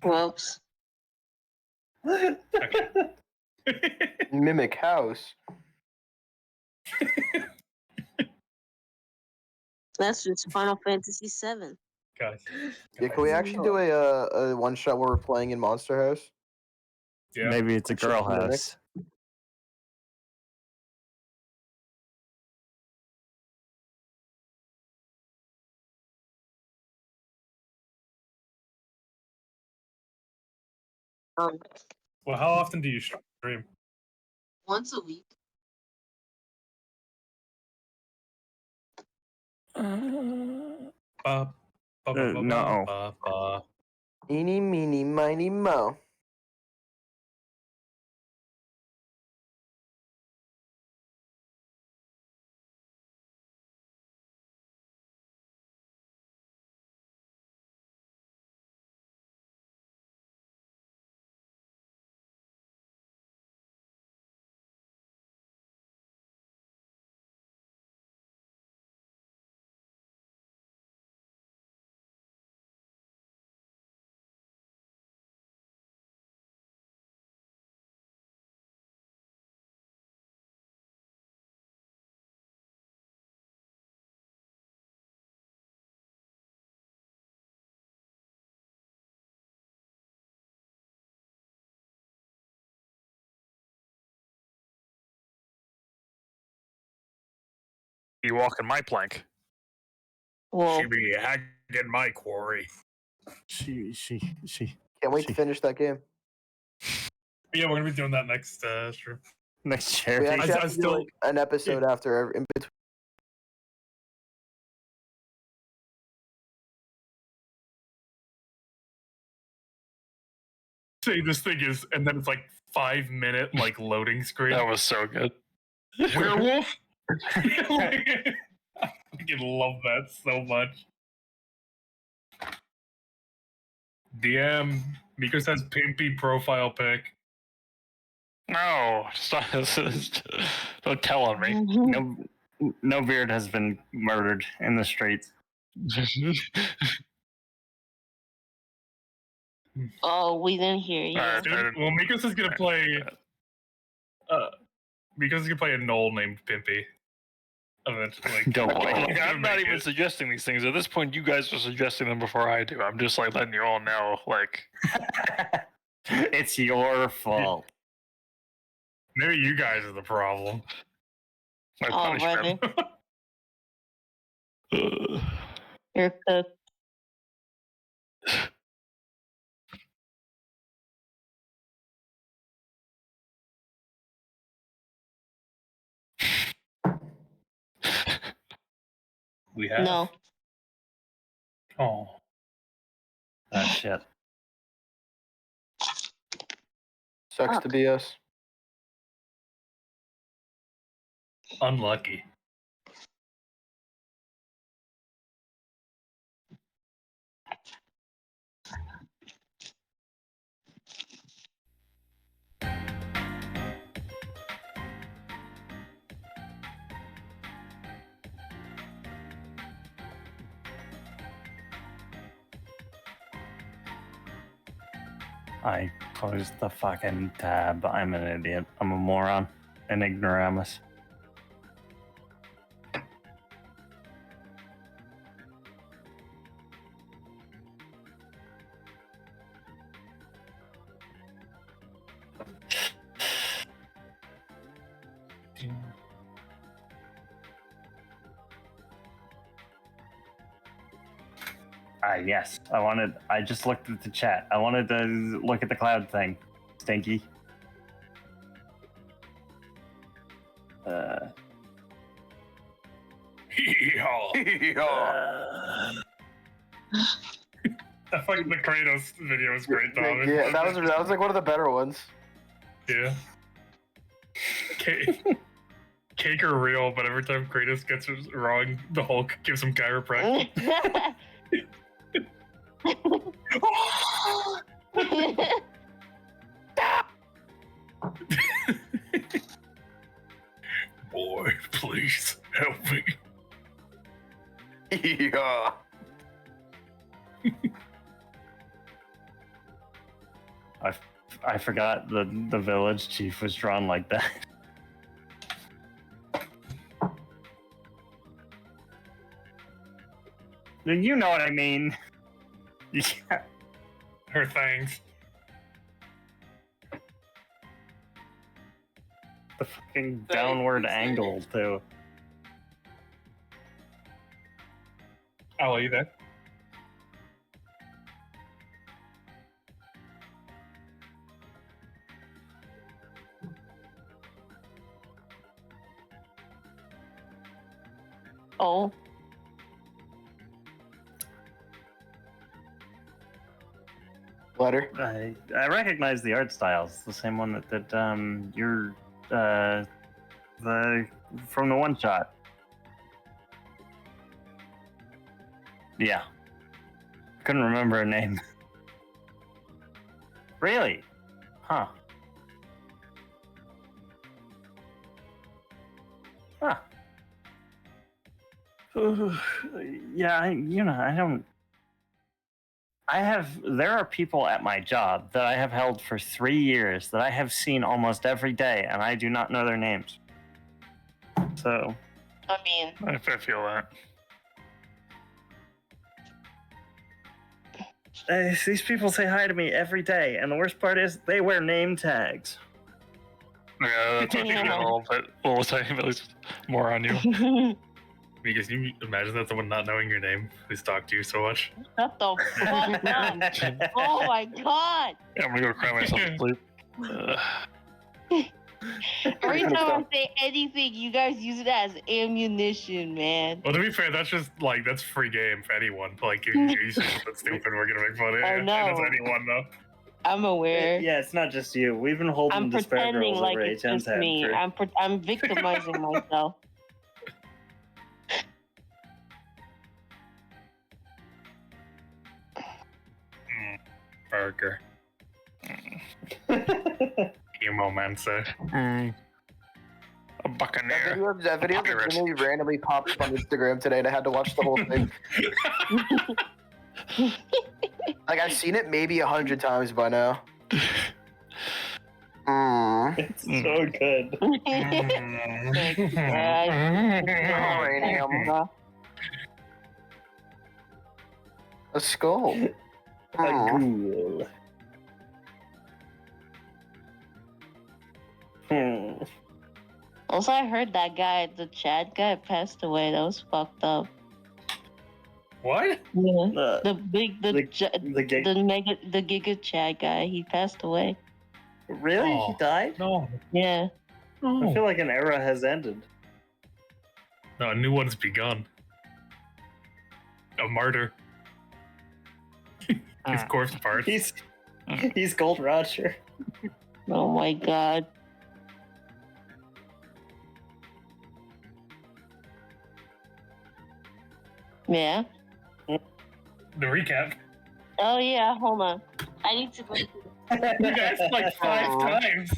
Whoops. Mimic house. That's just Final Fantasy VII. Guys. Yeah, can we actually do a one shot where we're playing in Monster House? Yeah. Maybe it's a Except girl for Mimic. house. Well, how often do you stream? Once a week. No. Eeny, meeny, miny, mo. You walking my plank. Well, She be hacking my quarry. She. Can't wait to finish that game. Yeah, we're gonna be doing that next stream. Next We charity. actually I have to do still- like an episode after in between. Say this thing is, and then it's like 5-minute like loading screen. That was so good. Werewolf. I fucking love that so much. DM Miko says pimpy profile pic. No, stop. Don't tell on me. No beard has been murdered in the streets. oh, we didn't hear you. Alright. Dude, well, Mikos is gonna play. Mikos is gonna play a knoll named Pimpy. Eventually. Don't Oh worry. my God, I'm not even suggesting these things. At this point, you guys are suggesting them before I do. I'm just like letting you all know. Like, It's your fault. Maybe you guys are the problem. my Oh, punishment. You're cooked. We have. No. Oh. Oh shit. Sucks Fuck. to be us. Unlucky. I closed the fucking tab. I'm an idiot. I'm a moron. An ignoramus. Yes. I just looked at the chat. I wanted to look at the cloud thing. Stinky. That fucking the Kratos video was great though. Yeah, that was like one of the better ones. Yeah. Cake or real, but every time Kratos gets it wrong, the Hulk gives him chiropractic. Boy, please help me. Yeah. I forgot the village chief was drawn like that. You know what I mean? Yeah. Her thanks. The fucking downward angle too. Oh, are you there? Oh, Letter. I recognize the art style. It's the same one that your the from the one shot. Yeah. Couldn't remember her name. Really? Huh. Huh. Yeah, I don't. There are people at my job that I have held for 3 years that I have seen almost every day, and I do not know their names. So, I mean, I feel that. these people say hi to me every day, and the worst part is they wear name tags. Yeah, that's what you Yeah. know, but we'll say at least more on you. Because you imagine that someone not knowing your name who stalked you so much. shut the fuck up. Oh my god. Yeah, I'm gonna go cry myself to sleep. Every time I say anything, you guys use it as ammunition, man. Well, to be fair, that's just like that's free game for anyone. Like, if you say something stupid, we're gonna make fun of you. I And know. it's anyone though. I'm aware. Yeah, it's not just you. We've been holding I'm despair pretending girls like over it's HM's just head me. for... I'm victimizing myself. Burger. Emo Mancer. A buccaneer. That video Pirate. literally randomly popped up on Instagram today, and I had to watch the whole thing. Like, I've seen it maybe 100 times by now. It's so good. Uranium. A skull. A ghoul. Also, I heard that guy, the Chad guy, passed away. That was fucked up. What? Yeah. The the gig. the Giga Chad guy, he passed away. Really? Oh. He died? No. Yeah. I feel like an era has ended. No, a new one's begun. A martyr. His corpse parts. He's Gold Roger. Oh my god. Yeah. The recap. Oh yeah. Hold on. I need to go. You guys like 5 times.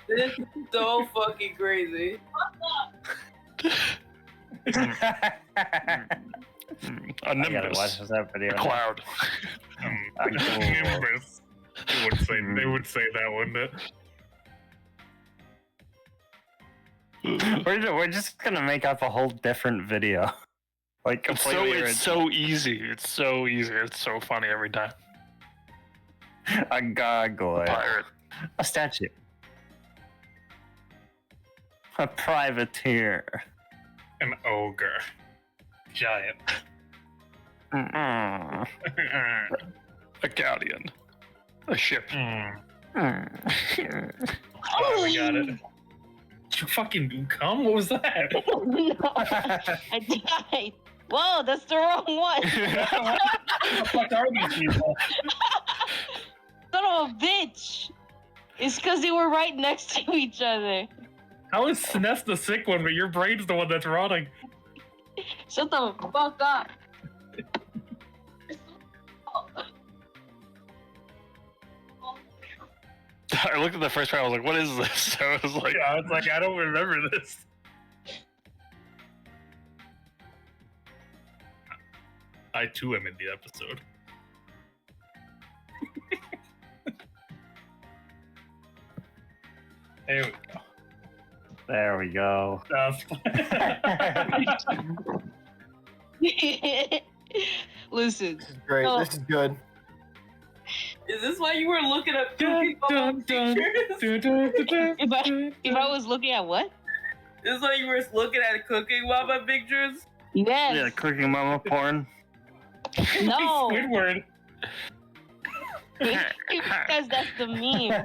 This is so fucking crazy. A I gotta nimbus. watch that video. A cloud. Nimbus. They would say that, wouldn't it? We're just gonna make up a whole different video. Like It's completely so easy. It's so easy. It's so funny every time. a gargoyle. Pirate. A statue. A privateer. An ogre. Giant. Mm. A galleon. A ship. Oh, we got it. Did you fucking come? What was that? No, I died. Whoa, that's the wrong one. What the fuck are these people? Son of a bitch. It's because they were right next to each other. How is Sinest the sick one, but your brain's the one that's rotting? Shut the fuck up. I looked at the first round. I was like, "What is this?" I was like, I was like, I don't remember this. I too am in the episode. There we go. There we go. Listen, This is great. No. This is good. Is this why you were looking up Dun, Cooking Mama dun, dun, pictures? dun, dun, dun, if I was looking at what? This is why you were looking at Cooking Mama pictures? Yes. Yeah, Cooking Mama porn. No. Squidward. Because that's the meme.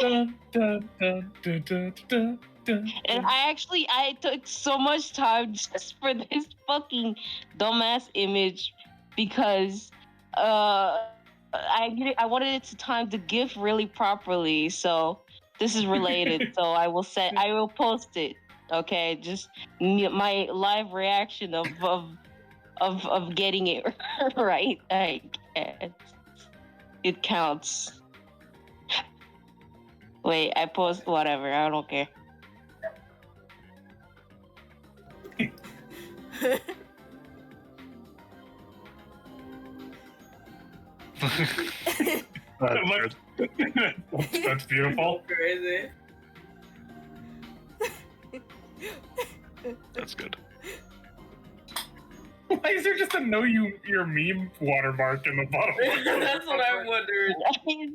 Dun, dun, dun, dun, dun, dun, dun, And I took so much time just for this fucking dumbass image because I wanted it to time the GIF really properly. So this is related. So I will post it. Okay, just my live reaction of getting it right. It counts. Wait, I post whatever. I don't care. That's good. That's beautiful. Crazy. That's good. Why is there just a know your meme watermark in the bottom? That's what I'm wondering.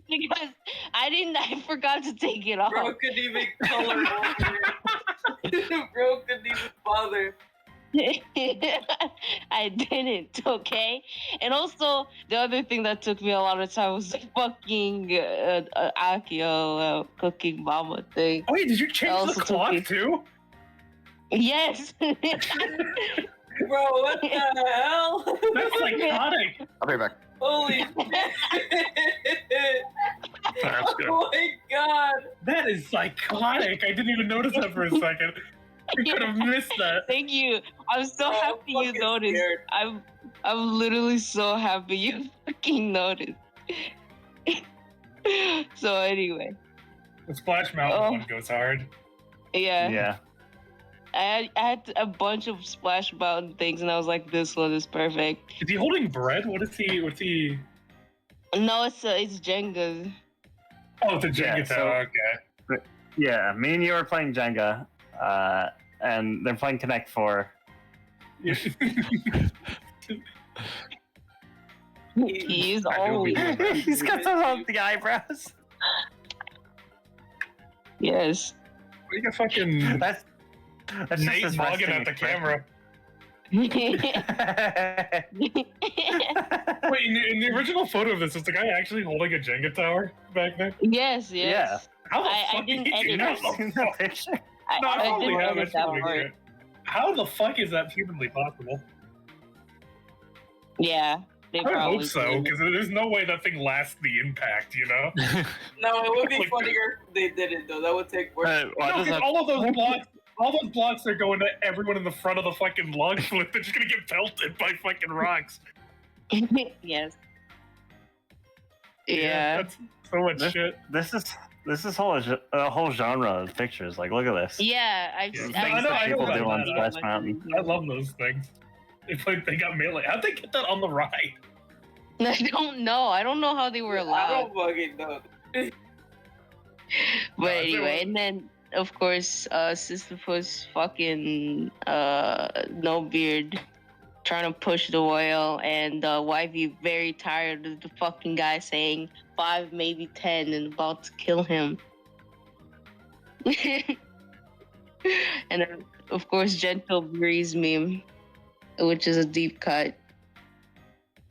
Because I forgot to take it off. Bro couldn't even color over it. Bro couldn't even bother. I didn't, okay? And also, the other thing that took me a lot of time was the fucking Akio Cooking Mama thing. Oh, wait, did you change Also the took clock me- too? Yes! Bro, what the hell? That's psychotic. I'll be right back. Holy That's good. Oh my god. That is psychotic. I didn't even notice that for a second. I could have missed that. Thank you. I'm so Oh, I'm happy you fucking noticed. scared. I'm literally so happy you fucking noticed. So anyway, The Splash Mountain Oh. one goes hard. yeah. Yeah. I had a bunch of Splash Mountain things, and I was like, "This one is perfect." Is he holding bread? What's he? No, it's Jenga. Oh, it's a Jenga Yeah, so- tower. Okay. Yeah, me and you are playing Jenga, and they're playing Connect 4. He is I do always be- He's got some the eyebrows. What yes. are you fucking That's just Nate his vlogging resting at the camera? expression. Wait, in the original photo of this, is the guy actually holding a Jenga tower back there? Yes, Yeah. yes. How the I fuck didn't did he edit do it. that? Seen the picture? I, No, I I probably didn't have. edit that That's part. really How the fuck is that humanly possible? Yeah, they I would probably hope so, did. because there's no way that thing lasts the impact, you know? No, it would be Like- funnier if they did it though. That would take work. Why No, does 'cause that? all of those blocks are going to everyone in the front of the fucking log flip. They're just gonna get pelted by fucking rocks. Yes. Yeah. That's so much This- shit. This is a whole genre of pictures. Like, look at this. Yeah, I've Yeah, seen I know, I know people about do on that. Splash Mountain. I love those things. They got melee. How'd they get that on the ride? I don't know. I don't know how they were I allowed. don't fucking know. But No, if it anyway, was- and then of course, Sisyphus fucking no beard trying to push the oil, and Wifey very tired of the fucking guy saying 5, maybe 10, and about to kill him. And then, of course, Gentle Breeze meme, which is a deep cut.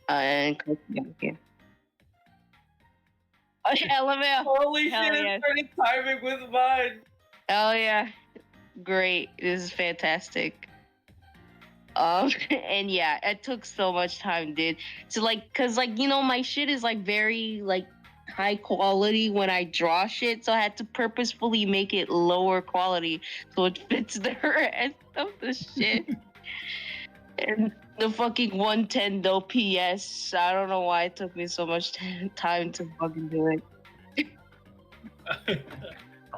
And yeah. Oh, yeah, LMAO. Holy Hell shit, yeah. it started timing with mine. Oh yeah, great! This is fantastic. And yeah, it took so much time, dude. So like, cause like my shit is like very like high quality when I draw shit, so I had to purposefully make it lower quality so it fits the rest of the shit. And the fucking 110 though PS, I don't know why it took me so much time to fucking do it.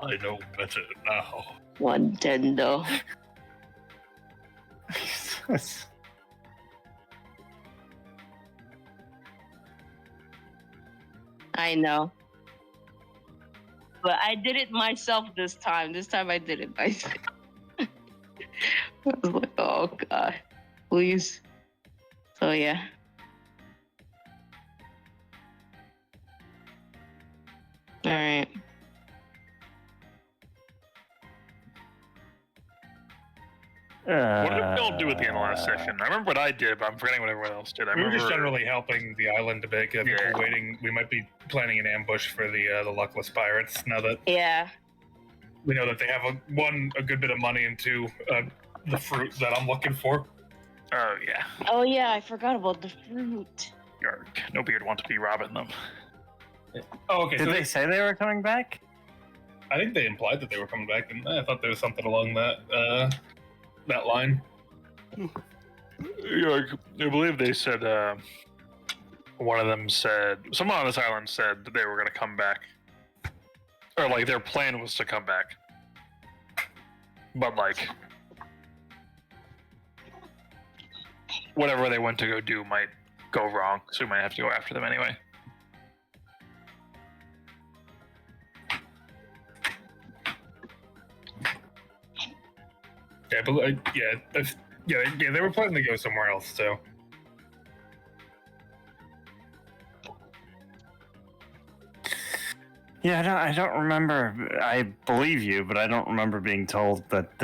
I know better now. 110 though. I know. But I did it myself this time. This time I did it myself. I was like, oh god, please. So yeah. All right. What did Bill do at the end of last session? I remember what I did, but I'm forgetting what everyone else did. I We were just remember- generally helping the island a bit. People Yeah. waiting. We might be planning an ambush for the luckless pirates. Now that Yeah. we know that they have a good bit of money, and two, the fruit that I'm looking for. Oh yeah, Oh yeah, I forgot about the fruit. Yarg. No beard want to be robbing them. Oh, okay. Did So they say they were coming back? I think they implied that they were coming back, and I thought there was something along that line. Yarg, I believe they said one of them said someone on this island said that they were going to come back, or like their plan was to come back, but like whatever they went to go do might go wrong, so we might have to go after them anyway. Yeah, but they were planning to go somewhere else. So Yeah, I don't remember. I believe you, but I don't remember being told that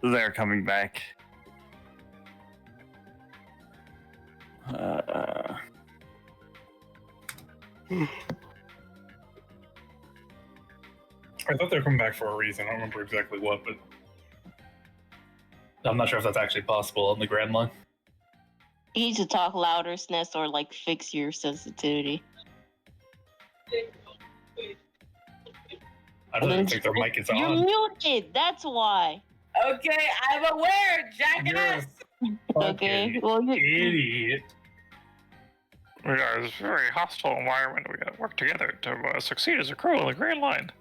they're coming back. I thought they were coming back for a reason. I don't remember exactly what, but I'm not sure if that's actually possible on the Grand Line. You need to talk louder, SNES, or like fix your sensitivity. I don't even think their mic is You're on. muted. That's why. Okay, I'm aware, You're jackass. Okay. fucking Well, you, idiot. We are this very hostile environment. We got to work together to succeed as a crew on the Grand Line.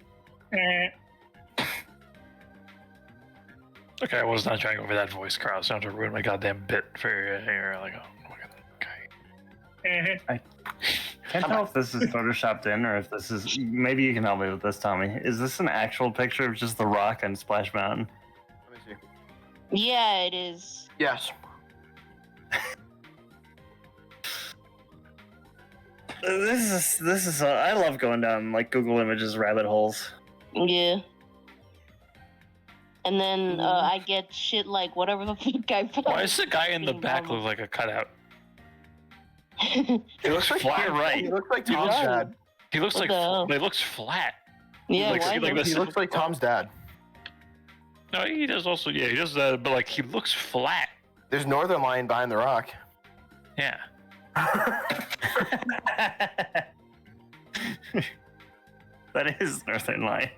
Okay, I was not trying to go over that voice, Carl. So I don't have to ruin my goddamn bit for you. Like, oh, okay. Can't tell if this is photoshopped in or if this is. Maybe you can help me with this, Tommy. Is this an actual picture of just the rock and Splash Mountain? Let me see. yeah, it is. Yes. This is. I love going down like Google Images rabbit holes. Yeah. And then I get shit like whatever the fuck I found. Why does the guy in the back look like a cutout? He looks like Flat right. He looks like He Tom's does. dad. He looks What like the hell? he looks flat. Yeah, Like, why like not? this- He looks like Tom's dad. No, he does also. Yeah, he does that, but like he looks flat. There's Northern Lion behind the rock. Yeah. That is Northern Lion.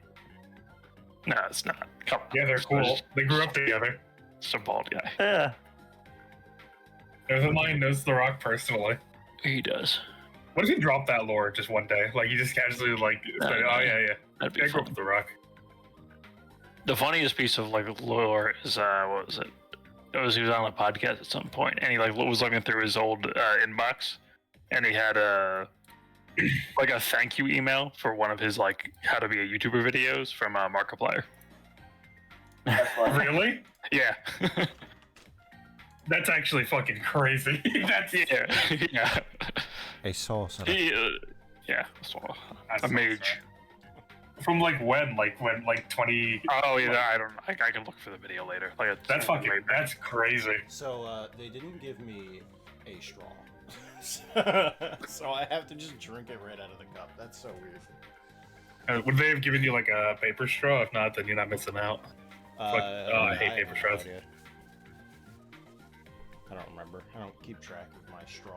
No, it's not. Come on. Yeah, they're It's cool. just- They grew up together. It's a bald guy. Yeah. Northern Lion knows The Rock personally. He does. What if he dropped that lore just one day? Like, he just casually, like, said, oh, yeah, That'd I be grew up fun. with The Rock. The funniest piece of like lore is what was it? It was he was on a podcast at some point, and he like was looking through his old inbox, and he had a like a thank you email for one of his like how to be a YouTuber videos from Markiplier. Really? Yeah, That's actually fucking crazy. That's yeah, yeah. A sauce. He, yeah, that's what- That's a mage. From, like, when? Like, 20... Oh yeah, I don't. I can look for the video later. Like it's That's fucking... way back. That's crazy. So, they didn't give me a straw. So I have to just drink it right out of the cup. That's so weird. Would they have given you, like, a paper straw? If not, then you're not missing out. I hate paper have straws. no idea. I don't remember. I don't keep track of my straw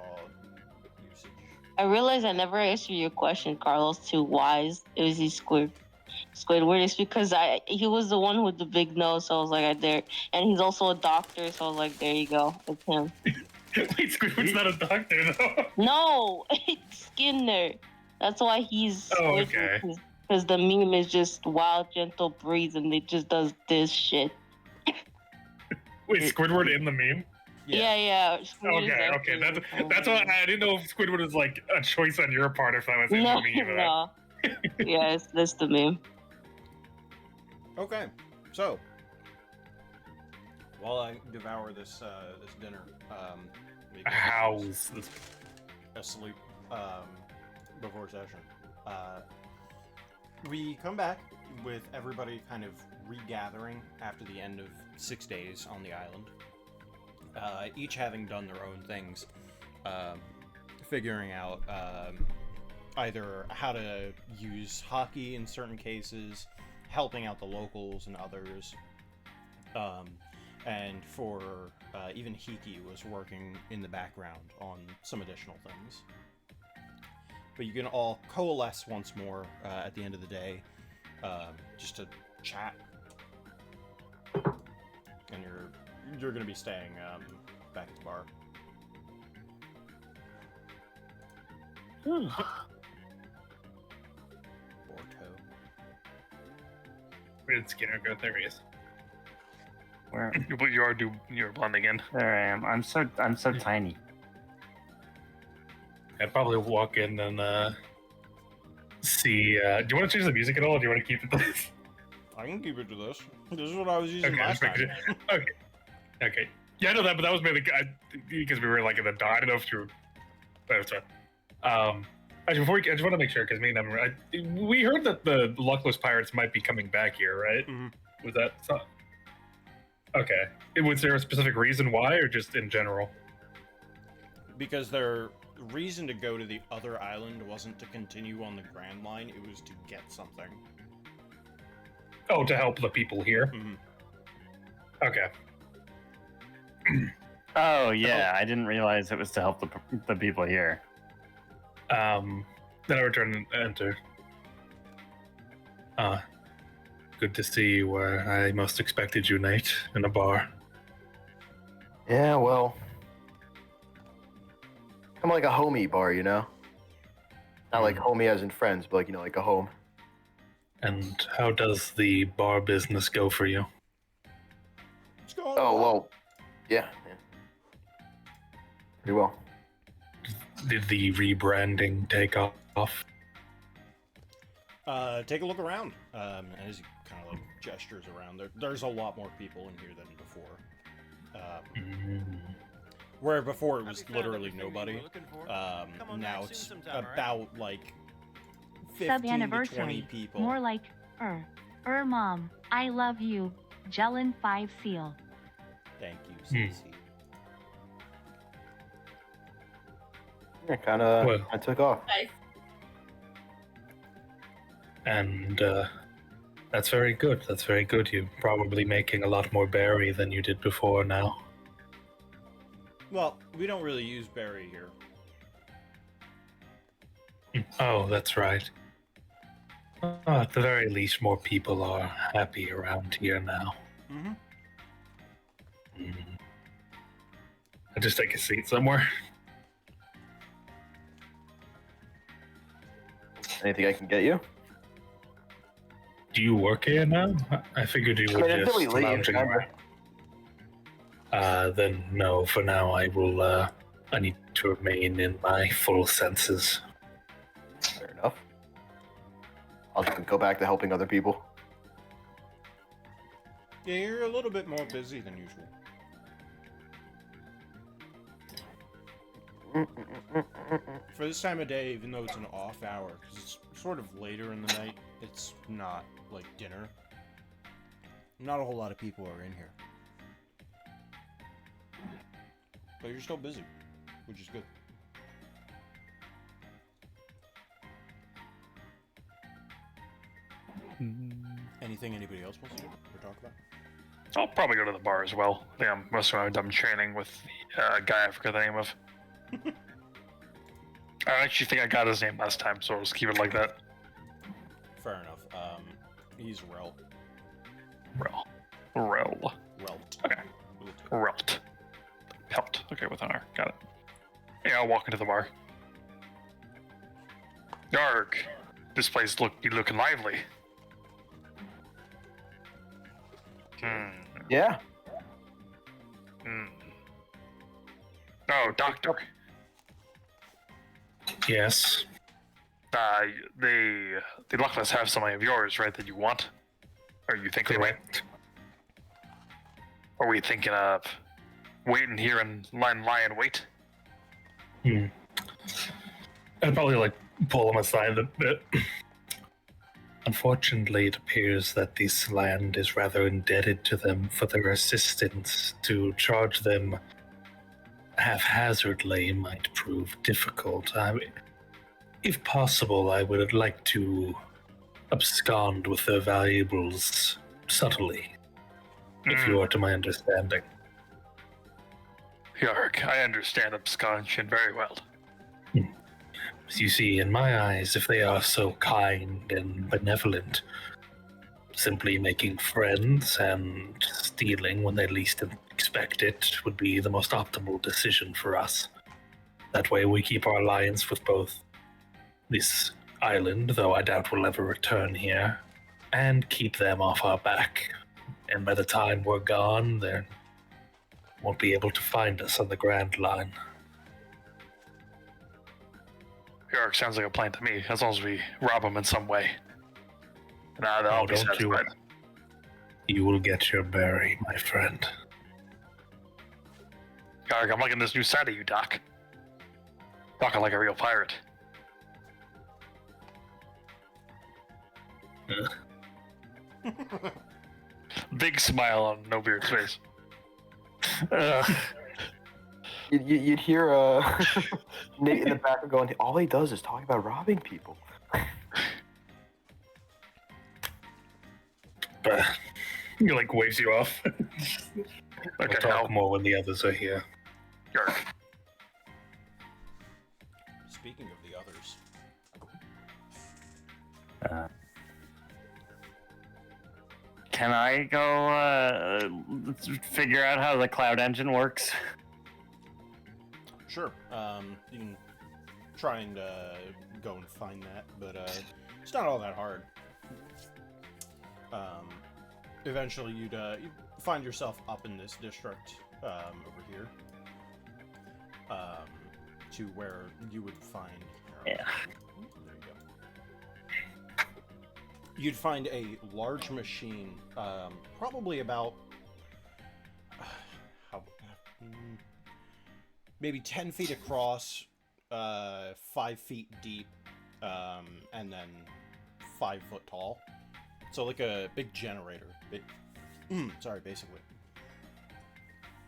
usage. I realized I never answered your question, Carlos, to why is he Squidward? It's because he was the one with the big nose, so I was like, there. And he's also a doctor, so I was like, there you go, it's him. Wait, Squidward's not a doctor, though. No, it's Skinner. That's why he's Oh, Squidward, okay. because the meme is just wild, gentle breeze, and it just does this shit. Wait, Squidward in the meme? Yeah. Squidward's Okay, actually okay. in the That's why meme. I didn't know if Squidward was, like, a choice on your part, if that was in No, the meme. no. Yes, that's the meme. Okay, so while I devour this this dinner, because How's this? asleep before session, we come back with everybody kind of regathering after the end of 6 days on the island, each having done their own things, figuring out either how to use hockey in certain cases, helping out the locals and others, and for even Hiki was working in the background on some additional things. But you can all coalesce once more at the end of the day, just to chat. And you're going to be staying back at the bar. Borto. Where did Skinner go? There he is. Where? But you're blending in. There I am. I'm so tiny. I'd probably walk in and see. Do you want to change the music at all? Or do you want to keep it this? I can keep it to this. This is what I was using Okay, last time. okay. Okay. Yeah, I know that, but that was mainly because we were like in the dark. I don't know if you were. Sorry. Actually, before I just want to make sure because me and them, we heard that the Luckless Pirates might be coming back here, right? Mhm. Was that so? Okay. Was there a specific reason why, or just in general? Because their reason to go to the other island wasn't to continue on the Grand Line, it was to get something. Oh, to help the people here. Mhm. Okay. Oh yeah, I didn't realize it was to help the people here. Then I return and enter. Good to see you where I most expected you, Nate, in a bar. Yeah, well, I'm like a homie bar, you know. Not like homie as in friends, but like like a home. And how does the bar business go for you? What's going on? Oh well, yeah. Pretty well. Did the rebranding take off? Take a look around. As he kind of like gestures around, there's a lot more people in here than before. Where before it was literally nobody. Now it's about like 15 to 20 Sub-anniversary. people. More like, Mom, I love you, Jellin 5 Seal. Thank you, Cece. Yeah, kind of. Well. I took off. Nice. And that's very good. That's very good. You're probably making a lot more berry than you did before now. Well, we don't really use berry here. Oh, that's right. At the very least, more people are happy around here now. Mm-hmm. I'll just take a seat somewhere. Anything I can get you? Do you work here now? I figured you I were mean, until we just leave, lounging kinda. around. Then no, for now I will, I need to remain in my full senses. Fair enough. I'll just go back to helping other people. Yeah, you're a little bit more busy than usual. For this time of day, even though it's an off hour, because it's sort of later in the night, it's not like dinner. Not a whole lot of people are in here. But you're still busy, which is good. Anything anybody else wants to do or talk about? I'll probably go to the bar as well. I think I'm most of my done training with the guy I forgot the name of. I actually think I got his name last time, so I'll just keep it like that. Fair enough. He's Rel. Rel. Relt. Okay. Relt. Pelt. Okay, with an R. Got it. Yeah, I'll walk into the bar. Yarg. This place be looking lively. Yeah. Oh, doctor. Yes. the Luckless have something of yours, right? That you want, or you think they might? Are we thinking of waiting here and lie and wait? I'd probably like pull them aside a bit. Unfortunately, it appears that this land is rather indebted to them for their assistance. To charge them haphazardly might prove difficult. If possible, I would like to abscond with their valuables subtly, if you are to my understanding. Yark, I understand absconsion very well. As you see, in my eyes, if they are so kind and benevolent, simply making friends and stealing when they least expect it would be the most optimal decision for us. That way we keep our alliance with both this island, though I doubt we'll ever return here, and keep them off our back. And by the time we're gone, they won't be able to find us on the Grand Line. Yark, sounds like a plan to me, as long as we rob them in some way. And I'll be don't you satisfied. You will get your berry, my friend. Yark, I'm liking this new side of you, Doc. Talking like a real pirate. Big smile on No Beard's face. You'd hear Nate in the back going, all he does is talk about robbing people. But he like waves you off. Okay, We'll talk more when the others are here. Yark. Speaking of the others, Can I go figure out how the cloud engine works? sure. You can try and go and find that, but it's not all that hard. Eventually, you'd find yourself up in this district over here, to where you would find. Yeah. There you go. You'd find a large machine, probably about maybe 10 feet across, 5 feet deep, and then 5 foot tall. So like a big generator. Basically.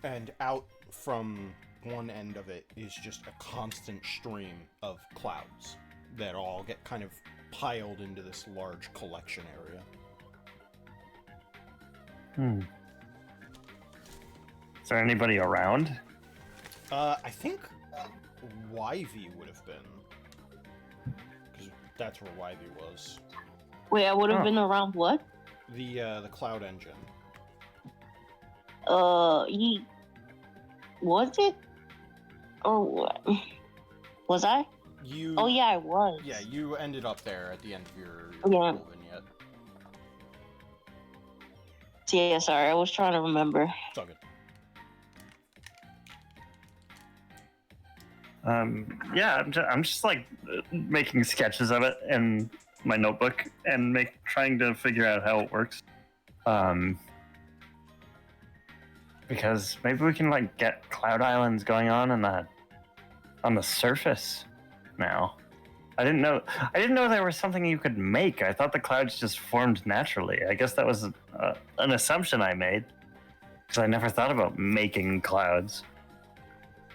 And out from one end of it is just a constant stream of clouds that all get kind of piled into this large collection area. Is there anybody around? I think Wyvie would have been. Because that's where Wyvie was. Wait, I would have been around what? The cloud engine. He was it? Or what? Was I? You. Oh yeah, I was. Yeah, you ended up there at the end of your Yeah. little vignette. Yeah, sorry, I was trying to remember. It's all good. Yeah, I'm just like making sketches of it in my notebook and trying to figure out how it works. Because maybe we can like get cloud islands going on the surface now. I didn't know there was something you could make. I thought the clouds just formed naturally. I guess that was an assumption I made because I never thought about making clouds.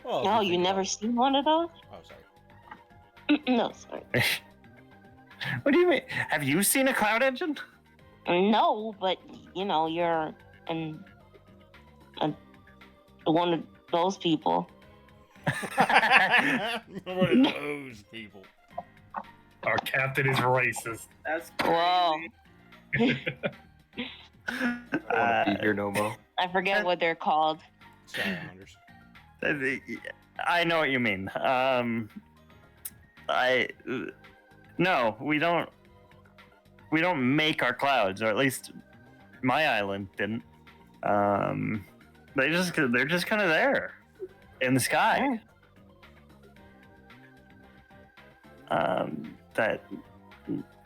Well, No, if you think never about- seen one of those? Oh, sorry. No, sorry. What do you mean? Have you seen a cloud engine? No, but you know, you're one of those people. One of those people. Our captain is racist. That's Whoa. crazy. I don't want to be here no more. I forget what they're called. Salamanders. I know what you mean. No, we don't make our clouds, or at least my island didn't. They're just kind of there in the sky. that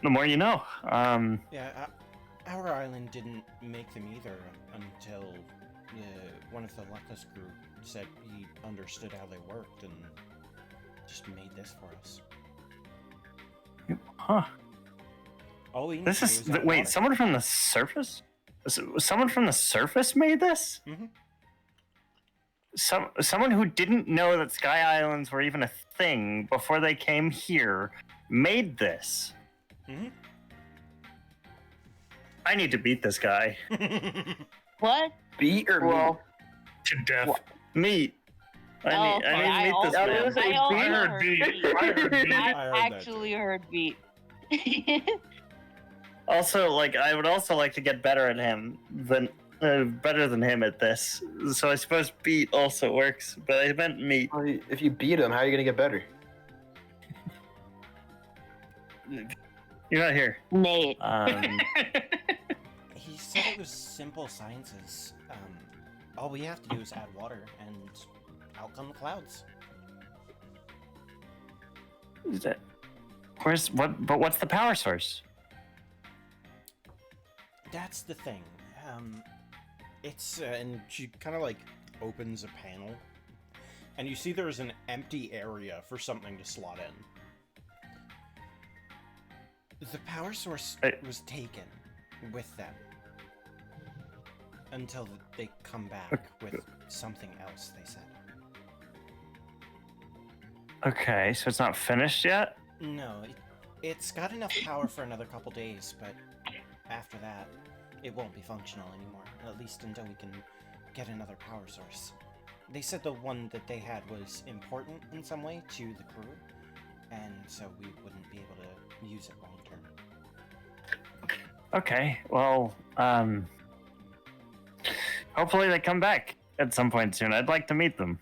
the more you know. Yeah, our island didn't make them either until one of the Luckless group said he understood how they worked and just made this for us. Huh. All we need This to do is add wait. water. Someone from the surface? Someone from the surface made this? Mhm. Someone who didn't know that Sky Islands were even a thing before they came here made this. Mhm. I need to beat this guy. What? Beat or Well, To death. Meat. I Oh, need okay, to meet this I man. was gonna say I also beat. heard heard beat. beat. I heard beat. I I heard that actually too. heard beat. Also, like, I would also like to get better at him than better than him at this. So I suppose beat also works, but I meant meat. Well, if you beat him, how are you gonna get better? You're not here. Nate. He said it was simple sciences. All we have to do is add water, and out come the clouds. Is that- Where's what? But what's the power source? That's the thing. It's and she kind of like opens a panel, and you see there's an empty area for something to slot in. The power source Hey. was taken with them until they come back with something else. They said. Okay, so it's not finished yet. No, it's got enough power for another couple days, but after that, it won't be functional anymore. At least until we can get another power source. They said the one that they had was important in some way to the crew, and so we wouldn't be able to use it long term. Okay, well, hopefully they come back at some point soon. I'd like to meet them.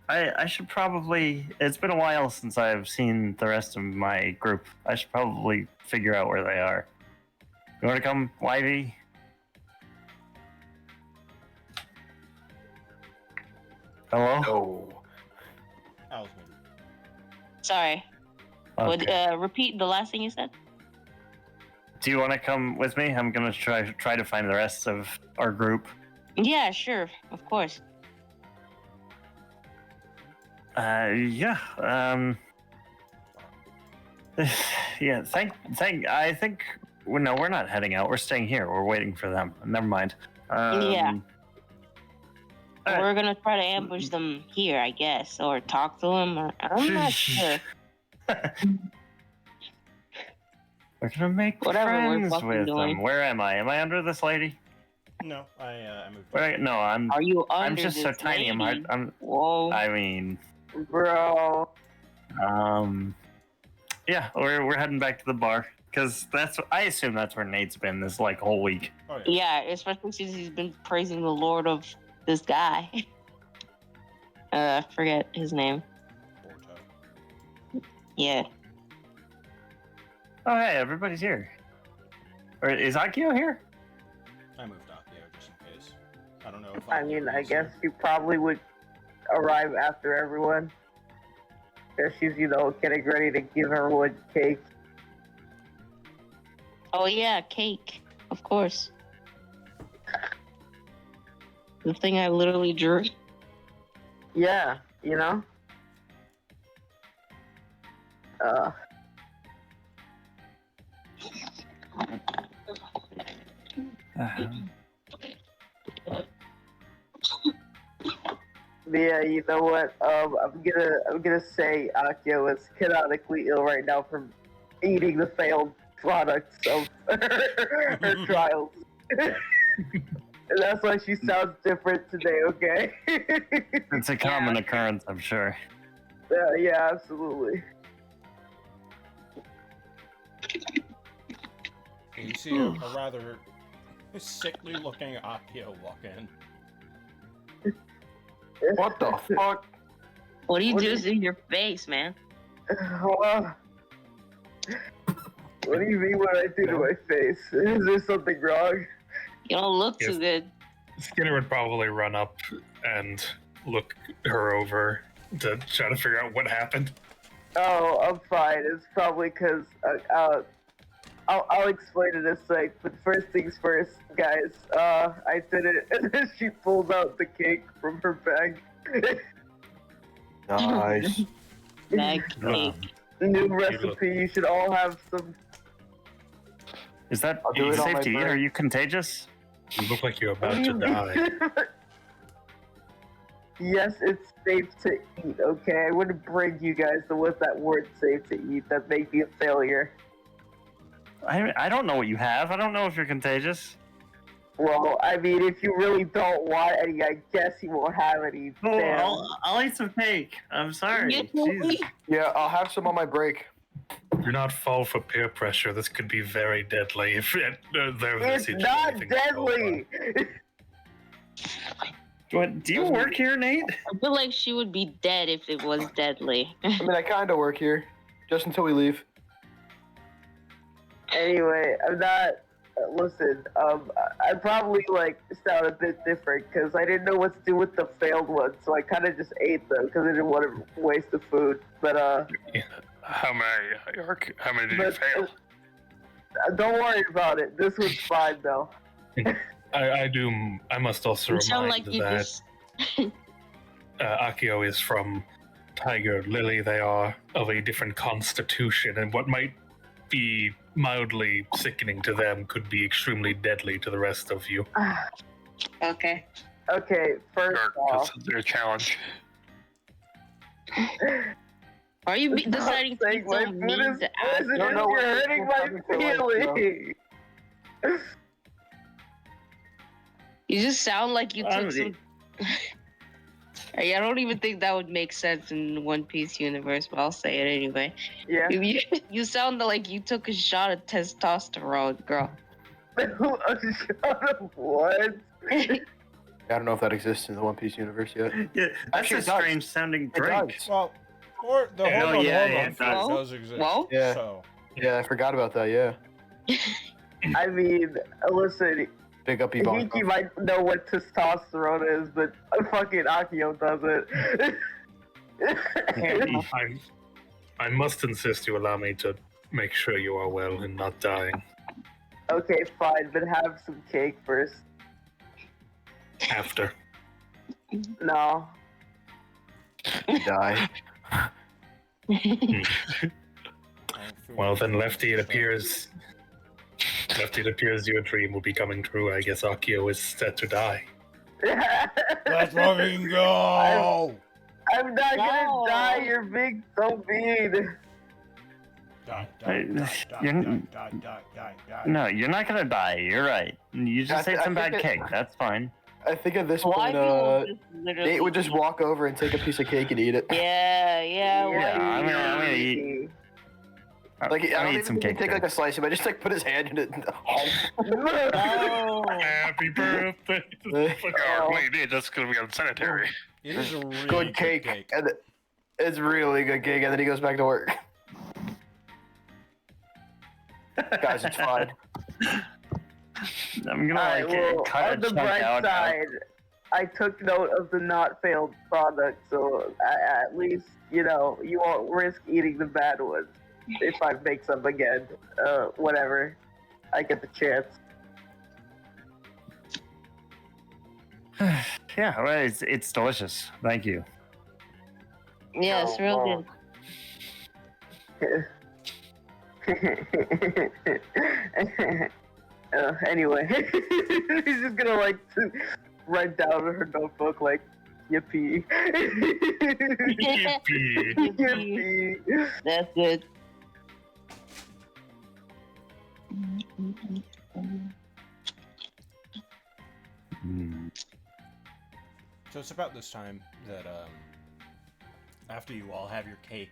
I should probably. It's been a while since I've seen the rest of my group. I should probably figure out where they are. You want to come, YV? Hello? No. That was me. Sorry. Would Okay. repeat the last thing you said? Do you want to come with me? I'm gonna try to find the rest of our group. Yeah, sure, of course. Yeah. Yeah. I think. Well, no, we're not heading out. We're staying here. We're waiting for them. Never mind. Yeah. Alright. We're gonna try to ambush them here, I guess, or talk to them. Or, I'm not sure. We're gonna make Whatever we're friends fucking with doing. them. Where am I? Am I under this lady? No, I moved. No, I'm. Are you under I'm just so this tiny. I'm hard. lady? Whoa. I mean, Bro. yeah. We're heading back to the bar because I assume that's where Nate's been this like whole week. Oh yeah. Yeah, especially since he's been praising the Lord of this guy. Forget his name. Borto. Yeah. Oh hey, everybody's here. Or is Akio here? I moved Akio just in case. I don't know if I mean, I Akio guess you probably would arrive after everyone. Because she's, getting ready to give everyone cake. Oh yeah, cake. Of course. The thing I literally drew. Yeah, But yeah, you know what? I'm gonna say Akio is canonically ill right now from eating the failed products of her trials. And that's why she sounds different today, okay? It's a common occurrence, I'm sure. Yeah, absolutely. You see a rather sickly looking Akio walk in. What the fuck? What do you What do is- in your face, man? What do you mean what I do to my face? Is there something wrong? You don't look Yes. too good. Skinner would probably run up and look her over to try to figure out what happened. Oh, I'm fine. It's probably because I'll explain it in a sec. But first things first, guys. I did it, and then she pulled out the cake from her bag. Nice. Bag cake. New recipe. You should all have some. Is that I'll do it on safe my to eat? break. Are you contagious? You look like you're about to die. Yes, it's safe to eat. Okay, I wouldn't bring you guys to what that word safe to eat. That make me a failure. I don't know what you have. I don't know if you're contagious. Well, I mean, if you really don't want any, I guess you won't have any. Oh, Damn. I'll eat some cake. I'm sorry. Jeez. Yeah, I'll have some on my break. Do not fall for peer pressure. This could be very deadly if It's not deadly. What? Do you work here, Nate? I feel like she would be dead if it was deadly. I mean, I kind of work here, just until we leave. Anyway, I'm not. Listen, I probably sound a bit different because I didn't know what to do with the failed ones, so I kind of just ate them because I didn't want to waste the food. But How many did you But- fail? don't worry about it. This was fine though. I must also You sound remind like you that just. Akio is from Tiger Lily. They are of a different constitution, and what might be mildly sickening to them could be extremely deadly to the rest of you. Okay. Okay, first off, That's their challenge. Are you deciding to be my so food mean is to ask? poisonous. No, no, You're we're hurting my having to, feelings. You just sound like you took some. I don't even think that would make sense in One Piece universe, but I'll say it anyway. Yeah. You sound like you took a shot of testosterone, girl. Shut up, what? I don't know if that exists in the One Piece universe yet. Yeah, that's Actually, a it does. strange sounding It drink. does. Well, or the Yeah, hold on, yeah, hold yeah, on. it phase does. does exist. Well? Yeah. So Yeah, I forgot about that. Yeah. I mean, listen, Big up Yvonne. Hiki might know what testosterone is, but fucking Akio doesn't. I must insist you allow me to make sure you are well and not dying. Okay, fine, but have some cake first. After. No. Die. Well then, Lefty, it appears your dream will be coming true. I guess Akio is set to die. let's fucking go. I'm not gonna No. die, you're being so mean. Die, You're- die. No, you're not gonna die. You're right. You just ate some bad think cake. That's fine. I think at this Why point, people just literally Nate would just walk over and take a piece of cake and eat it. Yeah. Yeah, I'm gonna eat. Like, I I'm don't gonna even eat some think he'd cake. take too. like a slice of it. Just like put his hand in it. And Oh. Happy birthday! Oh, wait, that's gonna be unsanitary. It is a really good cake, and it's really good cake, and then he goes back to work. Guys, it's fine. I'm gonna Alright, like well, cut on a the chunk bright out. side, I took note of the not failed product, so at least, you won't risk eating the bad ones. If I make some again, whatever. I get the chance. Yeah, well, it's delicious. Thank you. Yeah, it's real good. Anyway, he's just gonna write down her notebook yippee. Yippee. Yippee. That's it. Mm. So it's about this time that after you all have your cake,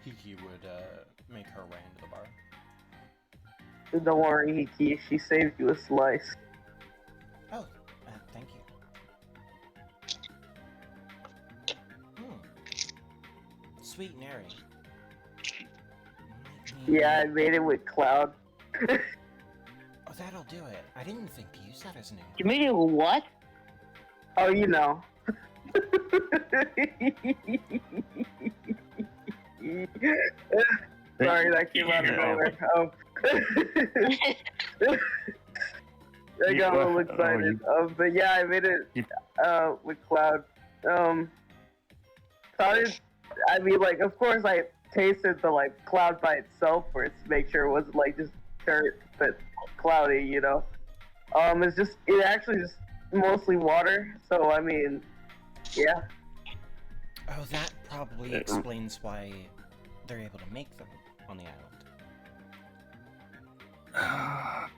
Hiki would make her way into the bar. Don't worry, Hiki. She saved you a slice. Oh, thank you. Sweet and airy. Yeah, I made it with Cloud. Oh, that'll do it. I didn't think to use that as an You made it with what? Oh, you know. Sorry, that came out of nowhere. I got a little excited. But yeah, I made it with Cloud. Cloud, I mean, like, of course, I tasted the like Cloud by itself first to make sure it wasn't like just dirt, but cloudy, you know. It actually just mostly water. So I mean, yeah. Oh, that probably explains why they're able to make them on the island.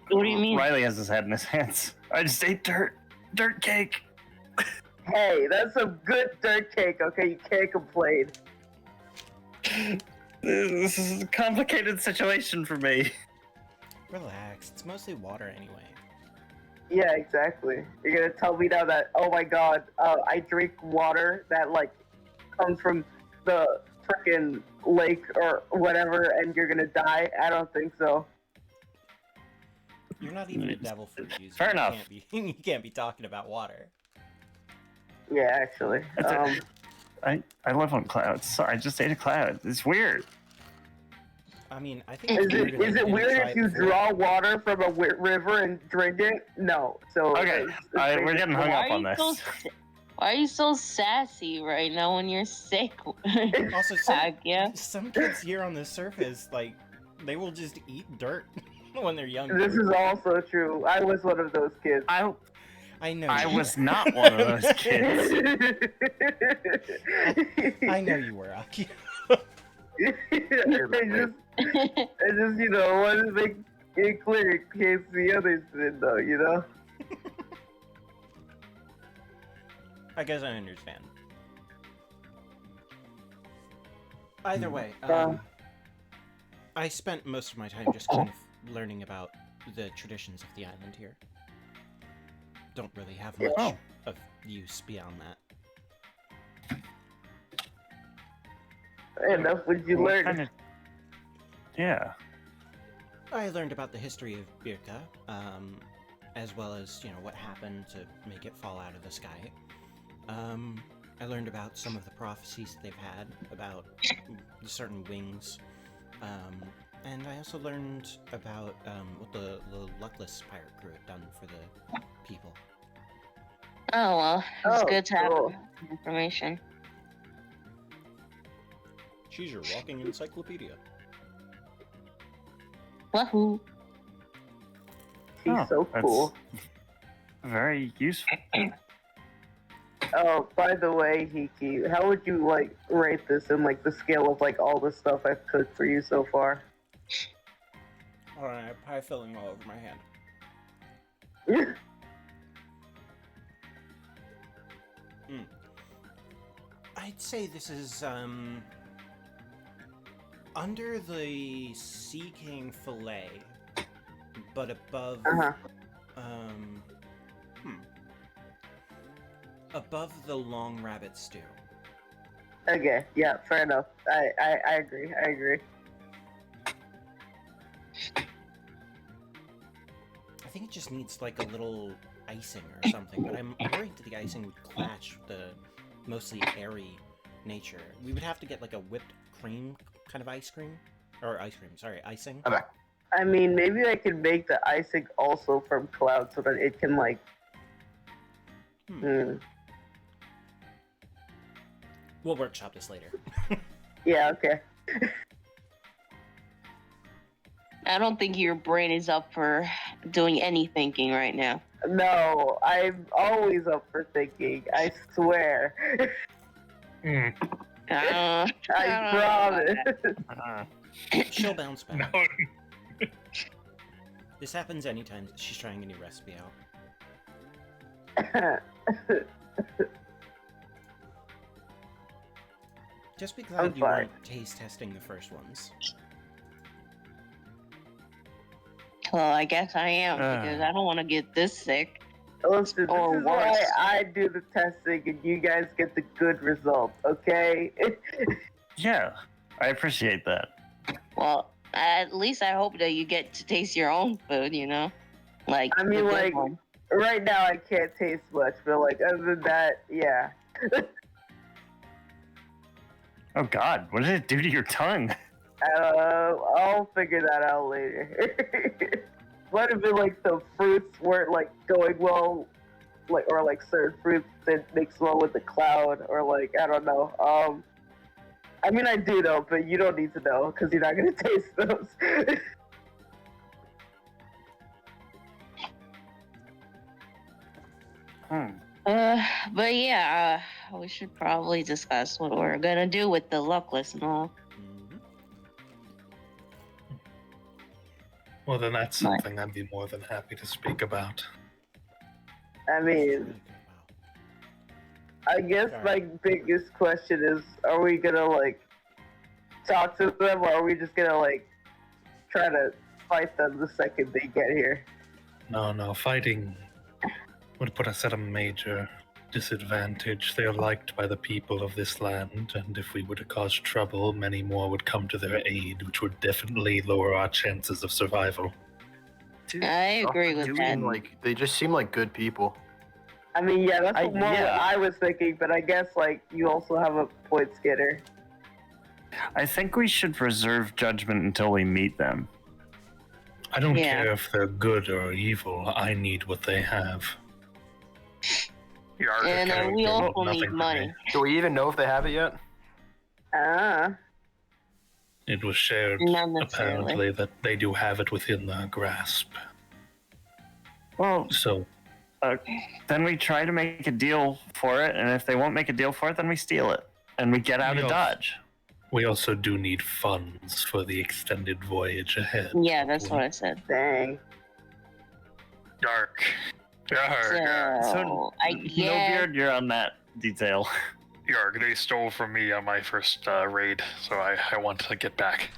What do you mean? Riley has his head in his hands. I just ate dirt cake. Hey, that's some good dirt cake. Okay, you can't complain. This is a complicated situation for me. Relax, it's mostly water anyway. Yeah, exactly. You're gonna tell me now that, oh my god, I drink water that like comes from the frickin' lake or whatever, and you're gonna die? I don't think so. You're not even a devil fruit user. Fair enough. You can't be talking about water. Yeah, actually. I live on clouds. Sorry, I just ate a cloud. It's weird. I mean, I think Is it's weirder it than weird try if you it before. draw water from a river and drink it? No. So Okay, we're getting hung up on this. Why are you so sassy right now when you're sick? Also, Yeah. some kids here on the surface, like, they will just eat dirt when they're young. This is also true. I was one of those kids. I know. I was not one of those kids. I know you were, Aki. I just, you know, wanted to make it clear in case the others didn't know, you know? I guess I understand. Either way, I spent most of my time just kind of learning about the traditions of the island here. Don't really have much of use beyond that. Enough would you learn? Yeah. I learned about the history of Birka, as well as, you know, what happened to make it fall out of the sky. I learned about some of the prophecies that they've had about certain wings. And I also learned about what the luckless pirate crew had done for the people. Oh well, it's good to have cool. information. She's your walking encyclopedia. Wahoo! She's so that's cool. Very useful. Oh, by the way, Hiki, how would you, like, rate this in, like, the scale of, like, all the stuff I've cooked for you so far? Alright, pie filling all over my hand. I'd say this is, under the Sea King fillet, but above, above the long rabbit stew. Okay, yeah, fair enough. I agree, I think it just needs, like, a little icing or something, but I'm worried that the icing would clash the mostly airy nature. We would have to get, like, a whipped cream kind of icing. I'm back. I mean, maybe I can make the icing also from Cloud so that it can, like... We'll workshop this later. Yeah, okay. I don't think your brain is up for doing any thinking right now. No, I'm always up for thinking, I swear. I I promise. She'll bounce back. No. This happens anytime she's trying a new recipe out. Just be glad I'm you fine. weren't taste testing the first ones. Well, I guess I am because I don't want to get this sick. Listen, this Or is why worse. I do the testing and you guys get the good results, okay? Yeah, I appreciate that. Well, at least I hope that you get to taste your own food. You know, like I the mean, good like, one. right now I can't taste much, but like, other than that, yeah. Oh God, what did it do to your tongue? I'll figure that out later. Might have been like the fruits weren't like going well, like or like certain fruits didn't mix well with the cloud, or like I don't know. I mean I do know, but you don't need to know because you're not gonna taste those. But yeah, we should probably discuss what we're gonna do with the luckless and all. Well, then that's something I'd be more than happy to speak about. I mean, I guess my biggest question is: are we gonna like talk to them, or are we just gonna like try to fight them the second they get here? No, fighting would put us at a major disadvantage. They are liked by the people of this land, and if we were to cause trouble, many more would come to their aid, which would definitely lower our chances of survival. Dude, I agree with that. Like, they just seem like good people. I mean, yeah, that's what I was thinking, but I guess like you also have a point, Skinner. I think we should reserve judgment until we meet them. I don't care if they're good or evil. I need what they have. And we also need money. Do we even know if they have it yet? It was shared, apparently, that they do have it within their grasp. Well, so then we try to make a deal for it, and if they won't make a deal for it, then we steal it, and we get out of Dodge. We also do need funds for the extended voyage ahead. Yeah, that's what I said. Dang. Dark. So, I guess... No Beard, you're on that detail. Yarg, they stole from me on my first raid, so I want to get back.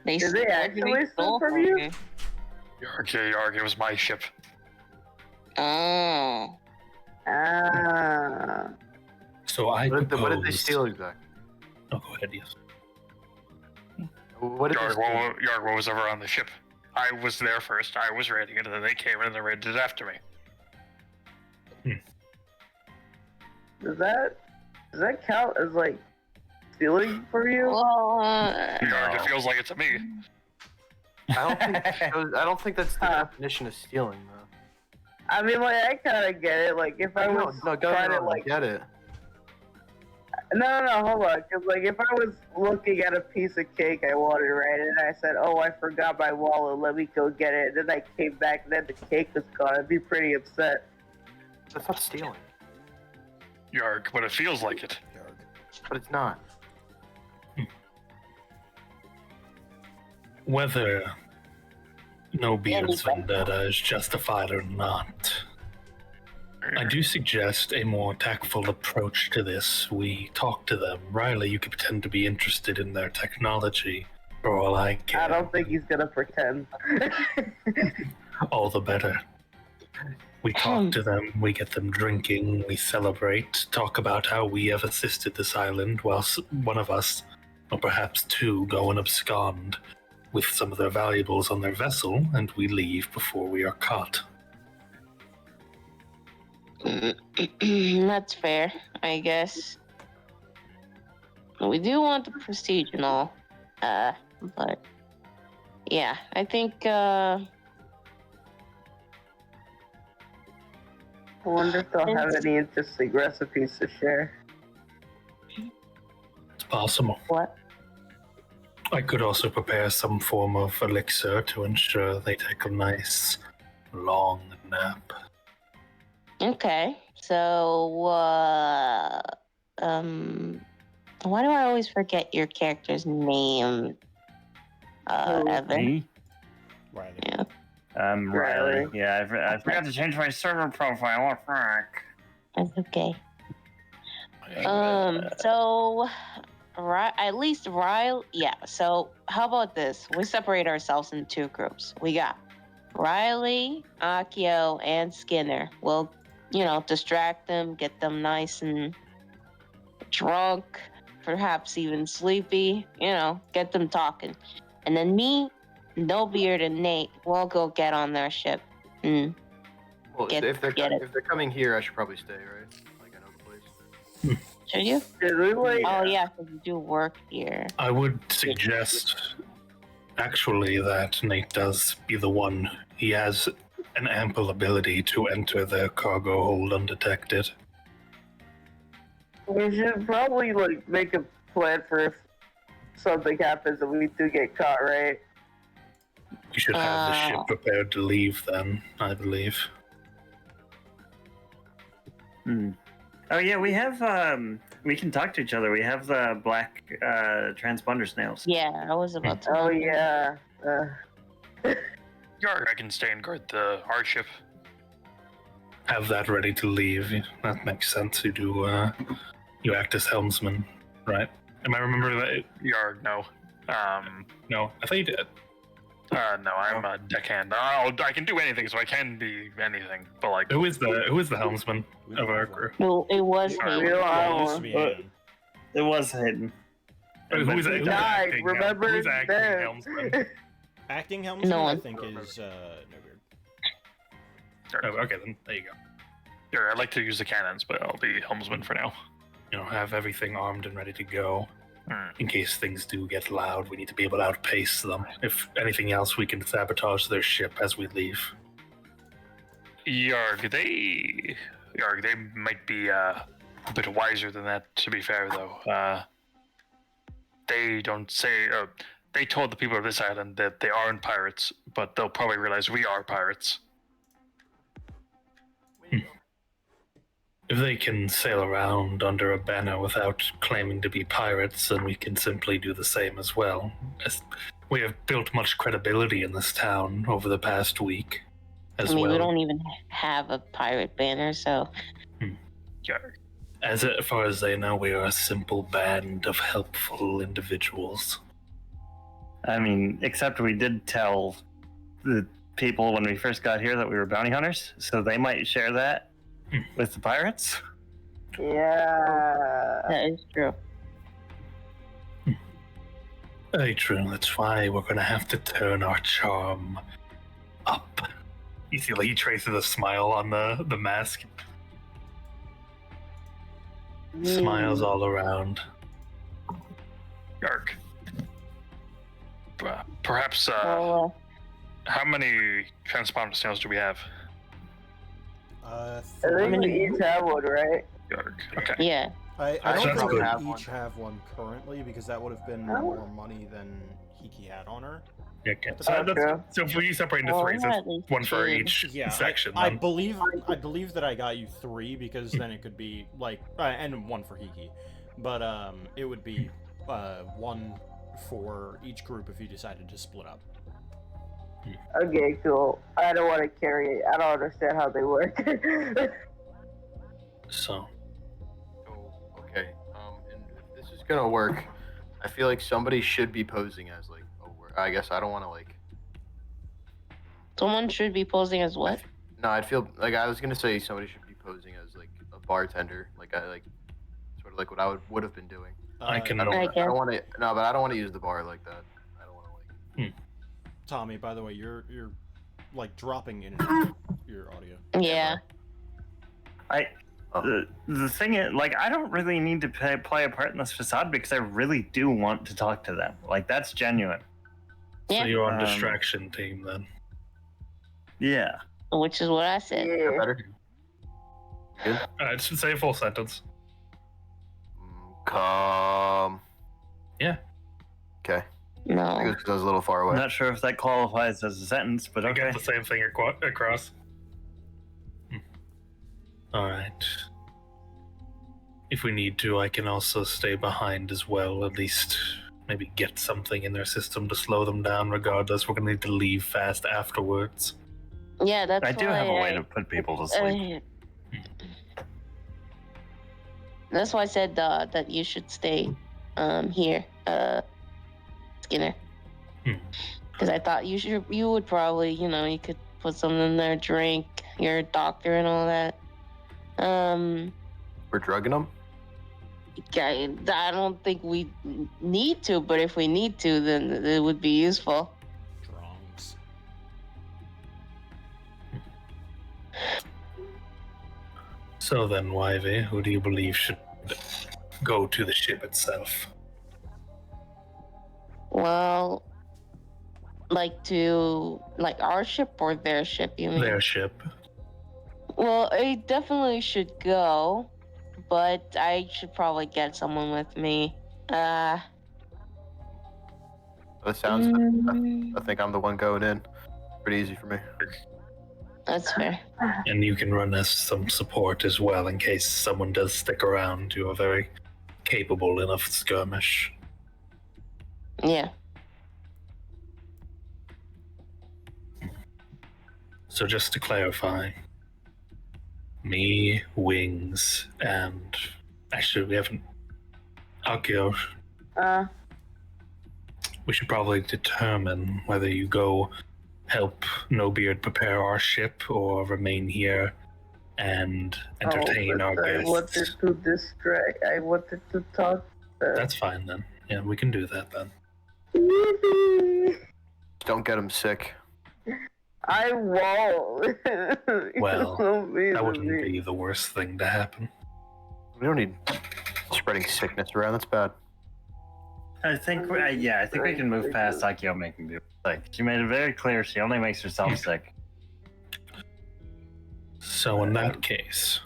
Did they actually steal from you? Yarg, it was my ship. Oh. Ah. So I What propose... did they steal exactly? Oh, go ahead, yes. What did Yarg, what was ever on the ship? I was there first, I was raiding it, and then they came in and they raided it after me. Does that count as like stealing for you? Well, Yarg, it feels like it to me. I don't think that's the definition of stealing, though. I mean, like, I kind of get it. Like, if I was trying to, like... get it. No, hold on. Because, like, if I was looking at a piece of cake I wanted, right, and I said, oh, I forgot my wallet, let me go get it, and then I came back and then the cake was gone, I'd be pretty upset. That's not stealing. Yarg, but it feels like it. But it's not. Whether No Beard's vendetta is justified or not, I do suggest a more tactful approach to this. We talk to them. Riley, you could pretend to be interested in their technology, for all I care. I don't think he's gonna pretend. All the better. We talk to them, we get them drinking, we celebrate, talk about how we have assisted this island, whilst one of us, or perhaps two, go and abscond with some of their valuables on their vessel, and we leave before we are caught. That's fair, I guess. We do want the prestige and all, but yeah, I think. I wonder if they'll have any interesting recipes to share. It's possible. What? I could also prepare some form of elixir to ensure they take a nice, long nap. Okay, so, why do I always forget your character's name, Evan? Me? Riley. Yeah. Riley. Yeah, I forgot to change my server profile. What the heck? That's okay. So, at least Riley, yeah, so how about this? We separate ourselves into two groups. We got Riley, Akio, and Skinner. We'll, distract them, get them nice and drunk, perhaps even sleepy, get them talking. And then me, No Beard, and Nate, we'll go get on their ship. Well, if they're coming here, I should probably stay, right? Like, I know the place. Should you? Did we like? Oh yeah, because you do work here. I would suggest, actually, that Nate does be the one. He has an ample ability to enter the cargo hold undetected. We should probably like make a plan for if something happens and we do get caught, right? You should have the ship prepared to leave then, I believe. Oh yeah, we have we can talk to each other. We have the black transponder snails. Yeah, I was about to. Oh yeah. Yarg, I can stay and guard our ship. Have that ready to leave. That makes sense. You do, you act as helmsman, right? Am I remembering that? Yarg, no. No, I thought you did. No, I'm a deckhand. I can do anything, so I can be anything. But like, Who is the helmsman We of don't our have crew? Well, it was Sorry. me. Yeah, It used to be Hayden. It was Hayden. Who's He died, remember? Who's acting Then. helmsman? Acting helmsman, No I one. think, is Nobeard. Oh, okay, then there you go. Sure, I'd like to use the cannons, but I'll be helmsman for now. You know, have everything armed and ready to go. Hmm. In case things do get loud, we need to be able to outpace them. If anything else, we can sabotage their ship as we leave. Yarg, they might be a bit wiser than that. To be fair, though, they don't say. They told the people of this island that they aren't pirates, but they'll probably realize we are pirates. If they can sail around under a banner without claiming to be pirates, then we can simply do the same as well. As we have built much credibility in this town over the past week, as I mean, well. we don't even have a pirate banner, so Yarg. As far as they know, we are a simple band of helpful individuals. I mean, except we did tell the people when we first got here that we were bounty hunters, so they might share that with the pirates. Yeah. that is true. Very true. That's why we're going to have to turn our charm up. You see, like, he traces a smile on the mask. Smiles all around. Yarg. Perhaps. Well, How many transponder snails do we have? I think we each have one, right? Yarg. Okay. yeah. I That's don't think good. we each have one currently because that would have been more money than Hiki had on her. Okay. Okay. So if we separate into Well, three, so at least one for two. each Yeah, section. I then. believe that I got you 3 because then it could be like and 1 for Hiki, but it would be 1 for each group if you decided to split up. Okay, cool. I don't want to carry it. I don't understand how they work. So Oh, okay. And if this is gonna work, I feel like somebody should be posing as like. I guess I don't want to like. Someone should be posing as what? No, I'd feel like I was gonna say somebody should be posing as like a bartender, like I like, sort of like what I would have been doing. I can. I don't. I I guess. don't want to. No, but I don't want to use the bar like that. I don't want to like. Tommy, by the way, you're like dropping in and out your audio. Yeah. The thing is, like, I don't really need to play a part in this facade because I really do want to talk to them. Like, that's genuine. So Yeah. you're on distraction team then. Yeah. Which is what I said. Is that better? Just say a full sentence. Come. Yeah. Okay. I think No. it was 'cause I was a little far I'm away. not sure if that qualifies as a sentence, but I okay. got the same thing across. All right. If we need to, I can also stay behind as well. At least maybe get something in their system to slow them down. Regardless, we're gonna need to leave fast afterwards. Yeah, that's I do why have a way to put people to sleep. That's why I said that you should stay here, Skinner. Because I thought you would probably, you could put something in their drink. You're a doctor and all that. We're drugging them. I don't think we need to, but if we need to, then it would be useful. Drums. So then, Wyvie, who do you believe should go to the ship itself? Well, like our ship or their ship, you mean? Their ship. Well, I definitely should go, but I should probably get someone with me. That sounds. I think I'm the one going in. Pretty easy for me. That's fair. And you can run us some support as well in case someone does stick around. You are very capable enough skirmish. Yeah. So just to clarify, me, Wings, and actually we haven't. Akio, we should probably determine whether you go help No Beard prepare our ship or remain here and entertain our I guests. wanted to distract. I wanted to talk. That's fine then. Yeah, we can do that then. Don't get him sick. I won't. Well, That that wouldn't be the worst thing to happen. We don't need spreading sickness around. That's bad. I think we can move past Akio making people sick. She made it very clear she only makes herself sick. So in that case,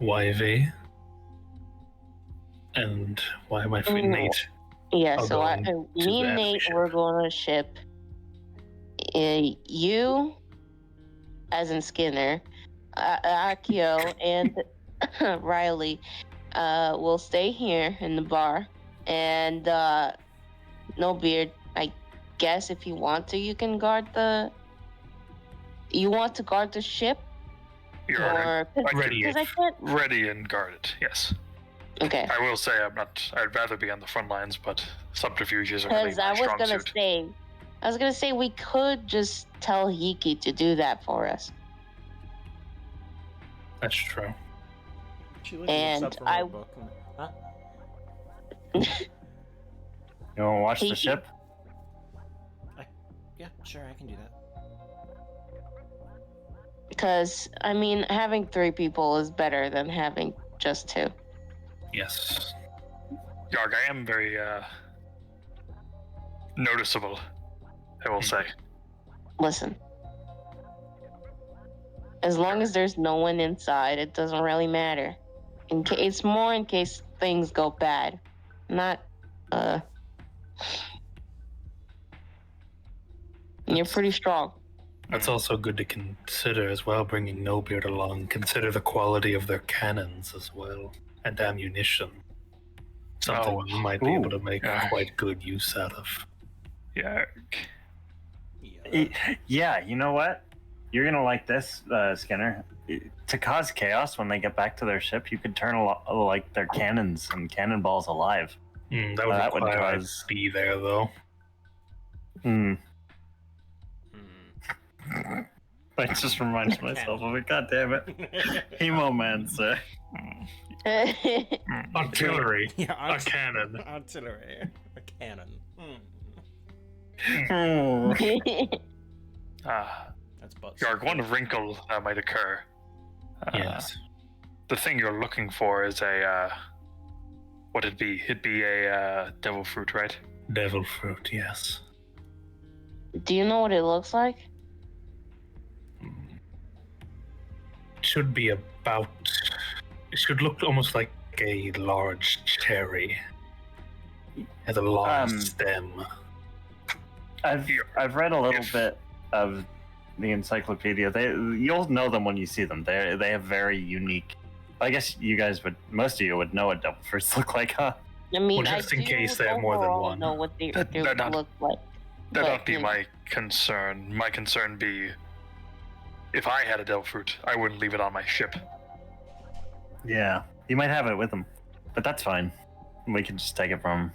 YV and why my friend Nate? Yeah, I'll so go me to and the Nate, ship. we're going on a ship. You, as in Skinner, Akio, and Riley will stay here in the bar. And No Beard, I guess if you want to, you can guard the... You want to guard the ship? You're Or... Ready. Because I can't... ready and guarded, yes. Okay. I will say I'd rather be on the front lines, but subterfuges are going to Because be my I was strong gonna suit. say we could just tell Hiki to do that for us. That's true. She looks And up from I- her book. Huh? You want to watch the He- ship? Yeah, sure, I can do that. Because I mean, having 3 people is better than having just 2. Yes. Yarg, I am very noticeable, I will say. Listen. As long as there's no one inside, it doesn't really matter. It's more in case things go bad. Not, and you're pretty strong. That's also good to consider as well, bringing No Beard along. Consider the quality of their cannons as well, and ammunition. Something we might be able to make yeah. quite good use out of. Yarg. Yeah, you know what? You're gonna like this, Skinner. To cause chaos when they get back to their ship, you could turn like their cannons and cannonballs alive. That would That would require cause- us to be there, though. Hmm. I just reminded myself of it. God damn it. Hemomancer. Artillery. Yeah, A cannon. Artillery. A cannon. Oh. That's butt. Yarg, one wrinkle that might occur. Yes. The thing you're looking for is a, what'd it be? It'd be a devil fruit, right? Devil fruit, yes. Do you know what it looks like? It should be about. It should look almost like a large cherry. It has a long stem. I've read a little bit of the encyclopedia. You'll know them when you see them. They have very unique. I guess you guys most of you would know what devil fruits look like, huh? I mean, Well, just I in do case they have more than overall one. know what they That not- look like. That'd But, not be you know. my concern. My concern be, if I had a devil fruit, I wouldn't leave it on my ship. Yeah, you might have it with them, but that's fine. We can just take it from.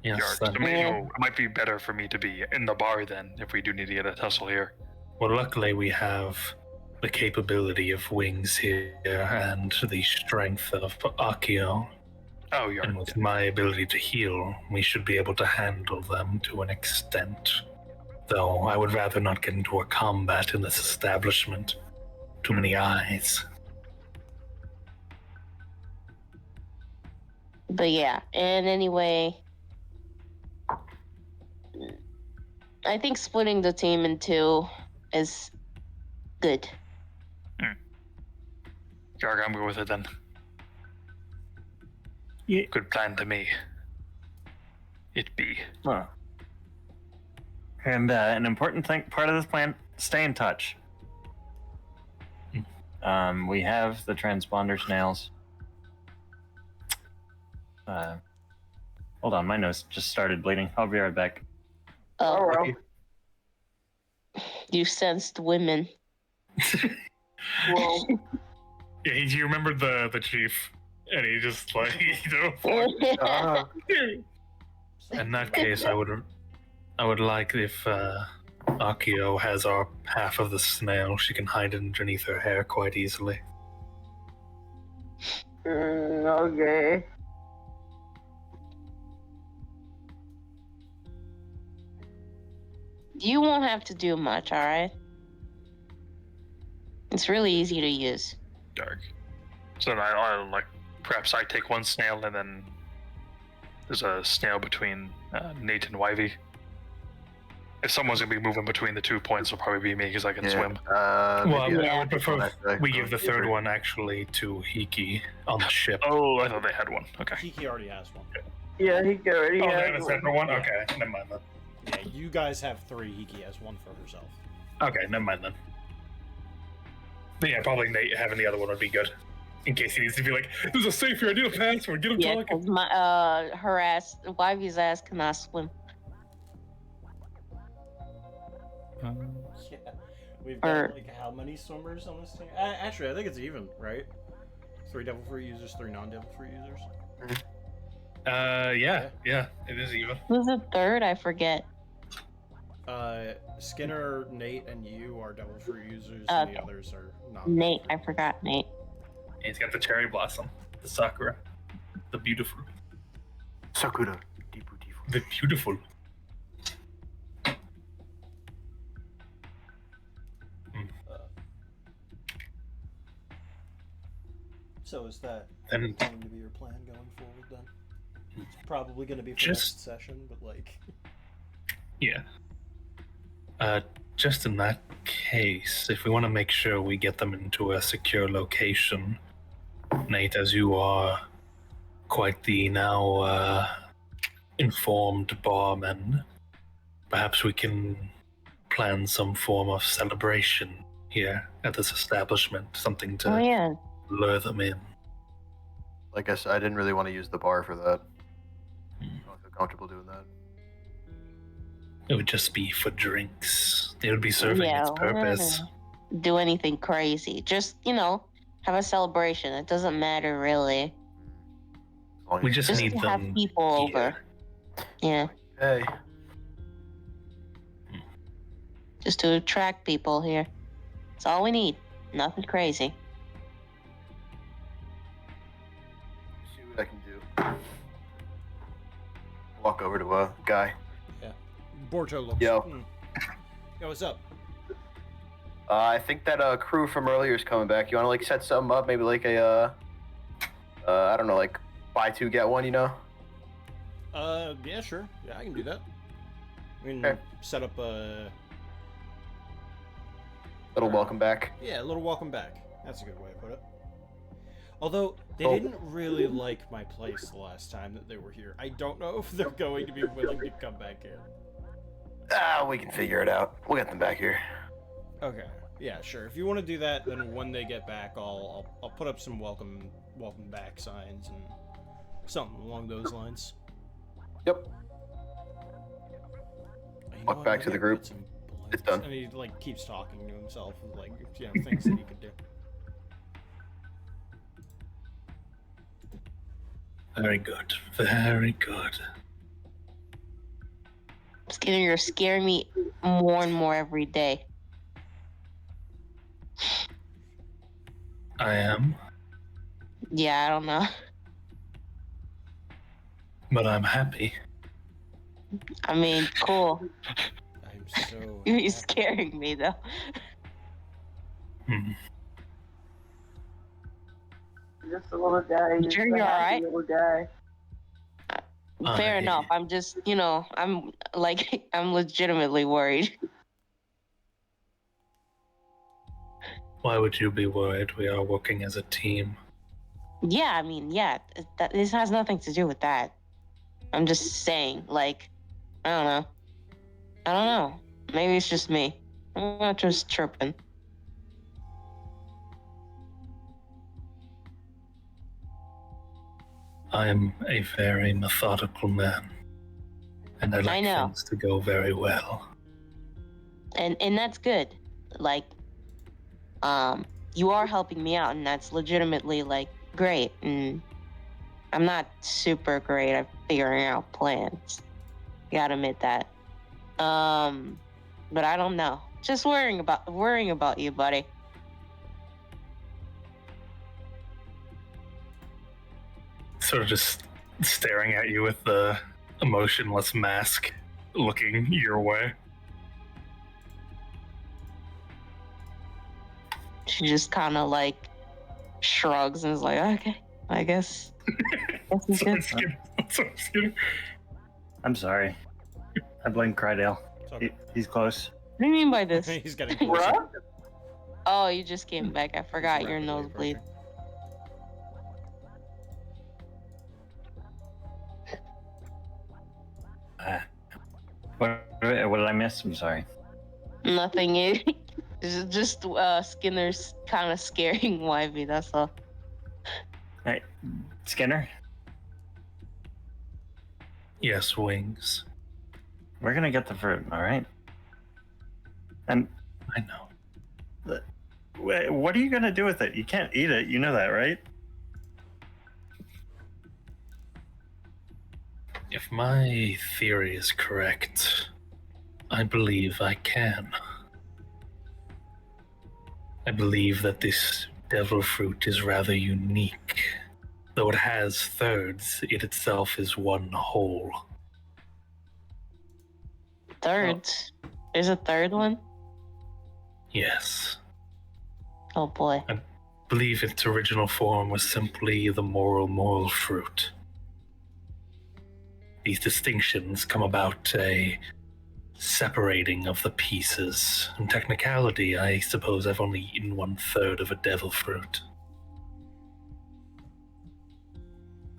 Yes. Yarg. So maybe it might be better for me to be in the bar then, if we do need to get a tussle here. Well, luckily we have the capability of Wings here and the strength of Akio. Oh, And Yarg. with my ability to heal, we should be able to handle them to an extent. Though I would rather not get into a combat in this establishment. Too many eyes. But yeah, and anyway, I think splitting the team in two is good. Jarg, I'm good with it then. Yeah. Good plan to me. It be. Huh. And an important part of this plan: stay in touch. We have the transponder snails. Hold on, my nose just started bleeding. I'll be right back. Oh, well. You sensed women. Well, Yeah, you remembered the chief, and he just like In that case, I would like if Akio has our half of the snail. She can hide it underneath her hair quite easily. okay. You won't have to do much, alright? It's really easy to use. Dark. So then I like perhaps I take one snail and then there's a snail between Nate and Wivey. If someone's gonna be moving between the 2 points, it'll probably be me because I can swim. Well, maybe I would prefer we give the third Either. one actually to Hiki on the ship. Oh, I thought they had one. Okay. Kiki already has one. Yeah, he already Oh, they has have a one. separate one? Yeah. Okay, never mind then. Yeah, you guys have 3. Hiki has 1 for herself. Okay, never mind then. But yeah, probably Nate having the other one would be good. In case he needs to be like, there's a safe here, I need a password, get him Yeah, talking. because my her ass, Wivey's ass cannot swim. Yeah. We've Or- got like how many swimmers on this team? Actually, I think it's even, right? 3 devil fruit users, 3 non-devil fruit users. Yeah, it is even. Who's the third? I forget. Skinner, Nate, and you are devil fruit users, Okay. and the others are non. Nate, I forgot Nate. And he's got the cherry blossom, the sakura, the beautiful, Sakura. Deepu deepu. the beautiful. So is that And going to be your plan going forward then? It's probably going to be for Just- next session, but like. yeah. Just in that case, if we want to make sure we get them into a secure location, Nate, as you are quite the now informed barman, perhaps we can plan some form of celebration here at this establishment, something to Oh yeah. lure them in. Like I said, I didn't really want to use the bar for that. I don't feel comfortable doing that. It would just be for drinks. It would be serving Yeah, its we're purpose. not gonna do anything crazy. Just, have a celebration. It doesn't matter really. As long We as- just Just need to have them people here. over. Yeah. Hey. Just to attract people here. That's all we need. Nothing crazy. See what I can do. Walk over to a guy. Borto looks. Yo. Yo, what's up? I think that crew from earlier is coming back. You want to like set something up? Maybe like a, I don't know, like buy two get one. You know? Yeah, sure. Yeah, I can do that. We can Okay. set up a. Little welcome back. Yeah, a little welcome back. That's a good way to put it. Although they Oh. didn't really like my place the last time that they were here. I don't know if they're going to be willing to come back in. We can figure it out. We'll get them back here. Okay. Yeah, sure. If you want to do that, then when they get back, I'll put up some welcome back signs and something along those lines. Yep. You know Walk what, back maybe to the I'll group. get some It's blinds. done. And he like keeps talking to himself, like things that he could do. Very good. Very good. Skinner, you're scaring me more and more every day. I am, Yeah, I don't know. but I'm happy. I mean, cool. I'm so. You're happy. scaring me though. Hmm. Just a little guy. Just Sure a you're happy alright? little guy. Fair enough. I'm just, I'm like, I'm legitimately worried. Why would you be worried? We are working as a team. Yeah, I mean, yeah, this has nothing to do with that. I'm just saying, like, I don't know. Maybe it's just me. I'm not just chirping. I am a very methodical man, and I like know. things to go very well. And that's good. Like, you are helping me out, and that's legitimately, like, great. And I'm not super great at figuring out plans. Gotta admit that. But I don't know. Just worrying about you, buddy. Sort of just staring at you with the emotionless mask looking your way. She just kind of like shrugs and is like, okay, I guess. He's good. I'm sorry. I blame Crydale. It's okay. He's close. What do you mean by this? He's getting closer. Oh, you just came back. I forgot He's your rapidly nosebleed. approaching. What did I miss? I'm sorry. Nothing. It's just Skinner's kind of scaring Wivey. That's all. Hey, Skinner, Yes, Wings. we're gonna get the fruit, all right? And I know. what are you gonna do with it? You can't eat it. You know that, right? If my theory is correct, I believe I can. I believe that this devil fruit is rather unique. Though it has thirds, it itself is one whole. Third. There's a third one? Yes. Oh boy. I believe its original form was simply the moral fruit. These distinctions come about a separating of the pieces. In technicality, I suppose I've only eaten 1/3 of a devil fruit.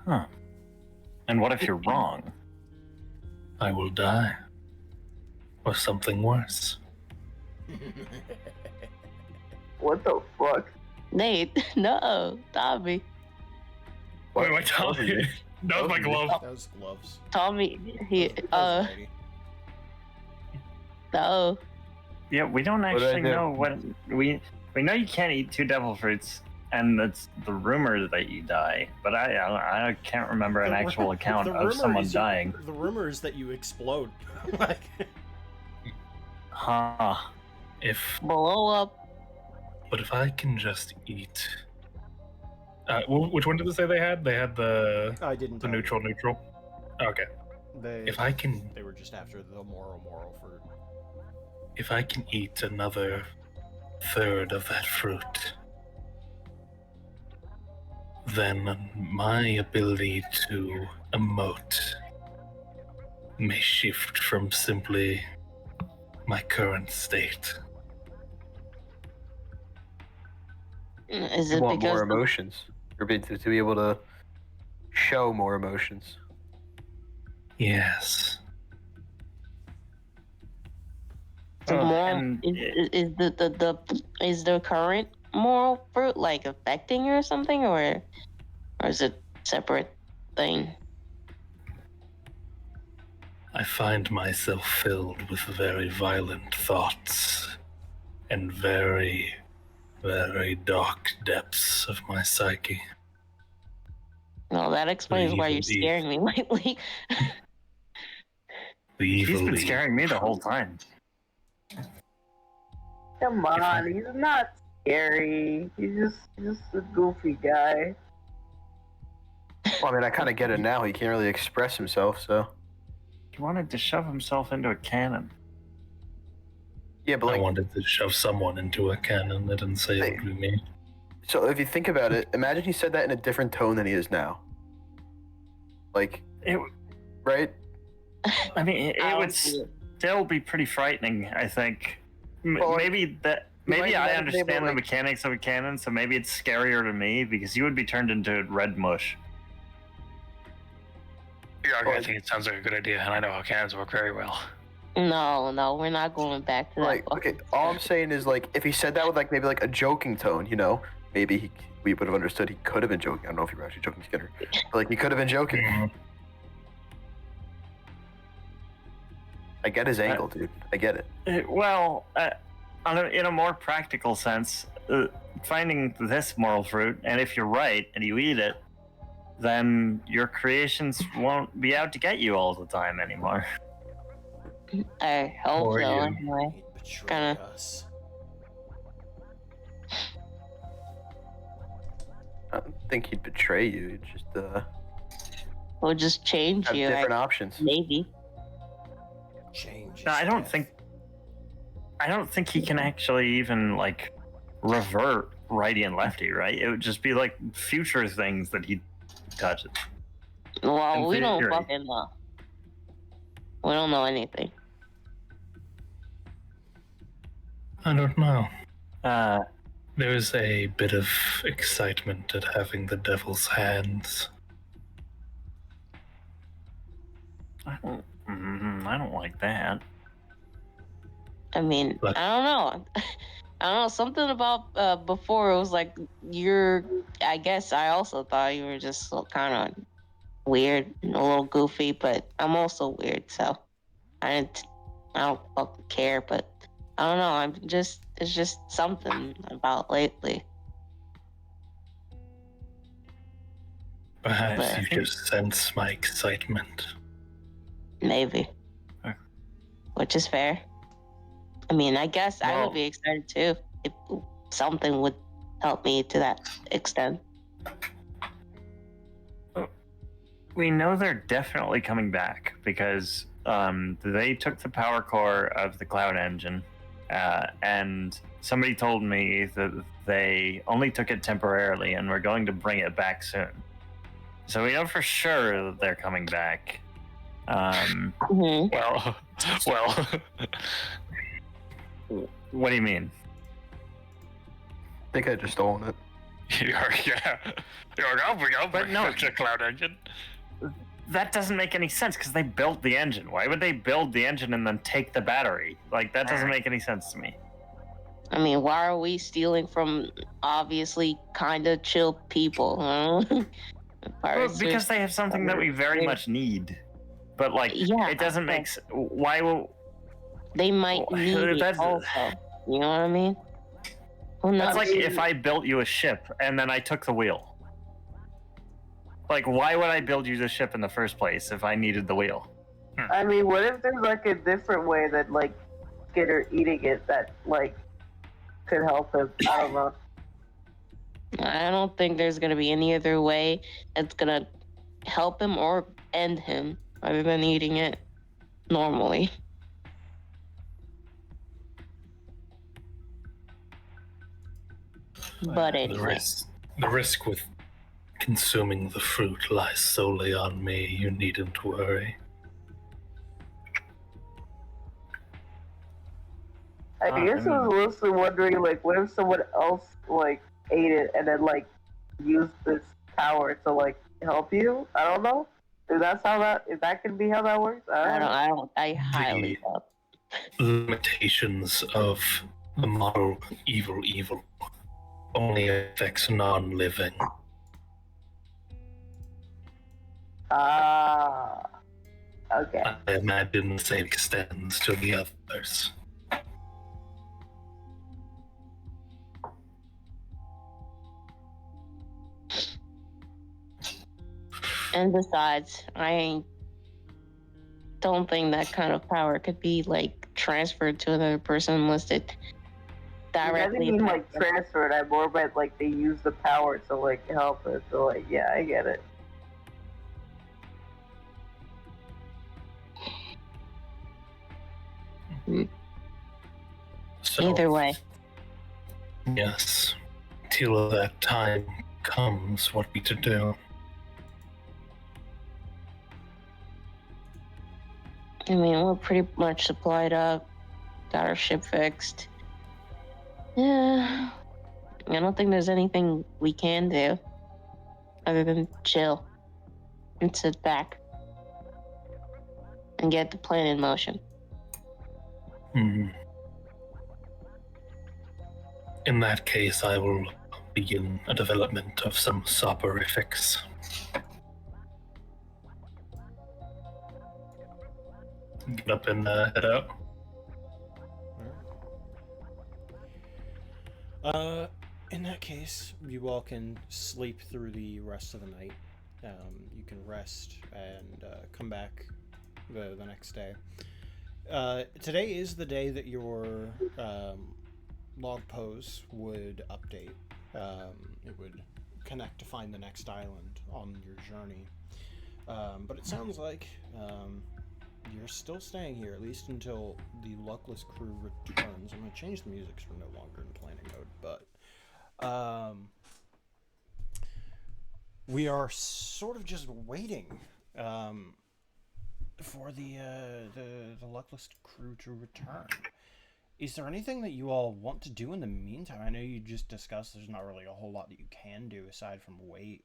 Huh. And what if you're wrong? I will die. Or something worse. What the fuck? Nate, no, Tommy. Wait, my Tommy. That was my glove. That was gloves. Tommy, That was lady. no. Yeah, we don't did I actually do? know what we know. You can't eat 2 devil fruits, and it's the rumor that you die. But I can't remember an The actual account the of rumor someone is dying. The rumor is that you explode. Like, Huh. Blow up. But if I can just eat... which one did they say they had? They had the I didn't. the tell you. neutral. Okay. They, If I can They were just after the moral fruit. if I can eat another third of that fruit, then my ability to emote may shift from simply my current state. Is You it want because more emotions, or to be able to show more emotions. Yes. the Oh, moral and is the current moral fruit like affecting you or something, or is it separate thing? I find myself filled with very violent thoughts and very, very dark depths of my psyche. Well, that explains why evil you're scaring me lately. The He's evil been lead. scaring me the whole time. Come on, he's not scary. He's just a goofy guy. Well, I mean, I kind of get it now. He can't really express himself, so. He wanted to shove himself into a cannon. Yeah, but I like, wanted to shove someone into a cannon. I didn't say it would be me. so if you think about it, imagine he said that in a different tone than he is now. Like, It right? I mean, it I would don't see it. still be pretty frightening, I think. Well, Maybe that. you Maybe might I not be understand able to, the like- mechanics of a cannon, so maybe it's scarier to me because you would be turned into red mush. Yeah, okay, I think it sounds like a good idea, and I know how cannons work very well. No, we're not going back to that. Like, okay, all I'm saying is, like, if he said that with, like, maybe, like, a joking tone, you know, maybe we would have understood he could have been joking. I don't know if you were actually joking, Skinner. But, like, he could have been joking. Mhm. I get his angle, dude. I get it. In a more practical sense, finding this moral fruit, and if you're right and you eat it, then your creations won't be out to get you all the time anymore. I hope Or so. you. Anyway, He'd betray Kinda. us. I don't think he'd betray you. He'd just we'll just change have you. different options. Maybe. Change. No, is I don't death. think he can actually even like revert righty and lefty, right? It would just be like future things that he touches. Well, In we don't theory. fucking know. We don't know anything. I don't know. There's a bit of excitement at having the devil's hands. I don't like that. I mean, But- I don't know. I don't know. Something about before it was like you're. I guess I also thought you were just kind of weird, and a little goofy, but I'm also weird, so I don't fucking care. But I don't know. It's just something about lately. Perhaps But- you just sense my excitement. Maybe. Okay. Which is fair. I mean, I guess I Well- would be excited too if something would help me to that extent. We know they're definitely coming back because they took the power core of the Cloud Engine, and somebody told me that they only took it temporarily and we're going to bring it back soon. So we know for sure that they're coming back. Mhm. Well, What do you mean? They could have just stolen it. you're I'll But bring no- back the Cloud Engine. That doesn't make any sense because they built the engine. Why would they build the engine and then take the battery? Like, that doesn't make any sense to me. I mean, why are we stealing from obviously kind of chill people? Huh? Pirates are- Because they have something that we very much need. But, like, Yeah, it doesn't make why will. they might Well, need it that's- also. You know what I mean? Who knows? That's like if I built you a ship and then I took the wheel. Like, why would I build you the ship in the first place if I needed the wheel? I mean, what if there's like a different way that like Skinner eating it that like could help him? I don't know. I don't think there's gonna be any other way that's gonna help him or end him other than eating it normally. But The anyway, risk with consuming the fruit lies solely on me. You needn't worry. I guess I was mostly wondering like, what if someone else like ate it and then like used this power to like help you? I don't know. If that could be how that works? I highly doubt. Limitations of the model evil only affects non-living. Ah. Okay. I imagine the same extends to the others. And besides, I don't think that kind of power could be like transferred to another person unless it I directly. didn't mean like affects them. transferred. I more meant like they use the power to like help it. So like, yeah, I get it. So, Either way, yes, till that time comes, what we to do? I mean, we're pretty much supplied up. Got our ship fixed. Yeah. I don't think there's anything we can do other than chill and sit back and get the plan in motion. Hmm. In that case, I will begin a development of some soporifics. Get up and head out. In that case, you all can sleep through the rest of the night. You can rest and come back the next day. Today is the day that your log pose would update. It would connect to find the next island on your journey. But it sounds like you're still staying here, at least until the luckless crew returns. I'm going to change the music so we're no longer in planning mode, but we are sort of just waiting for the luckless crew to return. Is there anything that you all want to do in the meantime? I know you just discussed there's not really a whole lot that you can do aside from wait.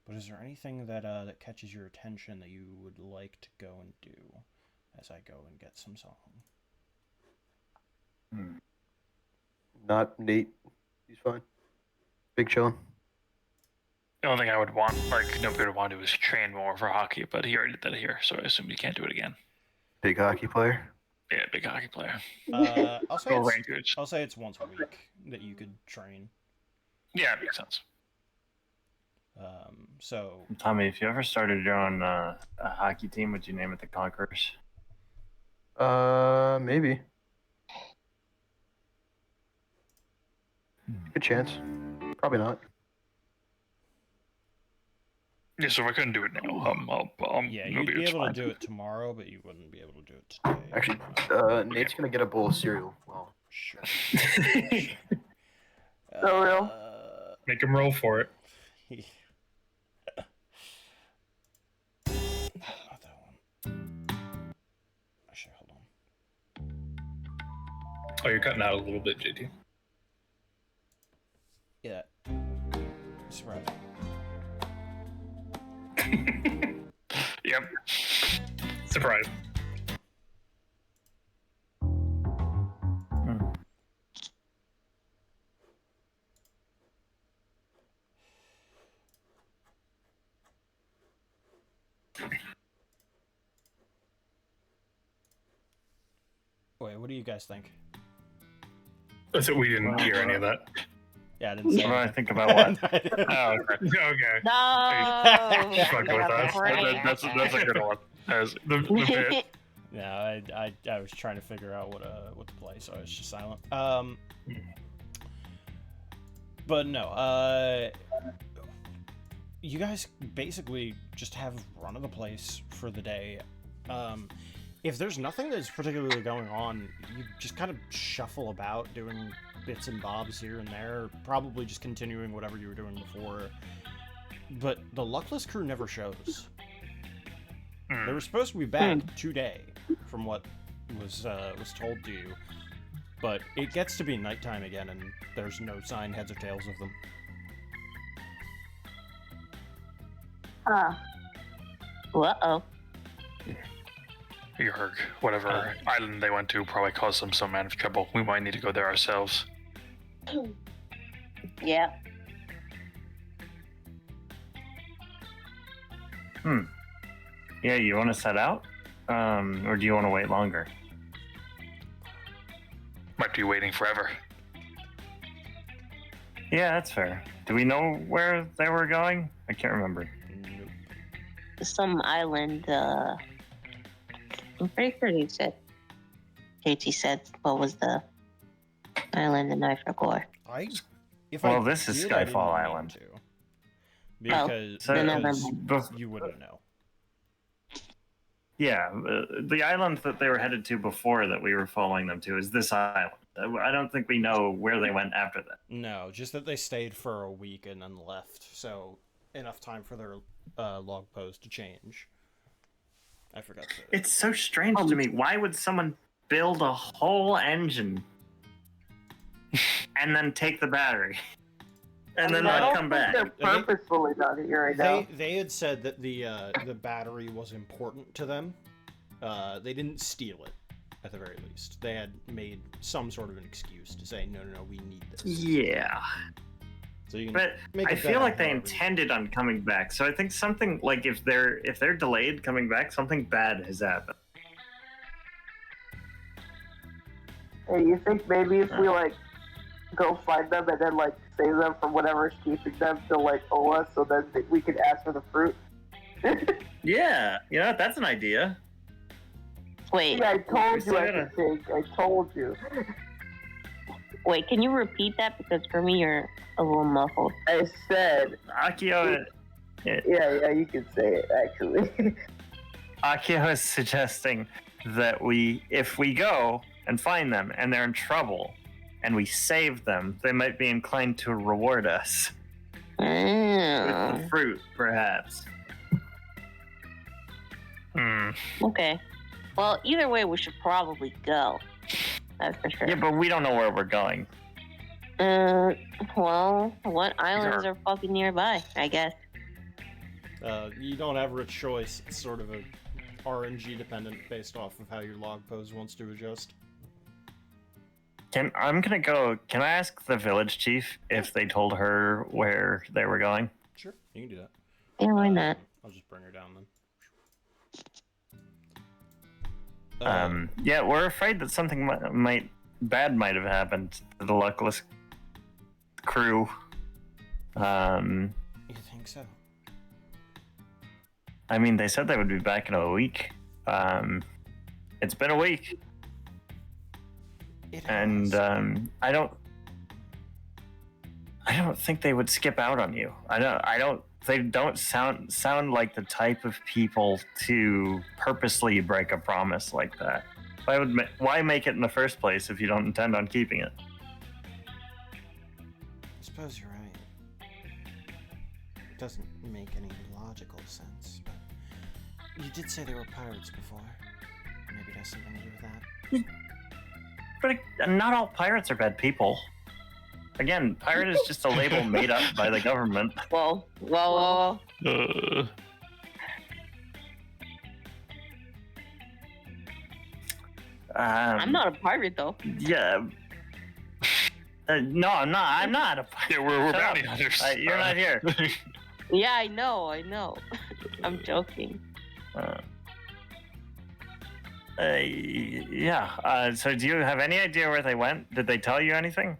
But is there anything that that catches your attention that you would like to go and do as I go and get some song? Not Nate. He's fine. Big chillin'. The only thing I would want, like, nobody would want to do is train more for hockey, but he already did that here, so I assume you can't do it again. Big hockey player. Yeah, big hockey player. I'll say Go it's, Rangers. I'll say it's once a week that you could train. Yeah, it makes sense. So Tommy, if you ever started your own a hockey team, would you name it the Conquerors? Maybe. Good chance. Probably not. Yeah, so if I couldn't do it now, yeah, it'll you'd be it's able fine. to do it tomorrow, but you wouldn't be able to do it today. Actually, Nate's gonna get a bowl of cereal. Well, Sure. So real. Make him roll for it. Not that one. Actually, hold on. Oh, you're cutting out a little bit, JT. Yeah. Surprise. Yep. Surprise. Wait, what do you guys think? So we didn't hear any of that. Yeah, I didn't say What do I anything. think about what? Oh, okay. Okay. No. Fuck with us. That's a good one. As the bit. No, I was trying to figure out what to play, so I was just silent. But no, you guys basically just have run of the place for the day. If there's nothing that's particularly going on, you just kind of shuffle about doing bits and bobs here and there, probably just continuing whatever you were doing before. But the luckless crew never shows. They were supposed to be back today, from what was told to you, but it gets to be nighttime again, and there's no sign, heads or tails of them. Uh-oh. Your whatever island they went to probably caused them some amount of trouble. We might need to go there ourselves. Yeah. Yeah, you want to set out? Or do you want to wait longer? Might be waiting forever. Yeah, that's fair. Do we know where they were going? I can't remember. Nope. Some island, I'm pretty sure he said. JT said what was the island and I forgot. Well, this is did, I didn't Skyfall mean Island. to, because So- Then never because mind. you wouldn't know. Yeah, the island that they were headed to before that we were following them to is this island. I don't think we know where they went after that. No, just that they stayed for a week and then left. So enough time for their log post to change. I forgot to. It's so strange to me. Why would someone build a whole engine and then take the battery and then I not don't come think back? they're purposefully not here right now. They had said that the battery was important to them. They didn't steal it, at the very least. They had made some sort of an excuse to say, no, we need this. Yeah. So you can But make I it feel better like they however you- intended on coming back. So I think something like if they're delayed coming back, something bad has happened. Hey, you think maybe if we like go find them and then like save them from whatever's keeping them to like owe us, so then we can ask for the fruit? Yeah, that's an idea. Wait, Yeah, I told still you I gotta- could think. I told you. wait, can you repeat that? Because for me, you're a little muffled. I said, Akio, yeah, you can say it actually. Akio is suggesting that if we go and find them and they're in trouble and we save them, they might be inclined to reward us with Oh, the fruit, perhaps. okay. Well, either way, we should probably go. That's for sure. Yeah, but we don't know where we're going. Well, what islands are fucking nearby? I guess. You don't have a choice. It's sort of a RNG dependent based off of how your log pose wants to adjust. Can I ask the village chief if they told her where they were going? Sure, you can do that. Yeah, why not? I'll just bring her down then. Yeah, we're afraid that something might have happened to the luckless crew. You think so? I mean, they said they would be back in a week. It's been a week, and I don't think they would skip out on you. They don't sound like the type of people to purposely break a promise like that. Why make it in the first place if you don't intend on keeping it? I suppose you're right. It doesn't make any logical sense, but you did say they were pirates before. Maybe it has something to do with that. But not all pirates are bad people. Again, pirate is just a label made up by the government. Whoa. I'm not a pirate though. Yeah. No, I'm not. I'm not a pirate. Yeah, we're Shut bounty up. hunters. You're not here. Yeah, I know. I'm joking. Yeah. So do you have any idea where they went? Did they tell you anything?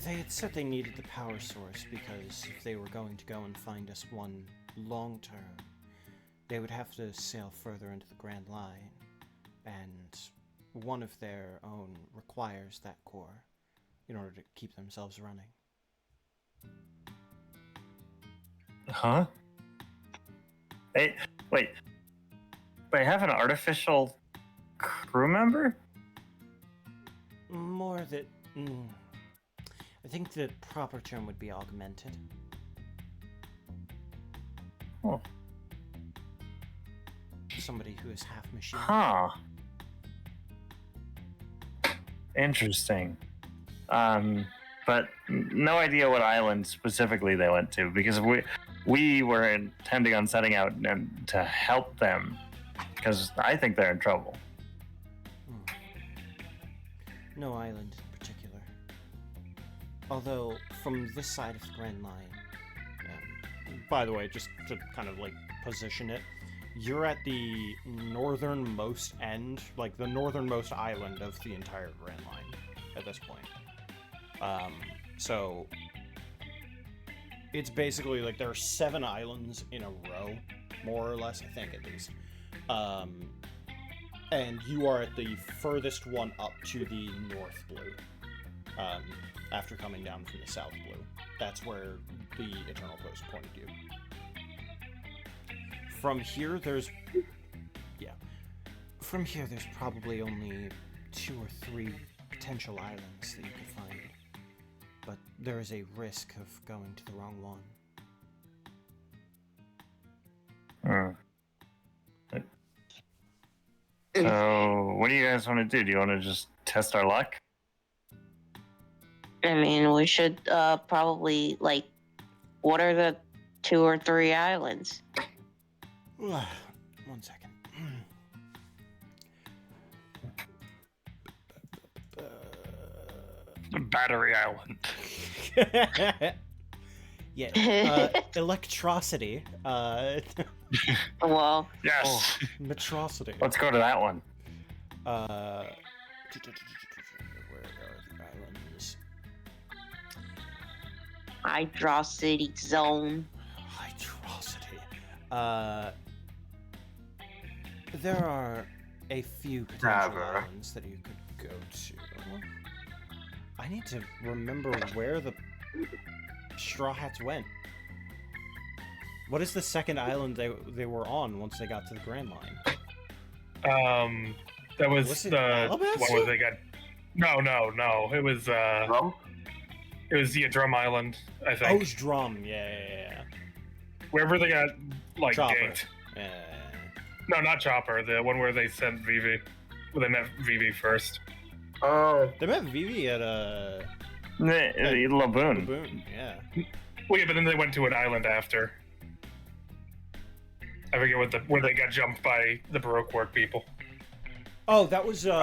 They had said they needed the power source because if they were going to go and find us one long term, they would have to sail further into the Grand Line, and one of their own requires that core in order to keep themselves running. Huh? Wait. They have an artificial crew member? More that... I think the proper term would be augmented. Oh. Somebody who is half machine. Huh. Interesting. But no idea what island specifically they went to, because we were intending on setting out and to help them, because I think they're in trouble. No island in particular. Although, from this side of the Grand Line, by the way, just to kind of like position it, you're at the northernmost end, like the northernmost island of the entire Grand Line at this point. So it's basically like there are 7 islands in a row, more or less, I think at least. And you are at the furthest one up to the North Blue. After coming down from the South Blue. That's where the Eternal Post pointed you. From here, there's probably only 2 or 3 potential islands that you could find. But there is a risk of going to the wrong one. So, what do you guys want to do? Do you want to just test our luck? I mean, we should probably like. What are the 2 or 3 islands? 1 second. Battery Island. Yeah, electrocity. Well, Yes. Metrocity. Let's go to that one. Where are the islands? Hydrocity Zone. Hydrocity. There are a few potential islands that you could go to. I need to remember where the Straw Hats went. What is the second island they were on once they got to the Grand Line? That was Was it the Alabasta? one where they got. No. It was Drum? It was Drum Island, I Oh, it think. was Drum. Yeah. Wherever they got like Chopper. ganked. Yeah. No, not Chopper. The one where they sent Vivi. Well, they met Vivi first. Oh. They met Vivi at Laboon. Laboon. Yeah. Well, yeah, but then they went to an island after. I forget where they got jumped by the Baroque work people. Oh, that was The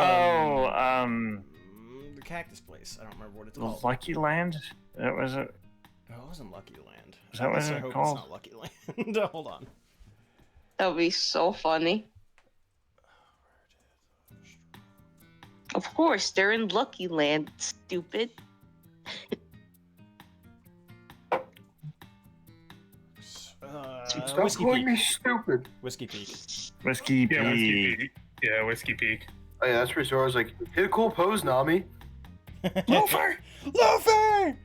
the cactus place. I don't remember what it's called. Lucky Land? That was it. No, it wasn't Lucky Land. Is that what I it's hope called? It's not Lucky Land. Hold on. That would be so funny. Of course, they're in Lucky Land, stupid. Stop Whiskey calling Peak. me stupid. Whiskey Peak. Whiskey Yeah, Whiskey Peak. Peak. Yeah, Whiskey Peak. Oh yeah, that's where Zora's like, hit a cool pose, Nami. Loafer! Loafer!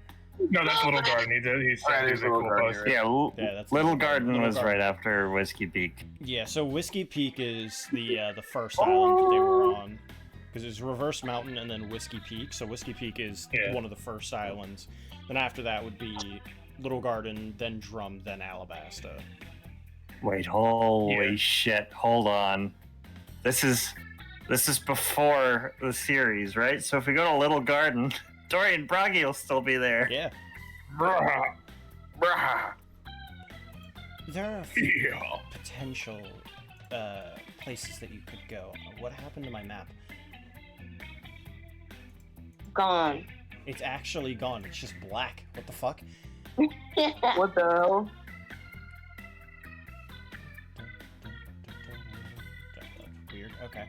No, that's Little Garden. He's Alright, a it's Little cool Garden, post. you're right. Yeah, Yeah, that's Little Garden Little was Garden. right after Whiskey Peak. Yeah, so Whiskey Peak is the first island that they were on. Because it's Reverse Mountain and then Whiskey Peak. So Whiskey Peak is one of the first islands. Then after that would be Little Garden, then Drum, then Alabasta. Wait, holy Yeah. shit! Hold on. This is before the series, right? So if we go to Little Garden, Dorian Broggy will still be there. Yeah. Bruh. Bruh. There are a few Yeah. potential places that you could go. What happened to my map? Gone. It's actually gone. It's just black. What the fuck? What the hell? That's weird. Okay.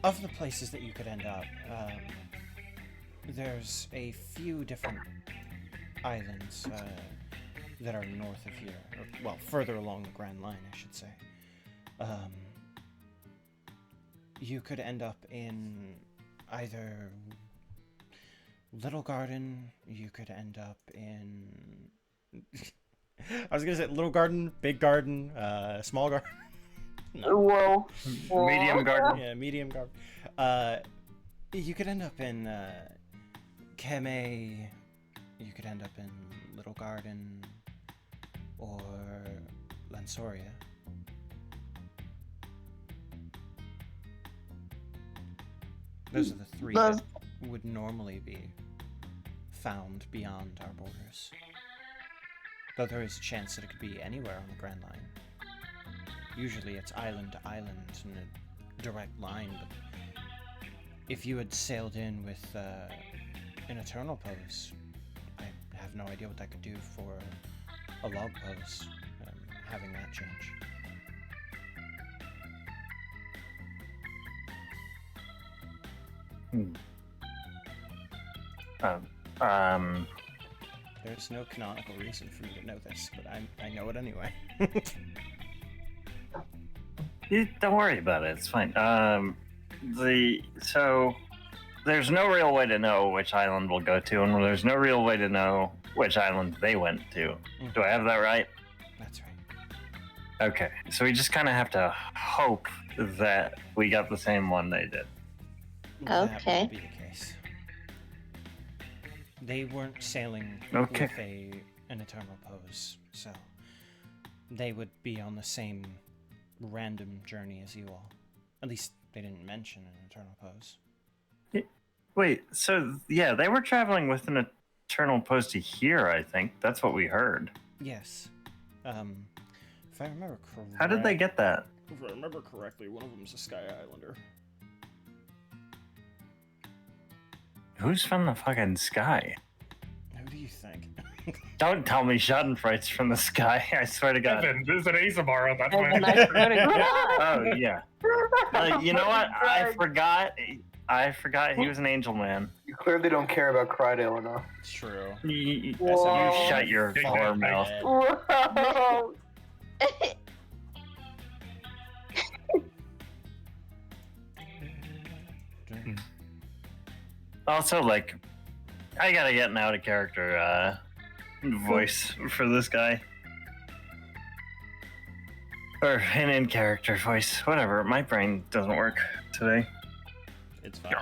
Of the places that you could end up, there's a few different islands that are north of here, or, well, further along the Grand Line, I should say. You could end up in either Little Garden, you could end up in... I was gonna say Little Garden, Big Garden, Small Garden. Whoa. Medium Garden. Yeah, Medium Garden. You could end up in Keme, you could end up in Little Garden, or Lansoria. Those are the three that would normally be found beyond our borders. Though there is a chance that it could be anywhere on the Grand Line. Usually it's island to island in a direct line, but if you had sailed in with an Eternal Pose, I have no idea what that could do for a log pose, having that change. There's no canonical reason for me to know this, but I know it anyway. Don't worry about it. It's fine. So there's no real way to know which island we'll go to, and there's no real way to know which island they went to. Do I have that right? That's right. Okay. So we just kind of have to hope that we got the same one they did. That Okay. would be the case. They weren't sailing Okay. with an eternal pose, so they would be on the same random journey as you all. At least they didn't mention an eternal pose. Wait, so yeah, they were traveling with an eternal pose to here, I think. That's what we heard. Yes. If I remember correctly. How did they get that? If I remember correctly, one of them's a Sky Islander. Who's from the fucking sky? Who do you think? Don't tell me Schadenfreude's from the sky. I swear to God. Evan, there's an Asamara. That's Evan, why. I swear to God. Oh yeah. You know what? I forgot. I forgot he was an angel man. You clearly don't care about Crydale enough. It's true. You Whoa. shut your Big whore man, mouth. Whoa. Also, like, I gotta get an out of character voice for this guy. Or an in character voice. Whatever. My brain doesn't work today. It's fine.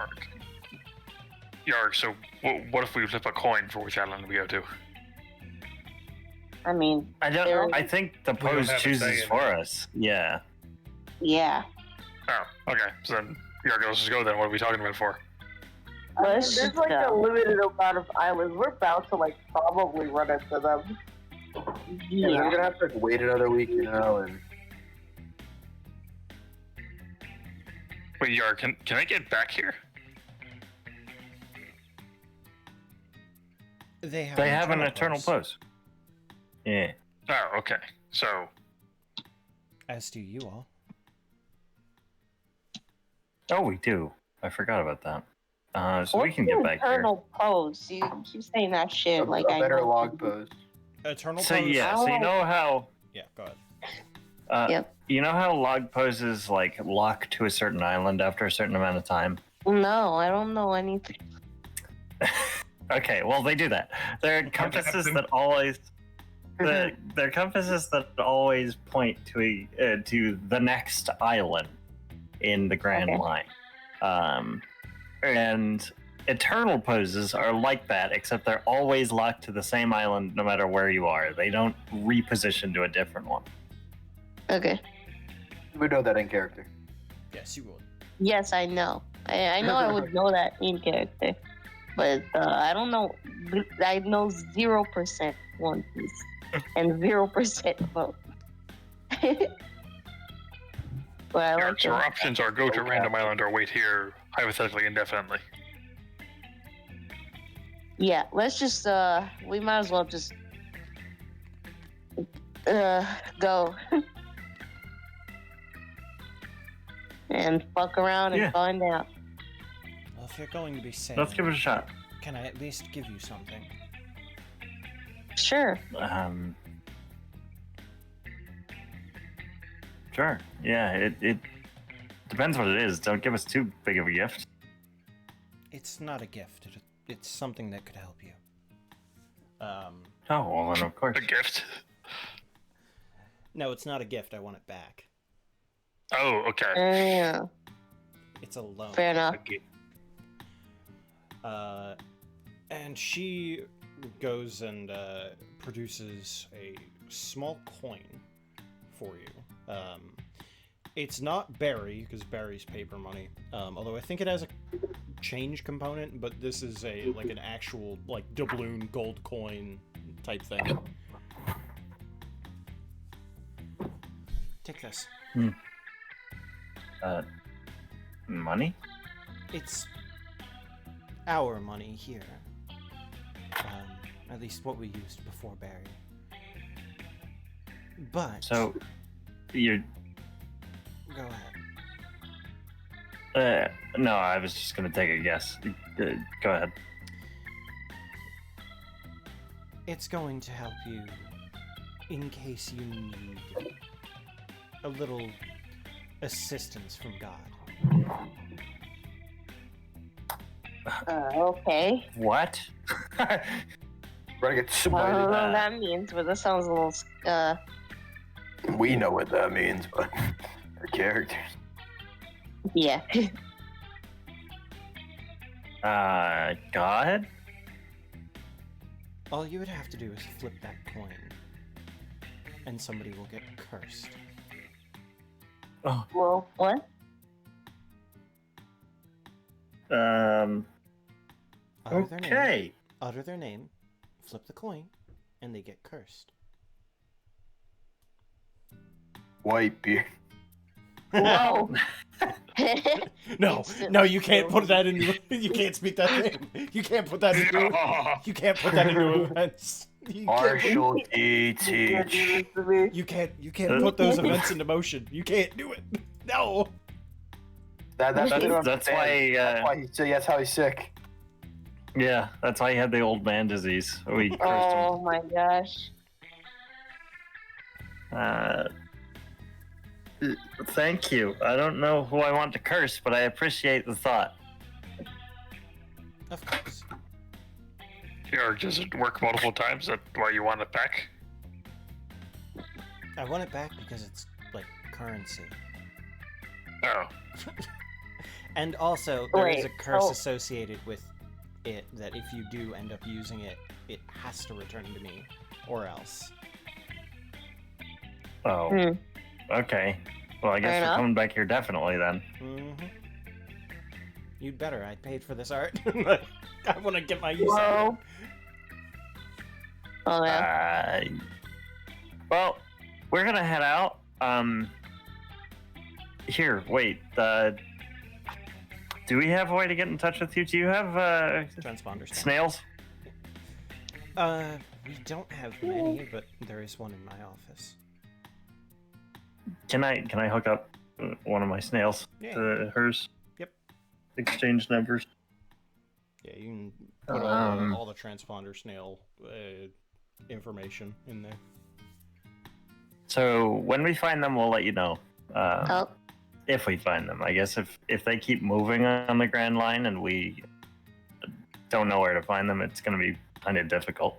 Yarg, so what if we flip a coin for which island we go to? I mean, I don't. There- I think the don't pose have a say chooses in for it. us. Yeah. yeah. Oh, okay. So then, Yarg, let's just go then. What are we talking about for? Let's There's just like a go. limited amount of islands. We're about to like probably run into them. Yeah, Yeah. we're gonna have to like, wait another week, you know, and Wait, Yarg, can I get back here? They have, They have an eternal pose. Yeah. Oh, okay. So, As do you all. Oh, we do. I forgot about that. So we What's can the get back here. eternal pose? You keep saying that shit a like I better know. log pose. Eternal So pose. yeah, so you know how Yeah, go ahead. Yep. you know how log poses like lock to a certain island after a certain amount of time. No, I don't know anything. Okay, well they do that. They're compasses that always they're compasses that always point to the next island in the Grand Okay. Line. And eternal poses are like that, except they're always locked to the same island no matter where you are. They don't reposition to a different one. Okay. We know that in character. Yes, you would. Yes, I know. I know I would know that in character. But I don't know. I know 0% One Piece and 0% vote. But I Yarg, like so our it. options are go to Okay. random island or wait here, hypothetically indefinitely. Yeah, let's just we might as well just go and fuck around and Yeah. find out. Well, if you're going to be sailing, Let's give it a shot. can I at least give you something? Sure. Sure. Yeah, it depends what it is. Don't give us too big of a gift. It's not a gift. It's something that could help you. Oh, well then of course. A gift. No, it's not a gift. I want it back. Oh, okay. Yeah. It's a loan. Fair enough. And she goes and produces a small coin for you. It's not Barry, because Barry's paper money. Although I think it has a change component, but this is like an actual like doubloon gold coin type thing. Take this. Money? It's our money here. At least what we used before Barry. But So, you're. go ahead. No, I was just gonna take a guess. Go ahead. It's going to help you in case you need a little assistance from God. Okay. What? We're gonna get I don't know smited. what that means, but that sounds a little We know what that means, but our characters. yeah. God? All you would have to do is flip that coin, and somebody will get cursed. Well, What? Utter their name, Okay. utter their name, flip the coin, and they get cursed. Whitebeard. Whoa. No, Instant no, you can't put kills. that into. You can't speak that name. You can't put that into. You can't put that into events. You can't, Marshall D. you can't do Teach. this to me. you can't put those events into motion. You can't do it. No. That's That's why. That's why he's sick. That's how he's sick. Yeah, that's why he had the old man disease. We cursed Oh my gosh. him. Thank you. I don't know who I want to curse, but I appreciate the thought. Of course. Or does it work multiple times? That's why you want it back? I want it back because it's like currency. Oh. And also, there is a Wait, curse oh. associated with it that if you do end up using it, it has to return to me, or else. Oh. Hmm. Okay. Well, I guess Fair we're enough. coming back here definitely then. Mm-hmm. You'd better. I paid for this art. I want to get my use out of Whoa. Oh yeah. Well, we're gonna head out. Here, wait. Do we have a way to get in touch with you? Do you have it. Transponder stamp. snails? We don't have many, but there is one in my office. Can I hook up one of my snails Yeah. to hers? Yep. Exchange numbers. Yeah, you can put all the transponder snail information in there. So when we find them, we'll let you know. Oh. If we find them, I guess if they keep moving on the Grand Line and we don't know where to find them, it's going to be kind of difficult.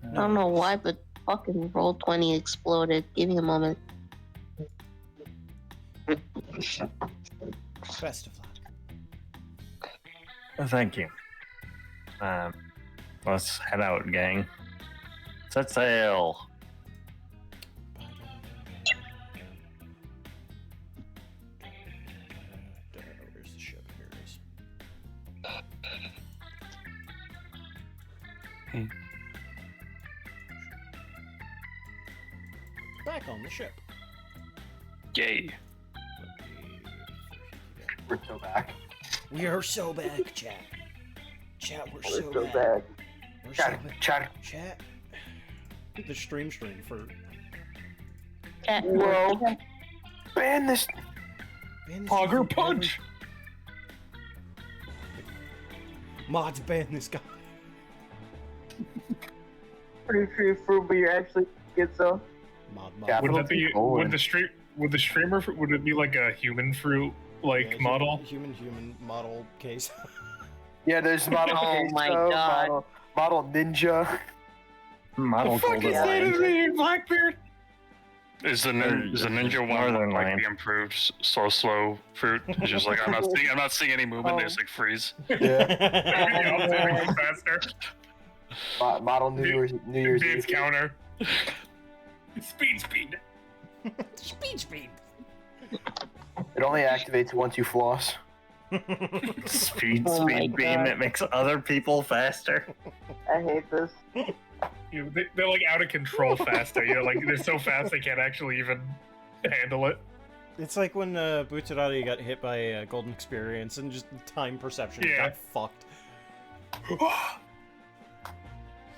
I don't know why, but fucking Roll20 exploded. Give me a moment. Best of luck. Thank you. Let's head out, gang. Set sail. Where's the ship? Here it is. Back on the ship. Yay. We're so back. We are so back, chat. Chat, we're so, We're so back. bad. We're so Chat, back. chat. Chat. The stream for Whoa. Ban this. ban this Hogger from punch. mods ban this guy. Pretty sure Fruba, you actually get some. Mod. Yeah, Would that be Oh, would and- the streamer would it be like a human fruit like Yeah, model? Human model case. Yeah, there's model. Oh my Queso, God. Model Ninja. Model Golden Lion. Blackbeard? Is the Or is the ninja one Northern like Lion. the improved slow fruit? It's just like I'm not seeing any movement. They just like freeze. Yeah. Yeah, I'm doing it faster. Model New Year's Dance Eve. counter. Speed. Speed. It only activates once you floss. Speed Oh my beam. God. It makes other people faster. I hate this. They're like out of control faster. You know, like they're so fast they can't actually even handle it. It's like when Butsurari got hit by a golden experience and just time perception Yeah. got fucked.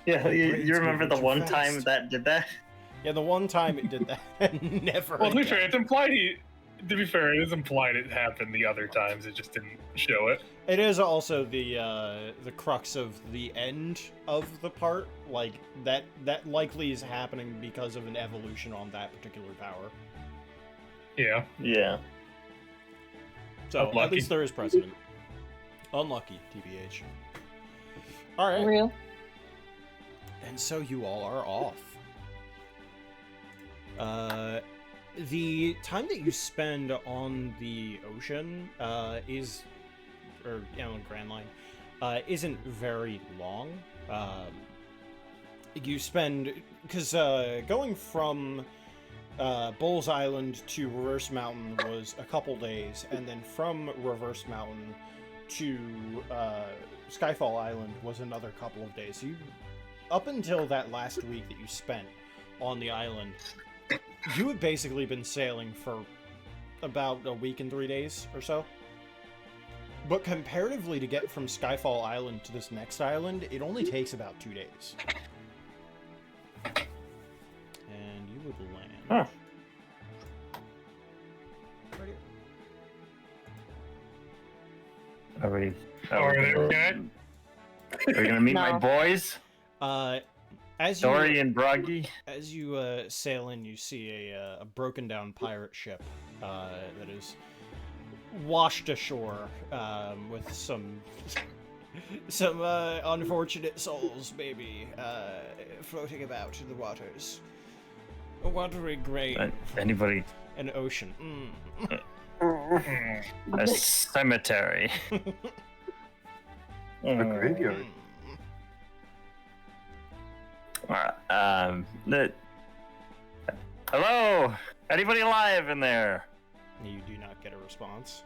Yeah, Brains you remember moving the too one fast. time that did that? Yeah, the one time it did that, and never. Well, to be again. fair, it's implied to be fair, it is implied it happened the other times. It just didn't show it. It is also the crux of the end of the part. Like that likely is happening because of an evolution on that particular power. Yeah. Yeah. So at Unlucky. least there is precedent. Unlucky, TBH. All right, Real. and so you all are off. The time that you spend on the ocean Grand Line, isn't very long. You spend, because going from Bulls Island to Reverse Mountain was a couple days, and then from Reverse Mountain to Skyfall Island was another couple of days. So you, up until that last week that you spent on the island, you had basically been sailing for about a week and 3 days or so. But comparatively, to get from Skyfall Island to this next island, it only takes about 2 days. And you would land. Huh. Right here. Are we okay? Are we gonna meet my No. boys? As you Dory and Broggy? as you sail in, you see a broken down pirate ship that is washed ashore with some unfortunate souls, maybe floating about in the waters. A watery grain, Anybody? an ocean. A cemetery. A graveyard. Hello? Anybody alive in there? You do not get a response.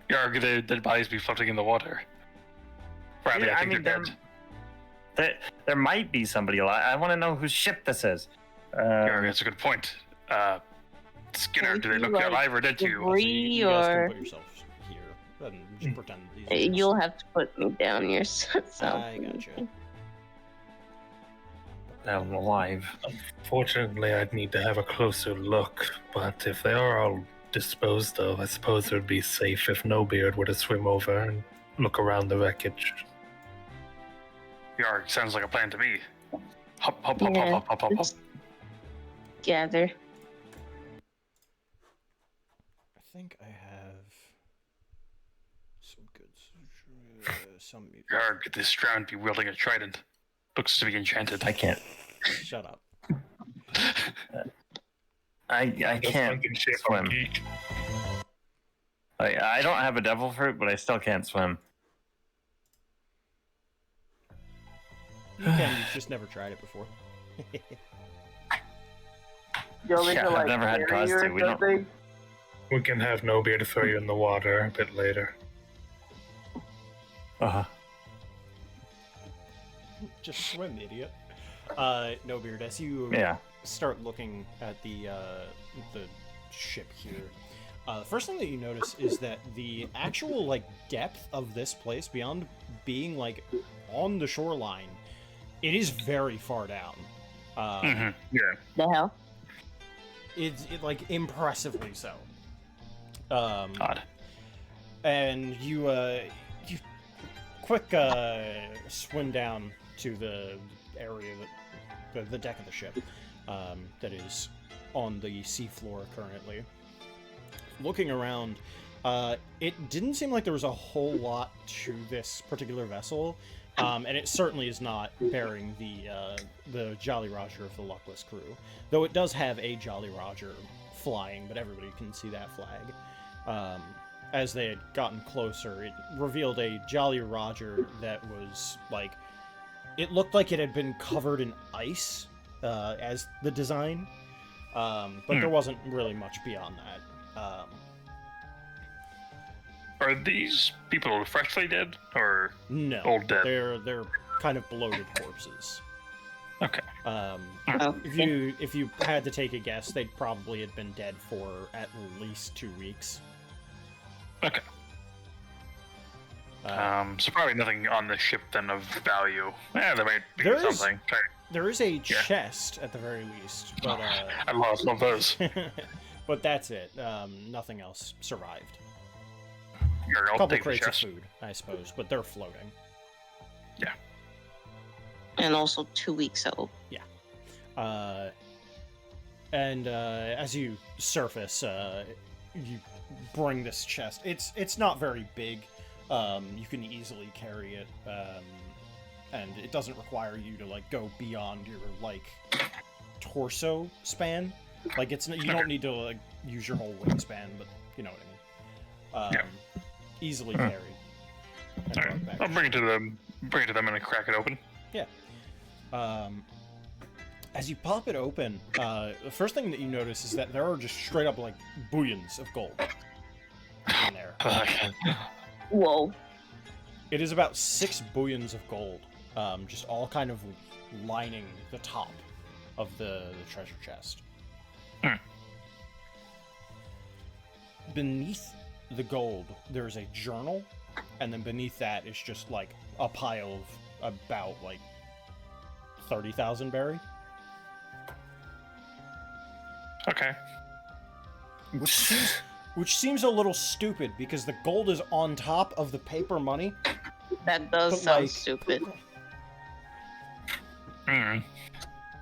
Yarg, the dead bodies be floating in the water. Bradley, Yeah, I think they're dead. There might be somebody alive. I want to know whose ship this is. Yarg, that's a good point. Skinner, do they look Like, alive or dead to you? So you guys can or put yourselves here and just pretend these are you'll have to put me down yourself. I gotcha. I'm alive. Fortunately, I'd need to have a closer look, but if they are all disposed of, I suppose it would be safe if No Beard were to swim over and look around the wreckage. Yarg, sounds like a plan to me. Hop, hop, hop, Yeah, hop, hop, hop, hop, hop. let's gather. I think I have some good some music. Yarg, this drowned be wielding a trident. Looks to be enchanted. I can't. Shut up. I That's can't fucking shit swim. on geek. I don't have a devil fruit, but I still can't swim. You can, you've just never tried it before. You want me Yeah, to, I've like, never had carry cause you to. or We don't- something? We can have No Beard throw you in the water a bit later. Uh-huh. Just swim, idiot. No Beard, as you Yeah. start looking at the ship here, the first thing that you notice is that the actual like depth of this place, beyond being like on the shoreline, it is very far down. Yeah. The hell? It's like impressively so. Odd. And you quick swim down to the area that the deck of the ship that is on the seafloor currently. Looking around, it didn't seem like there was a whole lot to this particular vessel, and it certainly is not bearing the Jolly Roger of the Luckless Crew, though it does have a Jolly Roger flying, but everybody can see that flag. As they had gotten closer, it revealed a Jolly Roger that was like, it looked like it had been covered in ice as the design, but there wasn't really much beyond that. Are these people freshly dead or No, old dead? they're kind of bloated corpses. Okay. If you had to take a guess, they'd probably have been dead for at least 2 weeks. Okay. So probably nothing on the ship then of value. Yeah, there might be There is- something. Okay. There is a Yeah. chest at the very least, but I love those. but that's it. Nothing else survived. Here, A I'll couple take the crates of chest. food, I suppose, but they're floating. And also 2 weeks old. And as you surface, you bring this chest. It's not very big. You can easily carry it, and it doesn't require you to like go beyond your like torso span. Like you don't need to like use your whole wingspan, but you know what I mean. Easily carried. And brought back. bring it to them. Bring it to them and crack it open. As you pop it open, the first thing that you notice is that there are just straight up like bullions of gold in there. Whoa. It is about 6 bullions of gold, just all kind of lining the top of the treasure chest. Beneath the gold, there is a journal, and then beneath that is just like a pile of about like 30,000 berry. Okay. Which seems a little stupid because the gold is on top of the paper money. That does But, sound like- stupid. Mm.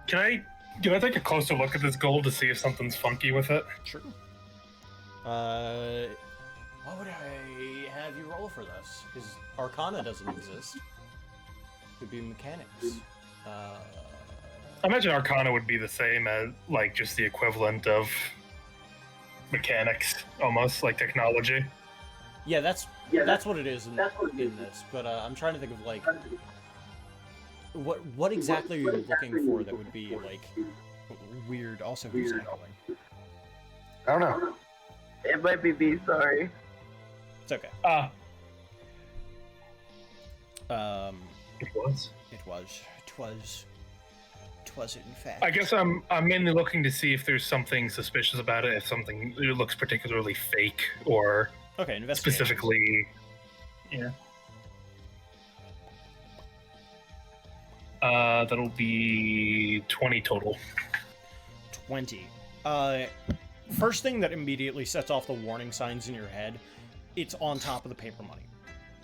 Can I take a closer look at this gold to see if something's funky with it? Sure. What would I have you roll for this? Because Arcana doesn't exist. Could be mechanics. I imagine Arcana would be the same as, like, just the equivalent of mechanics, almost, like technology. Yeah, that's what it is in this. But I'm trying to think of like what exactly are you looking for that would be like weird. Also, who's echoing? I don't know. It might be me, sorry. It's okay. It was. It was in fact. I guess I'm mainly looking to see if there's something suspicious about it, if something it looks particularly fake or Okay, investigation. specifically. Yeah. That'll be 20 total. 20. First thing that immediately sets off the warning signs in your head, it's on top of the paper money.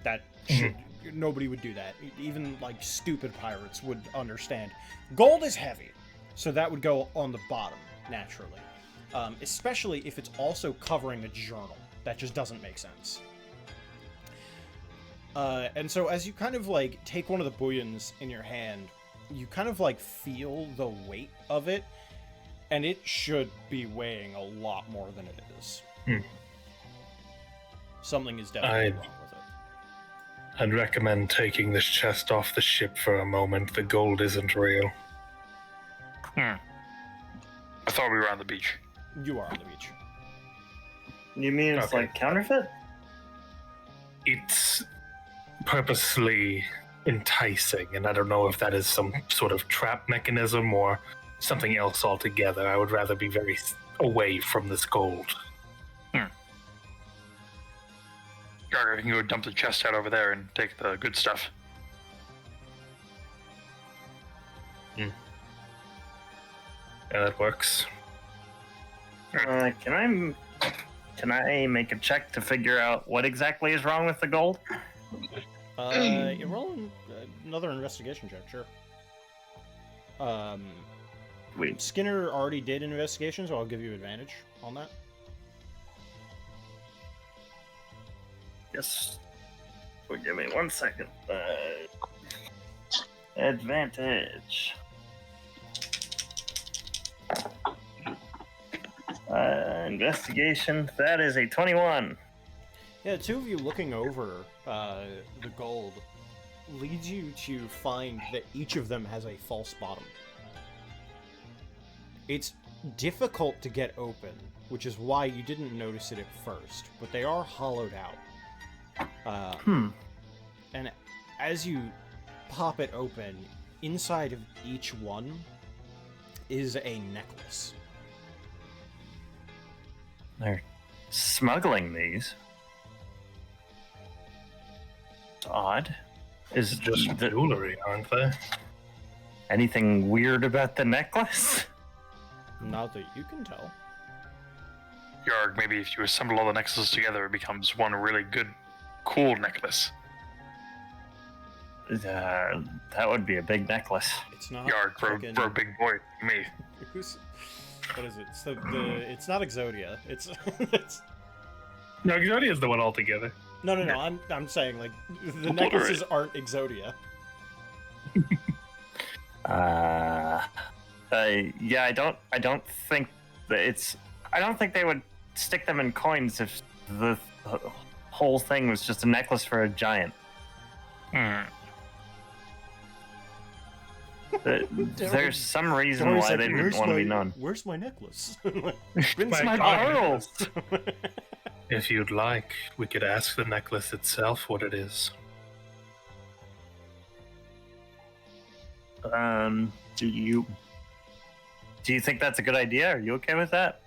That should, nobody would do that. Even like stupid pirates would understand. Gold is heavy, so that would go on the bottom naturally. Especially if it's also covering a journal. That just doesn't make sense. And so as you kind of like take one of the bullions in your hand, you kind of like feel the weight of it, and it should be weighing a lot more than it is. Something is definitely wrong with it. I'd recommend taking this chest off the ship for a moment. The gold isn't real. I thought we were on the beach. You are on the beach. You mean it's Okay. like counterfeit? It's purposely enticing, and I don't know if that is some sort of trap mechanism or something else altogether. I would rather be very away from this gold. Garger, you can go dump the chest out over there and take the good stuff. Yeah, that works. Can I make a check to figure out what exactly is wrong with the gold? You roll another investigation check, sure. Wait. Skinner already did an investigation, so I'll give you advantage on that. Yes. Well, give me 1 second. Advantage. Investigation. That is a 21. Yeah, the two of you looking over the gold leads you to find that each of them has a false bottom. It's difficult to get open, which is why you didn't notice it at first, but they are hollowed out. And as you pop it open, inside of each one is a necklace. They're smuggling these. It's odd. Is Just jewelry, aren't they? anything weird about the necklace? Not that you can tell. Yarg, maybe if you assemble all the necklaces together, it becomes one really good, cool necklace. That would be a big necklace. It's not. Yarg, for fucking- a big boy, me. What is it? It's it's not Exodia. It's it's No, Exodia is the one altogether. no. I'm saying like the necklaces aren't Exodia. Yeah, I don't think that it's. I don't think they would stick them in coins if the whole thing was just a necklace for a giant. There's some reason why they didn't want to be known. Where's my necklace? It's my pearls. If you'd like, we could ask the necklace itself what it is. Do you think that's a good idea? Are you okay with that?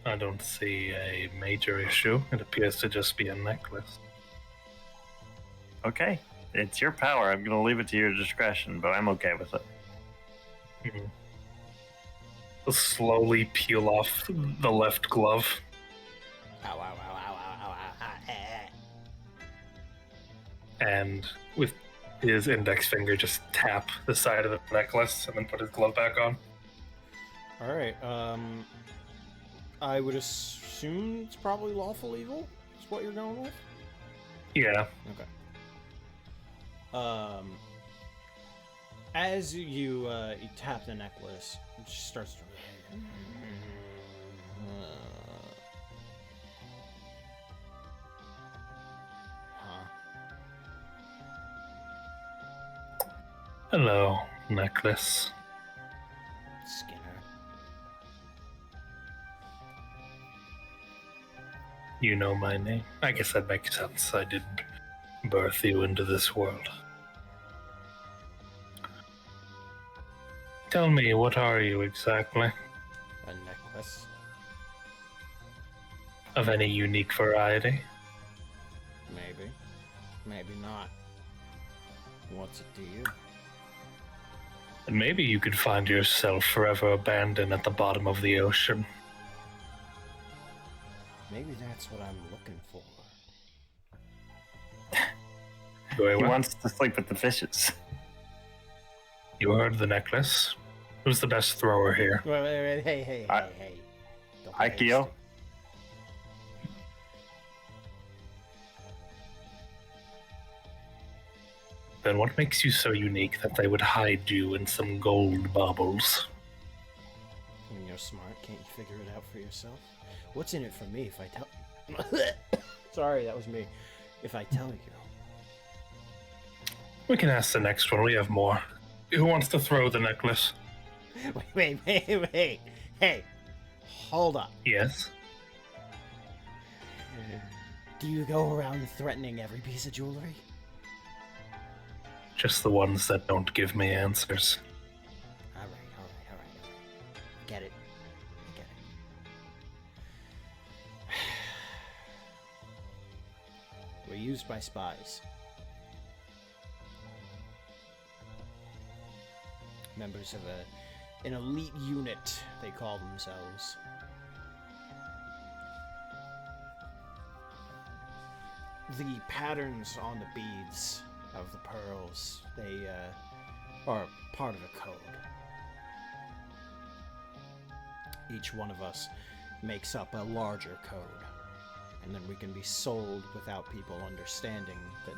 I don't see a major issue. It appears to just be a necklace. Okay. It's your power. I'm going to leave it to your discretion, but I'm okay with it. Mhm. He'll slowly peel off the left glove. Ow, ow, ow, ow, ow, ow, ow, ow. And with his index finger just tap the side of the necklace and then put his glove back on. All right. I would assume it's probably lawful evil. Is what you're going with? Yeah. Okay. As you tap the necklace, it just starts to. Hello, necklace. Skinner. You know my name. I guess that makes sense. I did birth you into this world. Tell me, what are you exactly? A necklace. Of any unique variety? Maybe. Maybe not. What's it to you? And maybe you could find yourself forever abandoned at the bottom of the ocean. Maybe that's what I'm looking for. Very He well. wants to sleep with the fishes. You heard the necklace. Who's the best thrower here? Wait, hey. Don't be Aikio? hasty. Then what makes you so unique that they would hide you in some gold baubles? When you're smart, can't you figure it out for yourself? What's in it for me if I tell? Sorry, that was me. If I tell you. We can ask the next one. We have more. Who wants to throw the necklace? Wait. Hey, hold up. Yes. Do you go around threatening every piece of jewelry? Just the ones that don't give me answers. All right. Get it. We're used by spies. Members of an elite unit, they call themselves. The patterns on the beads of the pearls, they are part of a code. Each one of us makes up a larger code, and then we can be sold without people understanding that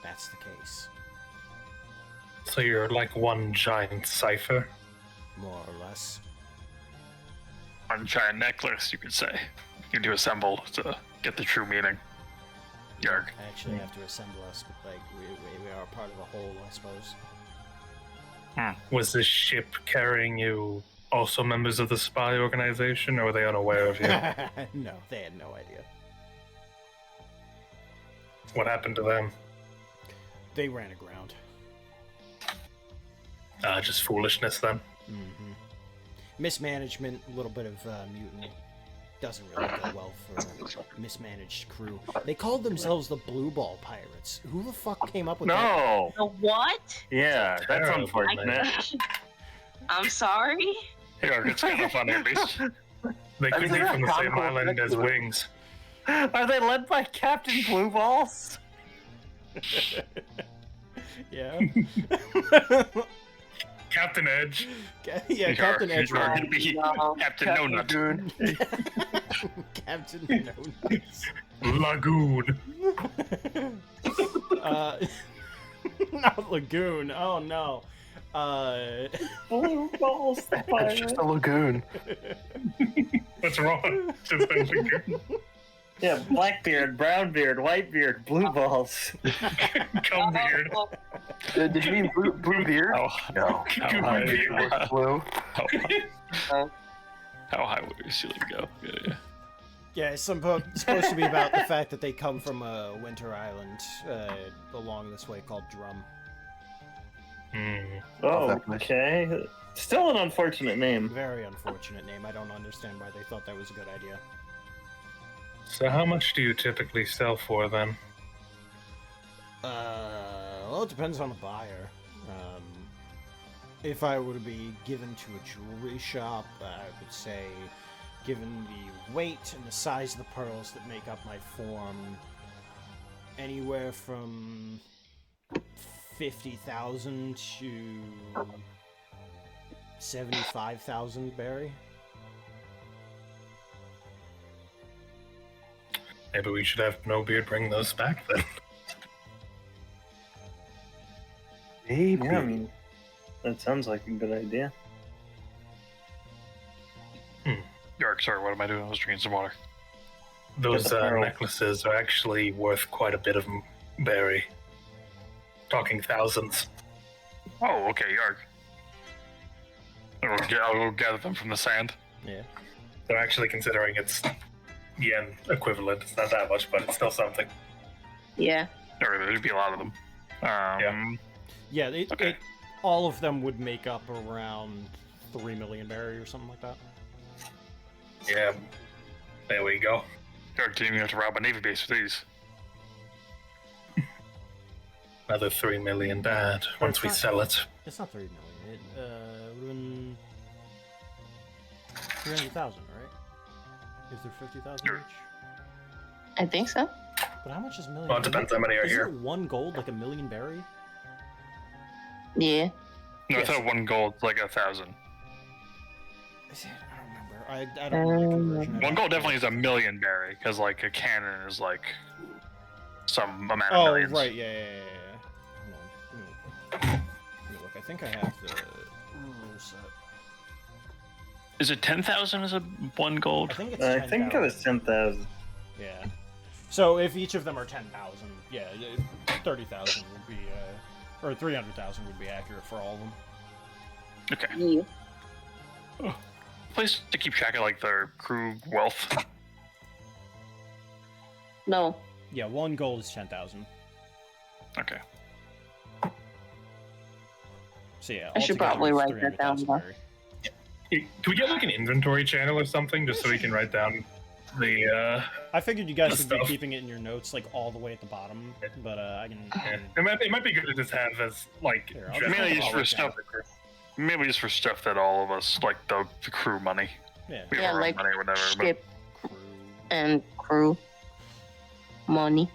that's the case. So you're like one giant cipher? More or less. One giant necklace, you could say. You need to assemble to get the true meaning. Yarg. I actually have to assemble us, but like we are part of a whole, I suppose. Was this ship carrying you also members of the spy organization, or were they unaware of you? No, they had no idea. What happened to them? They ran aground. Just foolishness then. Mm-hmm. Mismanagement, a little bit of mutiny. Doesn't really go well for a mismanaged crew. They called themselves the Blue Ball Pirates. Who the fuck came up with that? No! The what? Yeah, that's Terrible. unfortunate. I'm sorry. Yarg, it's kind of funny at least. They could be That's from the not same cool. island as Wings. Are they led by Captain Blue Balls? Yeah. Captain Edge. Yeah, Captain Edge. Yarg could be Captain No Nut. Goon. Captain No Nuts. Lagoon. Not Lagoon. Oh no. Blue Balls, the It's just a lagoon. What's wrong? Just a lagoon. Yeah, Blackbeard, Brownbeard, Whitebeard, Blue Balls. Come beard. Did you mean blue beard? How, No. how high? Blue. How high would your ceiling go? Yeah. Yeah, it's supposed to be about the fact that they come from a winter island along this way called Drum. Oh, okay. Still an unfortunate name. Very unfortunate name. I don't understand why they thought that was a good idea. So how much do you typically sell for then? Well, it depends on the buyer. If I were to be given to a jewelry shop, I would say, given the weight and the size of the pearls that make up my form, anywhere from 50,000 to 75,000 berry. Maybe we should have No Beard bring those back then. Maybe. Yeah, I mean, that sounds like a good idea. York, sorry, what am I doing? I was drinking some water. Those Get the pearl. necklaces are actually worth quite a bit of berry. Talking thousands. Oh, okay, York. I'll go gather them from the sand. Yeah. They're actually considering it's yen equivalent. It's not that much, but it's still something. Yeah. Or there'd be a lot of them. Yeah, Okay. all of them would make up around 3 million berry or something like that. Yeah. There we go. York didn't even have to rob a navy base with these. Another 3 million bad once we not- sell it. It's not 3 million. It would have been 300,000, right? Is there 50,000 Sure. each? I think so. But how much is a million? Well, it depends how many are Isn't here. it 1 gold like a million berry? Yeah. No, Yes. I thought 1 gold's like 1,000. Is it? I don't remember. I don't know the conversion. 1 gold definitely is a million berry, because like a cannon is like some amount of Oh, millions. right. Yeah. Hold on. Let me look. I think I have the rule set. Is it 10,000 as a 1 I gold? think it's I think it 10,000. was 10,000. Yeah. So if each of them are 10,000, yeah, 30,000 would be, or 300,000 would be accurate for all of them. Okay. Yeah. Place to keep track of like their crew wealth. No. Yeah, 1 gold is 10,000. Okay. So yeah, I should altogether probably it's write that down, 300,000 though. berry. Can we get like an inventory channel or something just so we can write down the I figured you guys The would be stuff. keeping it in your notes, like all the way at the bottom, but I can. it might be good to just have as like Here, I'll general Mainly just just for knowledge stuff. of the crew. Maybe just for stuff that all of us like the crew money. Yeah. We have Yeah, our own like money or whatever. But ship Crew. and crew money.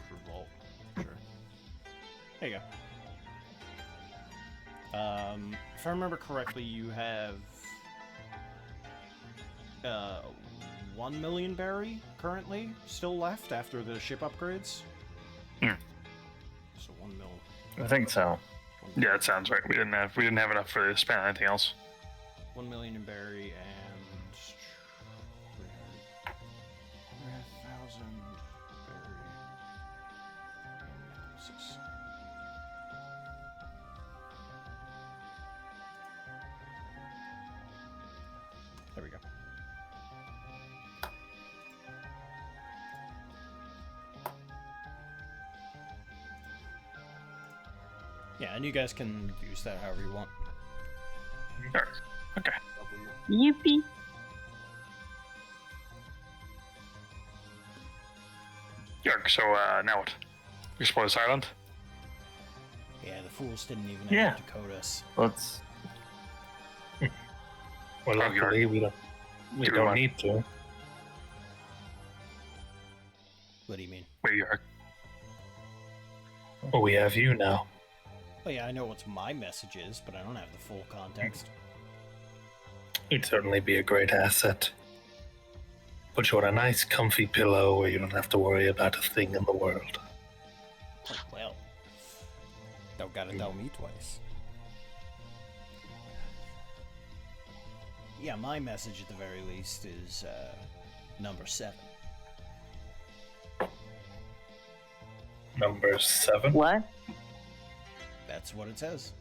Crew vault. Sure. There you go. If I remember correctly, you have 1 million berry currently still left after the ship upgrades. Hmm. So 1 mil. I think so. yeah, that sounds right. We didn't have enough for to spend on anything else. 1 million in berry and 300,000 berry. 6. There we go. Yeah, and you guys can use that however you want. Sure. Okay. Yippee. York, so now what? Explore this island? Yeah, the fools didn't even Yeah. have to decode us. Let's. Well, Oh, you're- luckily we You're don't right. need to. What do you mean? Wait, York. Well, we have you now. Oh yeah, I know what my message is, but I don't have the full context. You'd certainly be a great asset. Put you on a nice, comfy pillow where you don't have to worry about a thing in the world. Oh, well, don't gotta tell me twice. Yeah, my message at the very least is number 7. Number 7. What? That's what it says.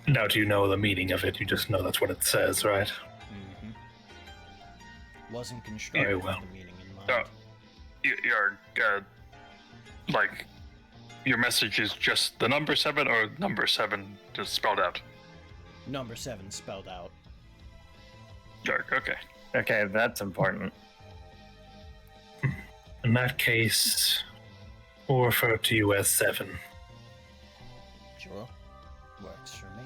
Now, do you know the meaning of it? You just know that's what it says, right? Mm-hmm. Wasn't constructed Very well. with the meaning in mind. Your like, your message is just the number 7, or number 7 just spelled out? Number 7 spelled out. Dark. Okay. Okay, that's important. In that case, we'll refer to you as 7. Sure. Works for me.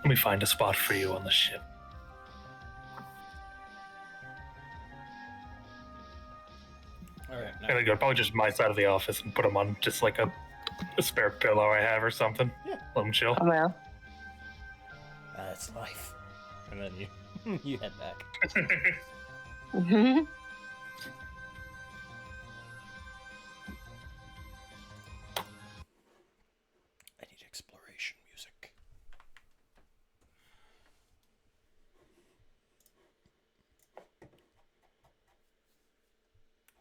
Let me find a spot for you on the ship. Alright, I think I'll probably just my side of the office and put him on just like a spare pillow I have or something. Yeah. Let him chill. Oh, well. That's life. And then you you head back. Mhm. I need exploration music.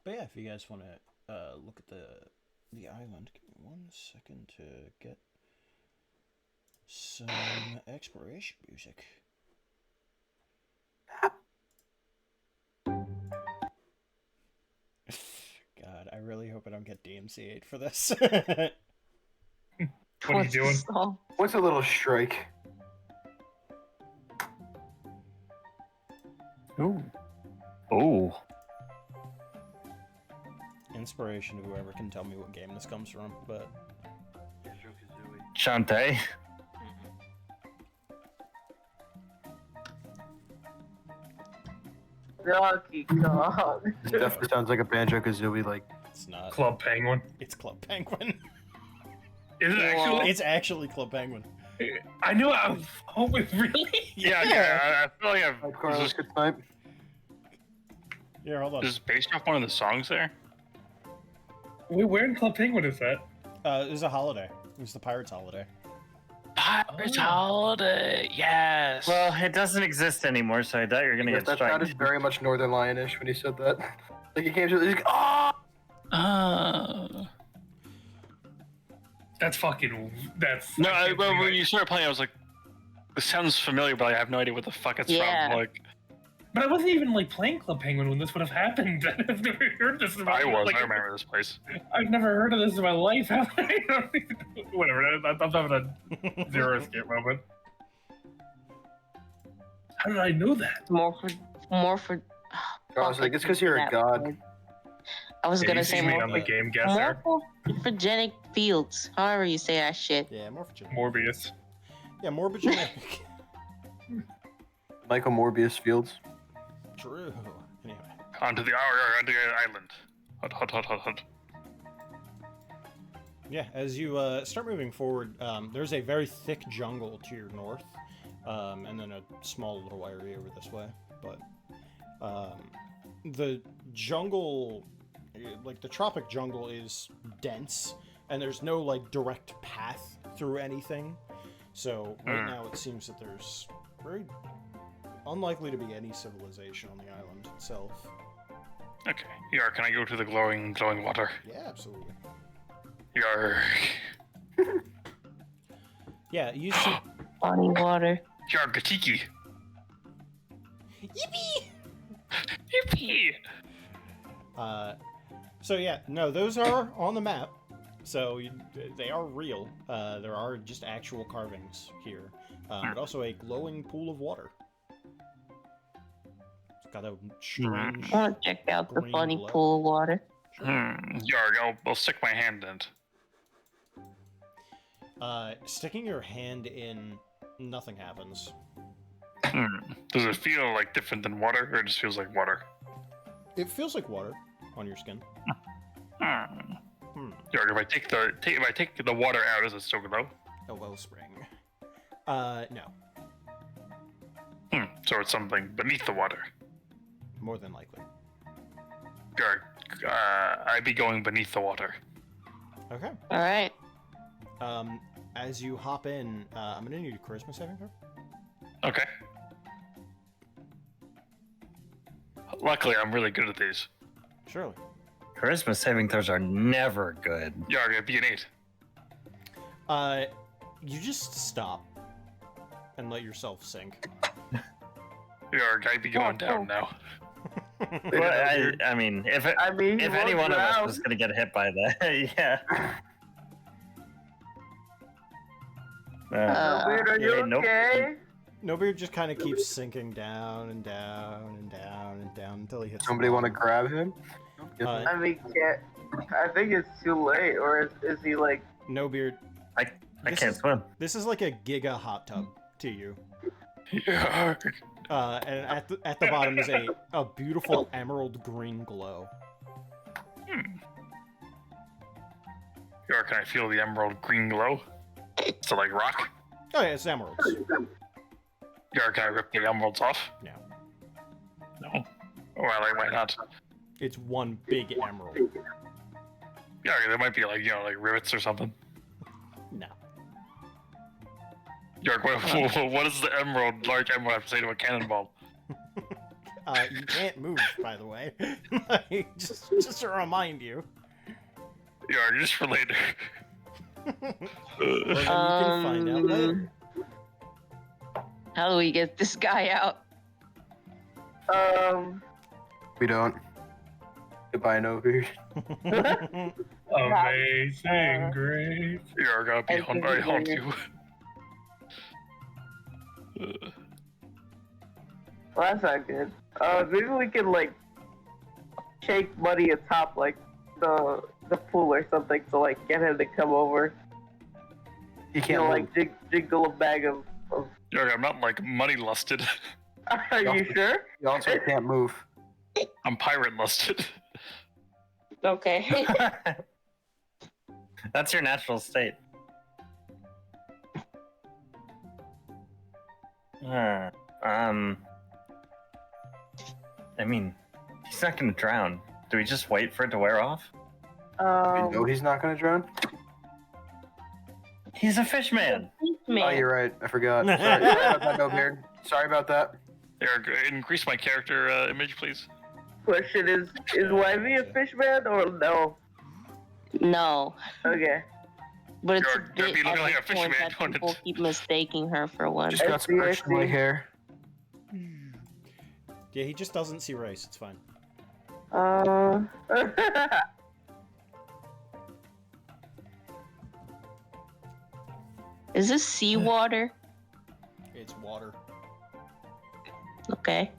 But yeah, if you guys want to look at the island, give me 1 second to get some exploration music. God, I really hope I don't get DMCA'd for this. What are you doing? Oh, What's a little strike? Ooh. Ooh. Inspiration to whoever can tell me what game this comes from, but Shantae. Rocky Kong. It definitely sounds like a Banjo Kazooie, like. it's not. Club Penguin. It's Club Penguin. Is it actually? It's actually Club Penguin. I knew I was. Oh, wait, really? Yeah. I feel like I've. Like Carlos, good night. Here, hold on. Is this based off one of the songs there? Wait, where in Club Penguin is that? It was a holiday. It was the Pirates' holiday. Pirates Holiday. Yes. Well, it doesn't exist anymore, so I doubt you're gonna get That struck. sounded very much Northern Lionish when he said that. Like he came to, he's like, oh! That's fucking. That's. No, I can't but believe when I- you started playing, I was like, "This sounds familiar," but I have no idea what the fuck it's Yeah. from. Like, But I wasn't even like playing Club Penguin when this would have happened. I've never heard this. In my I was. Like, I remember this place. I've never heard of this in my life. Whatever. I'm having a zero escape moment. How did I know that? more for. I was like, it's because you're a god. I was Yeah, gonna you say see me more on the game guesser. morphogenic fields. However you say that shit. Yeah, Morphogenetic. Morbius. Yeah, Morphogenetic. Michael Morbius Fields. True. Anyway. Onto the island. Hut. Yeah, as you start moving forward, there's a very thick jungle to your north, and then a small little area over this way. But the jungle, like the tropic jungle, is dense, and there's no like direct path through anything. So right now it seems that there's very unlikely to be any civilization on the island itself. Okay. Yar, can I go to the glowing water? Yeah, absolutely. Yar. Yeah, you see. Funny water. Yar Gatiki. Yippee! Yippee! So yeah, no, those are on the map. So they are real. There are just actual carvings here, but also a glowing pool of water. It's got a strange. I want to check out the green funny glow. pool of water. Yar, I'll stick my hand in it. Sticking your hand in, nothing happens. Does it feel like different than water, or it just feels like water? It feels like water on your skin. Yar, if I take the water out, does it still glow? A wellspring. No, So it's something beneath the water. more than likely. Yar, I'd be going beneath the water. Okay. All right. as you hop in, I'm gonna need a charisma saving throw. Okay. Luckily, I'm really good at these. Surely. Charisma saving throws are never good. You're gonna be an 8. You just stop and let yourself sink. You're gonna be going down now. Well, I mean, if any one of us was gonna get hit by that, yeah. Weird, are you nope. okay? Nobeard just kind of keeps sinking down and down and down and down until he hits. Somebody want to grab him? I mean, I think it's too late, or is he like? Nobeard. I can't swim. This is like a giga hot tub to you. Yeah. And at the bottom is a beautiful emerald green glow. Can I feel the emerald green glow? So like rock? Oh yeah, it's emeralds. Can I rip the emeralds off? No, No. Well, why not? it's one big emerald. Yeah, there might be like rivets or something. No. York, what does the large emerald have to say to a cannonball? You can't move, by the way. Like, just to remind you. York, just for later. Well, then you can find out later. How do we get this guy out? We don't. Goodbye, Nobeard. Amazing grace. You're gonna be I haunt you. Well, that's not good. Maybe we can like shake Muddy atop like the pool or something to like get him to come over. You You can't know, move. like jiggle a bag of. York, I'm not like money lusted. Are you sure? You also can't move. I'm pirate lusted. Okay. That's your natural state. I mean, he's not gonna drown. Do we just wait for it to wear off? You know he's not gonna drown? He's a fish man. Oh, Man. you're right. I forgot. Sorry about that, Nobeard. Sorry about that. York, increase my character image, please. Question is Wivey a fish man or no? No. Okay. But it's You're a gonna bit be looking at like a this point fisherman, that don't people it? keep mistaking her for one. Just got some friction in my hair. Yeah, he just doesn't see race. It's fine. Is this seawater? It's water. Okay.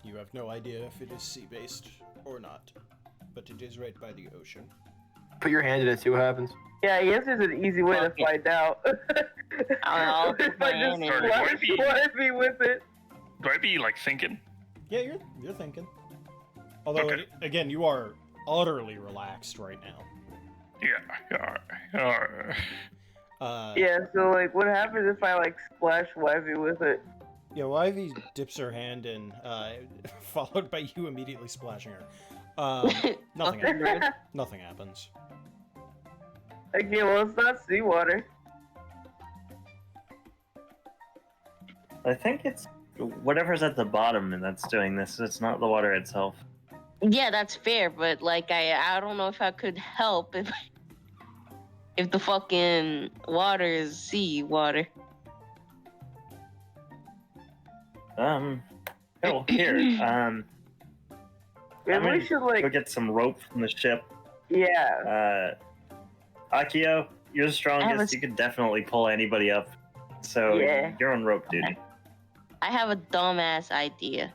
You have no idea if it is sea-based or not, but it is right by the ocean. Put your hand in it, see what happens. Yeah, I guess there's an easy way to find out. I'll put If my I just hand in it. splash Wivey with it. Do I be like thinking? Yeah, you're thinking. Although, Okay. again, you are utterly relaxed right now. Yeah. Yeah, so like, what happens if I like splash Wivey with it? Yeah, Ivy dips her hand in, followed by you immediately splashing her. Nothing Okay, happens. rude. Nothing happens. Okay, well, it's not seawater. I think it's whatever's at the bottom and that's doing this. It's not the water itself. Yeah, that's fair, but like I don't know if I could help if the fucking water is sea water. Oh, here. Maybe I'm we gonna should like, go get some rope from the ship. yeah. Akio, you're the I have strongest. a- You could definitely pull anybody up. So Yeah. you're on rope duty. I have a dumbass idea.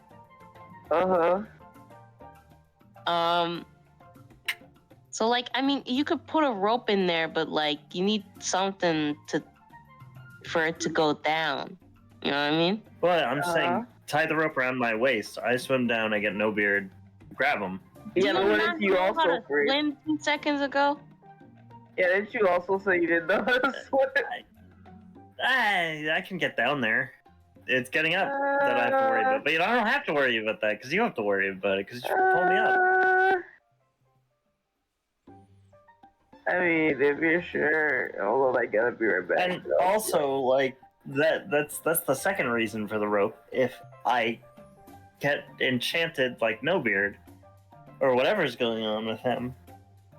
So like I mean you could put a rope in there, but like you need something for it to go down. You know what I mean? Well, I'm saying tie the rope around my waist. I swim down. I get no beard. Grab him. Yeah, but Did what not if you know how also to freeze? swim 2 seconds ago? Yeah, didn't you also say you didn't know how to swim? I can get down there. It's getting up that I have to worry about. But I don't have to worry about that because you have to worry about it because you pull me up. I mean, if you're sure, hold on, I gotta be right back. And also, like that's the second reason for the rope. If I get enchanted like No Beard, or whatever's going on with him,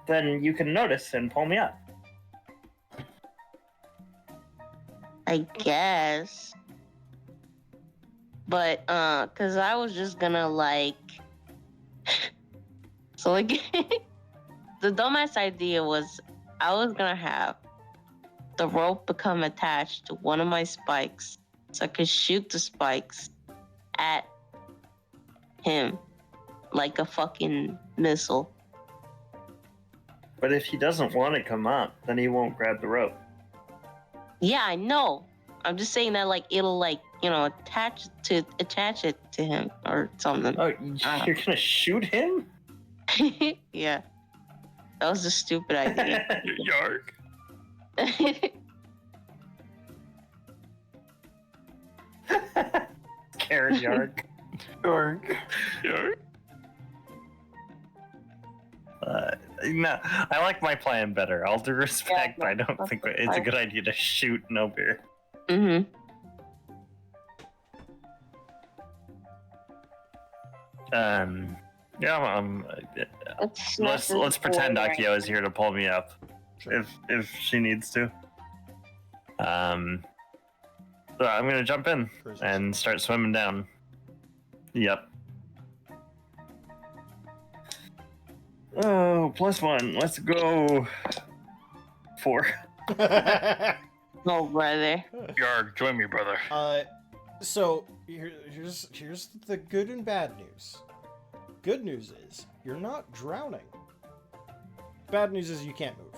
then you can notice and pull me up. I guess. But cause I was just gonna like so like the dumbass idea was I was gonna have the rope become attached to one of my spikes so I could shoot the spikes at him like a fucking missile. But if he doesn't want to come up, then he won't grab the rope. Yeah, I know. I'm just saying that like it'll like, you know, attach it to him or something. Oh, you're gonna shoot him? Yeah. That was a stupid idea. Yark. Karen Yark. York. Yark. No, I like my plan better. All due respect, Yeah, I don't that's think it's a fine. good idea to shoot No Beard. Mm-hmm. Yeah, let's pretend Right. Akio is here to pull me up, if she needs to. So I'm gonna jump in and start swimming down. Yep. Oh, +1. Let's go. 4. Oh, brother. Yark, join me, brother. So here's the good and bad news. Good news is you're not drowning. Bad news is you can't move.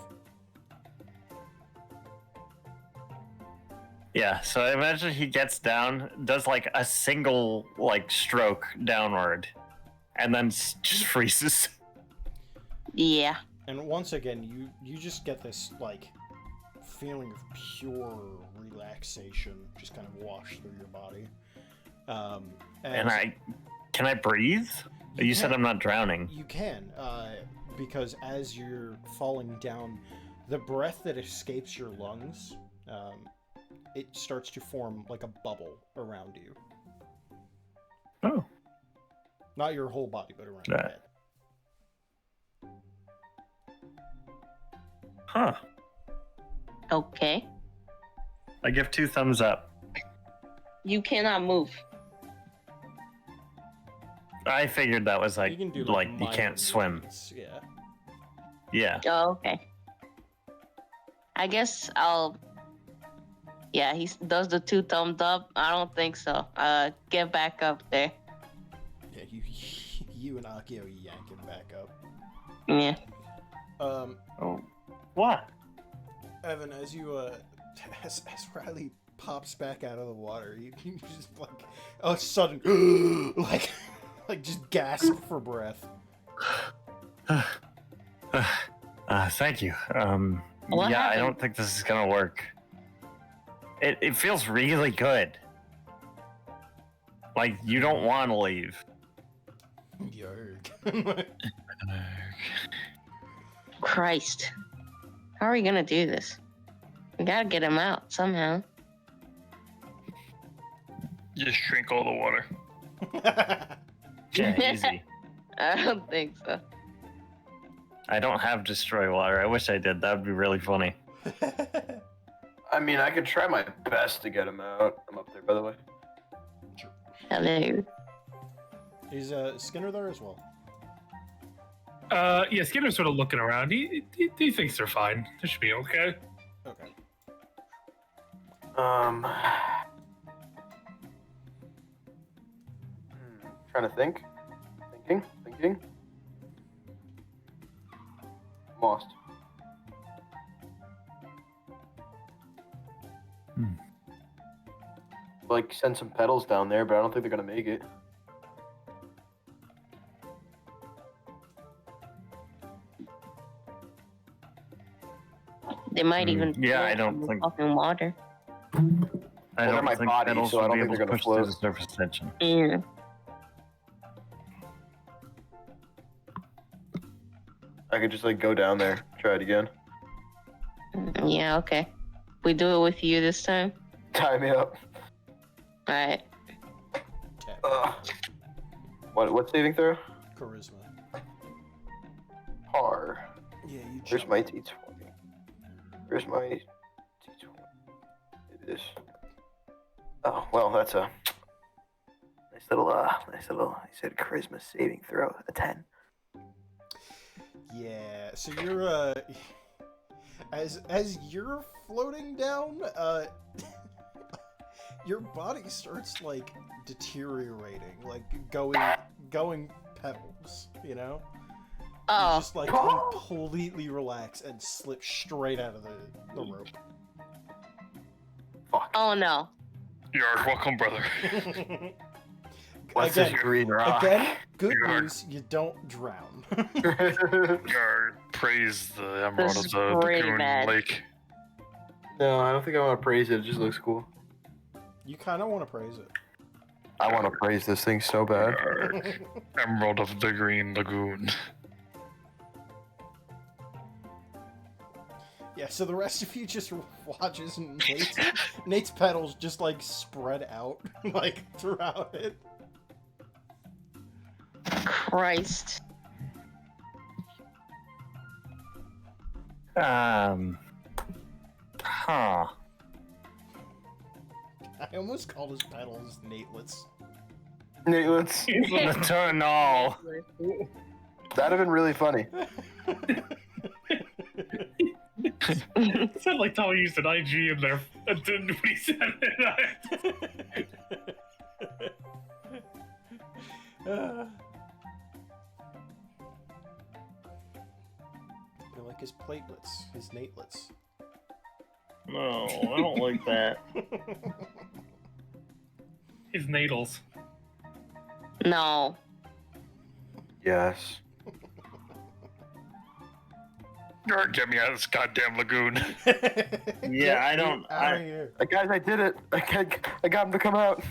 Yeah, so I imagine he gets down, does like a single like stroke downward, and then just freezes. Yeah. And once again, you just get this like feeling of pure relaxation just kind of wash through your body. And can I breathe? You said can. I'm not drowning. You can, because as you're falling down, the breath that escapes your lungs, it starts to form like a bubble around you. Oh. Not your whole body, but around your Yeah. head. Huh. Okay. I give 2 thumbs up. You cannot move. I figured that was like You can do like you minor can't swim. movements, Yeah. Yeah. Oh, okay. I guess I'll. Yeah, he does the 2 thumbs up. I don't think so. Get back up there. Yeah, you and Akio yank him back up. Yeah. Oh. What? Evan, as you as Riley pops back out of the water, you just like sudden like just gasp for breath. Thank you. What yeah, I happened? don't think this is gonna work. It feels really good. Like you don't want to leave. Yarg. Christ. How are we gonna do this? We gotta get him out somehow. Just drink all the water. Yeah, easy. I don't think so. I don't have destroy water. I wish I did. That would be really funny. I mean, I could try my best to get him out. I'm up there, by the way. Hello. Is Skinner there as well? Yeah, Skinner's sort of looking around. He thinks they're fine. They should be okay. Okay. Trying to think. Thinking. I'm lost. Like, send some pedals down there, but I don't think they're gonna make it. They might even. Yeah, I float don't in the think- fucking water. I Well, they're don't my think body, pedals so I will don't be think able they're to gonna push through float. the surface tension. Yeah. I could just like go down there, try it again. Yeah, okay. We do it with you this time. Tie me up. All right. Tap. What saving throw? Charisma. Par. Yeah, you Where's jump. my D20? Where's my D20? It is. Oh well, that's a nice little. I said charisma saving throw, a 10. Yeah, so you're as you're floating down, your body starts like deteriorating, like going pebbles, you know? You Oh, just like completely relax and slip straight out of the rope. Fuck. oh no. You're welcome, brother. What's Again, this green rock? Again, good You're- news, you don't drown. You're praise the emerald This of is the pretty Lagoon bad. Lake. No, I don't think I want to praise it. It just looks cool. You kind of want to praise it. I want to praise this thing so bad. You're emerald of the Green Lagoon. Yeah, so the rest of you just watches Nate's petals just like spread out like throughout it. Christ. Huh. I almost called his petals Natelets. Nate, let's. No. That'd have been really funny. It sounded like Tommy used an IG in there when he said it. They're like his platelets, his Natelets. No, I don't like that. His nadals. No. Yes. You're get me out of this goddamn lagoon. Yeah, I don't- Out of I- here. Guys, I did it. I got him to come out.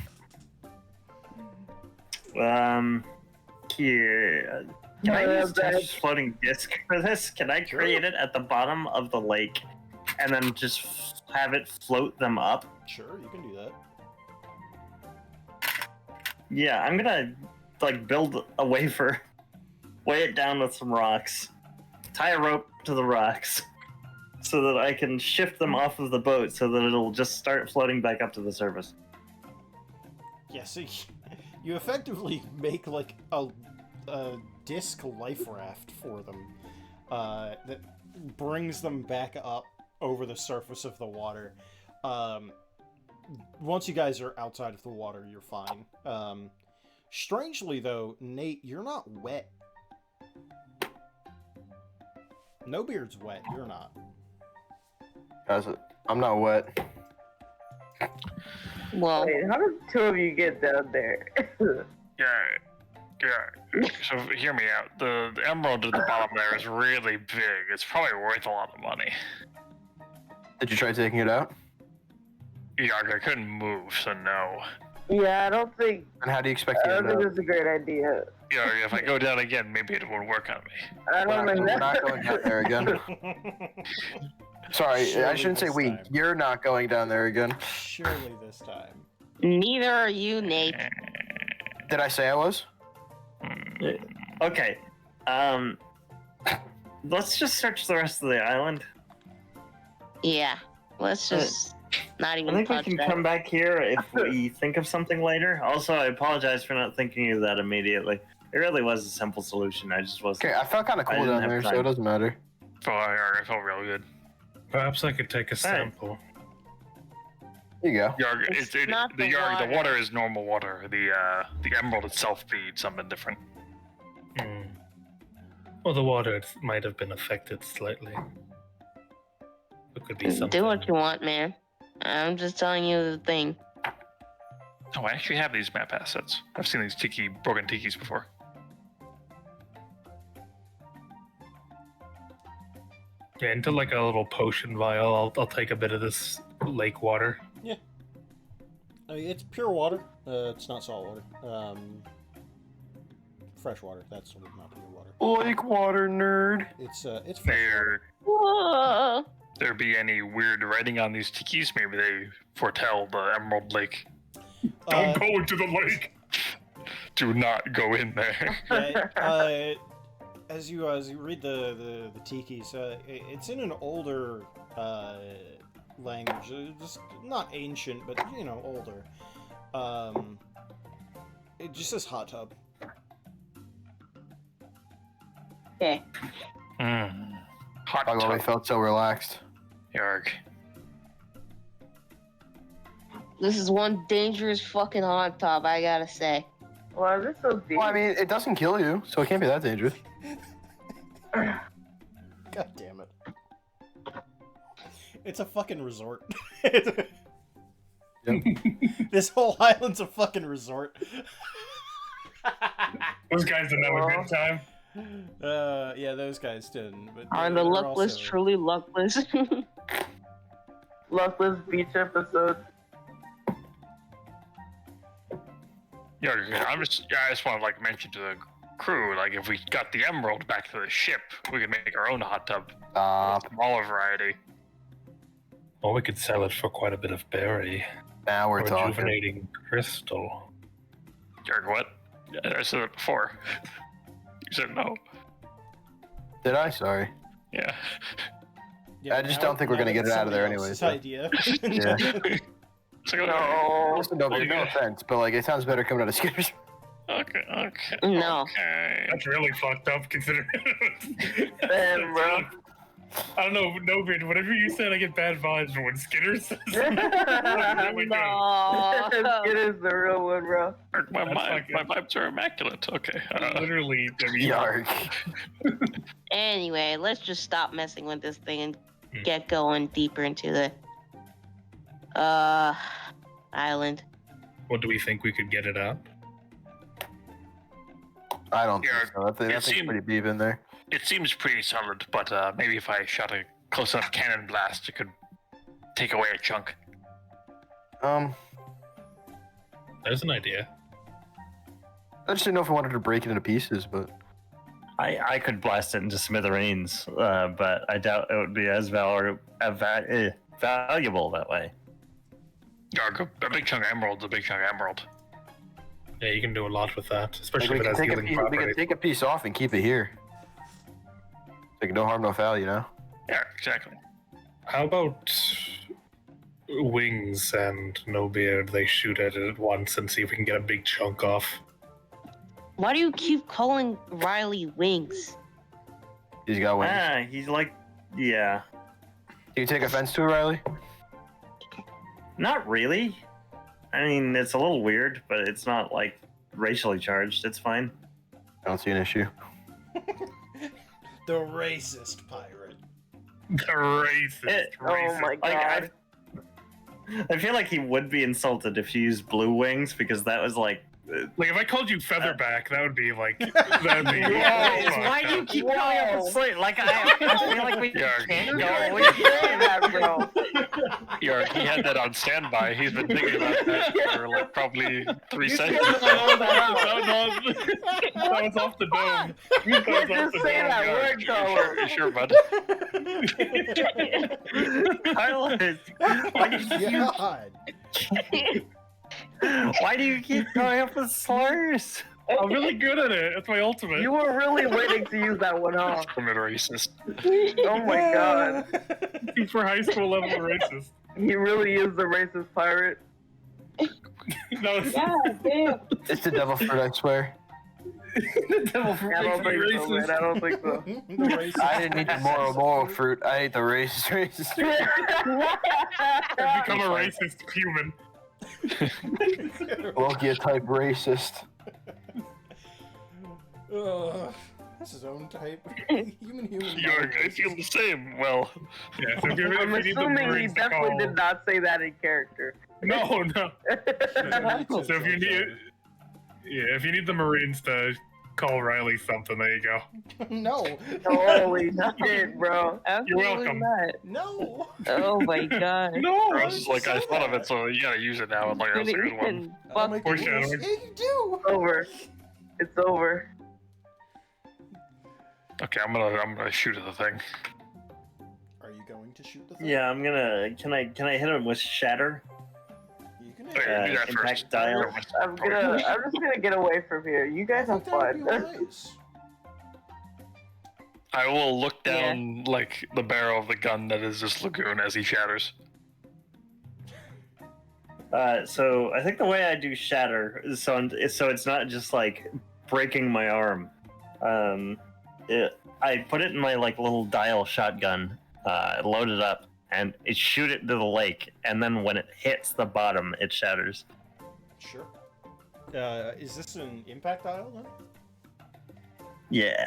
Here. Can I Yeah, use bad. touch floating disc for this? Can I create it at the bottom of the lake and then just have it float them up? Sure, you can do that. Yeah, I'm gonna like build a wafer, weigh it down with some rocks, tie a rope to the rocks, so that I can shift them off of the boat so that it'll just start floating back up to the surface. Yeah, so you effectively make like a disc life raft for them that brings them back up over the surface of the water. Once you guys are outside of the water, you're fine. Strangely, though, Nate, you're not wet. No Beard's wet. You're not. Guys, I'm not wet. Well, Wait, how did two of you get down there? Yeah. So hear me out. The emerald at the bottom there is really big. It's probably worth a lot of money. Did you try taking it out? Yarg, I couldn't move, so no. Yeah, I don't think And how do you expect to I get don't it think out? that's a great idea. Yarg, if I go down again, maybe it won't work on me. I don't We're think not going down there again. Sorry, I Surely shouldn't say this we. time. You're not going down there again. Surely this time. neither are you, Nate. Did I say I was? Okay. Let's just search the rest of the island. Yeah. Let's just not even I think we touch can that. come back here if we think of something later. Also, I apologize for not thinking of that immediately. It really was a simple solution. I just wasn't. Okay, I felt kind of I cool didn't down have there, so time. it doesn't matter. Oh, Yarg, I felt real good. Perhaps I could take a sample. Here you go. Yarg, It's the not the Yarg, the water. water is normal water. The emerald itself be something different. Hmm. Well, the water might have been affected slightly. It could be something. Do what you want, man. I'm just telling you the thing. Oh, I actually have these map assets. I've seen these broken tikis before. Yeah, into like a little potion vial. I'll take a bit of this lake water. I mean, it's pure water. It's not salt water. Fresh water. That's sort of not pure water. Lake water nerd. It's fresh water. They're Whoa. there be any weird writing on these tikis, maybe they foretell the Emerald Lake. Don't go into the lake. Do not go in there. Yeah, as you read the tikis, it's in an older language, just not ancient, but older. It just says hot tub. Okay. Hot Talk about we tub. felt so relaxed. Yarg. This is one dangerous fucking hot tub, I gotta say. Why is it so deep? Well, I mean, it doesn't kill you, so it can't be that dangerous. God damn it. It's a fucking resort. This whole island's a fucking resort. Those guys didn't have a good time. Yeah, those guys didn't. But Are the they're luckless also- truly luckless? Luckless beach episode. Yarg, I just want to like mention to the crew, like if we got the emerald back to the ship, we could make our own hot tub. Smaller variety. Or we could sell it for quite a bit of berry. Now we're talking. Rejuvenating crystal. Yarg, what? Yeah, I said it before. You said no. Did I? Sorry. Yeah. Yeah, I just don't think we're gonna now get it out of there somebody else's anyway, idea. Yeah. It's like, No. Listen, no offense, but like it sounds better coming out of Skitters. Okay. No. Okay. That's really fucked up considering. Damn, bro. I don't know, Novid, whatever you said, I get bad vibes from when Skinner says it. No. It is the real one, bro. My That's vibes are immaculate. Okay. Literally, I mean, Yarg. Anyway, let's just stop messing with this thing and get going deeper into the island. What do we think we could get it up? I don't Yeah, think so. That thing's seemed- pretty deep in there. It seems pretty solid, but maybe if I shot a close enough cannon blast, it could take away a chunk. There's an idea. I just didn't know if I wanted to break it into pieces, but I could blast it into smithereens, but I doubt it would be as valuable that way. Yarg, a big chunk of emerald's a big chunk of emerald. Yeah, you can do a lot with that, like, especially we, if it can has take a healing piece, we can properties. take a piece off and keep it here. Like no harm, no foul, you know. Yeah, exactly. How about wings and no beard? They shoot at it at once and see if we can get a big chunk off. Why do you keep calling Riley Wings? He's got wings. He's like, yeah. Do you take offense to it, Riley? Not really. I mean, it's a little weird, but it's not like racially charged. It's fine. I don't see an issue. The racist pirate. the racist. Oh my god. I feel like he would be insulted if you used blue wings because that was like. Like if I called you Featherback, that would be like that'd be. Why do you keep calling up a slate? Like I feel like we Yarg, can't You go. can't be saying that, bro. Yarg, he had that on standby. He's been thinking about that for like probably 3 You seconds. can't call that out. That was off the dome. You can't just say that word, though. Sure, bud. Why do you keep coming up with slurs? I'm really good at it. That's my ultimate. You were really waiting to use that one, huh? I'm a racist. Oh my god. Super high school level racist. He really is the racist pirate. No, it's damn. It's the devil fruit, I swear. the devil for I don't think so, racist. man. I don't think so. The racist. I didn't eat the moral fruit. I ate the racist fruit. I've become a racist human. Logia type racist. That's his own type. Human. Yarg, I feel the same. Well, Yeah, so if you I'm need the assuming he Marines to definitely call... did not say that in character. No. So if you need, if you need the Marines to call Riley something, there you go. No. Holy shit, bro. Absolutely welcome. not. No. Oh my god. No. I was just like, I thought of it, so you gotta use it now. I'm like, that's a good one. Oh my Fuck goodness. Foreshadowing. Yeah, you do. It's over. It's over. Okay, I'm gonna shoot at the thing. Are you going going to shoot the thing? Yeah, I'm gonna. Can I hit him with shatter? You can Okay, hit do that impact first. dial. I'm just gonna get away from here. You guys I have think that would fun. be wise. I will look Yeah. down like the barrel of the gun that is this lagoon as he shatters. So I think the way I do shatter is so it's not just like breaking my arm. I put it in my like little dial shotgun, load it up, and it shoot it to the lake. And then when it hits the bottom, it shatters. Sure. Is this an impact dial then? Yeah.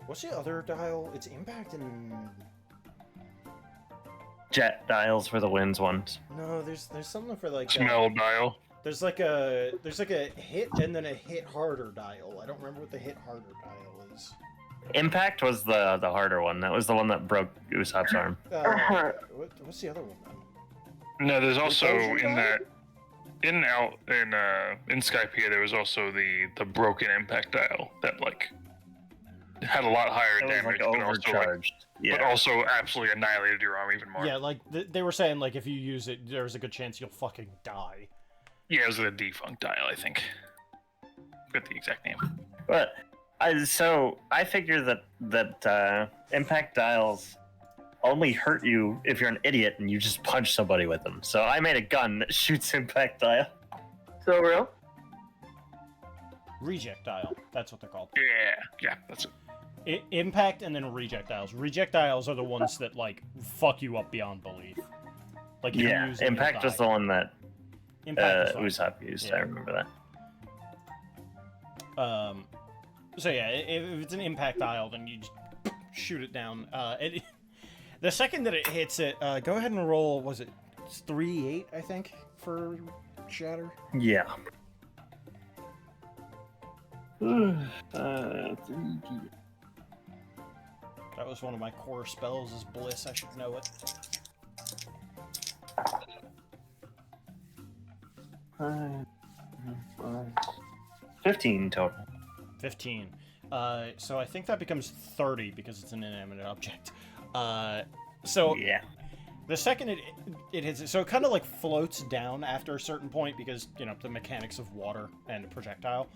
What's the other dial? It's impact and Jet dials for the winds ones. no. There's something for like Smell dial. there's like a hit and then a hit harder dial. I don't remember what the hit harder dial is. Impact was the harder one. That was the one that broke Usopp's arm. What's the other one then? No, there's also Repulsion in dial? that in Skypiea there was also the broken impact dial that like had a lot higher It was damage, like but also like, overcharged. but also absolutely annihilated your arm even more. Yeah, like they were saying, like if you use it, there's a good chance you'll fucking die. Yeah, it was the defunct dial, I think. Got the exact name. But I figure that impact dials only hurt you if you're an idiot and you just punch somebody with them. So I made a gun that shoots impact dial. So real? Reject dial. That's what they're called. Yeah, that's it. Impact and then rejectiles. Rejectiles are the ones that like fuck you up beyond belief. Like if you Yeah, use them, you'll impact was die. the one that Impact is fine. Usopp used. Yeah. I remember that. So yeah, if it's an impact dial, then you just shoot it down. The second that it hits it, go ahead and roll. Was it 3d8? I think for shatter. Yeah. 3D. That was one of my core spells. Is bliss. I should know it. 15 total. 15. So I think that becomes 30 because it's an inanimate object. So Yeah. the second it hits it, so it kind of like floats down after a certain point because, you know, the mechanics of water and a projectile.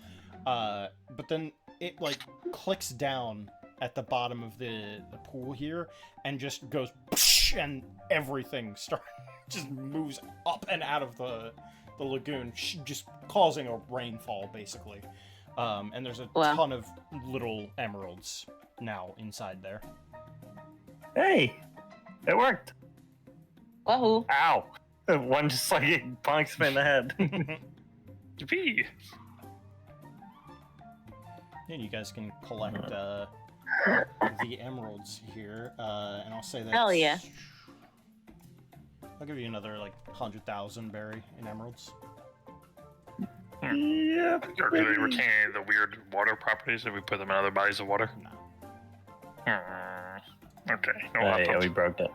But then it like clicks down at the bottom of the pool here and just goes and everything just moves up and out of the lagoon, just causing a rainfall basically. And there's a Wow. ton of little emeralds now inside there. Hey, it worked. Wahoo! Ow. One just like it bonks me in the head. Yippee. And you guys can collect the emeralds here, and I'll say that. Hell yeah. I'll give you another like 100,000 berry in emeralds. Yeah. Or do they retain any of the weird water properties if we put them in other bodies of water? No. Okay. No Yeah, weapons. we broke it.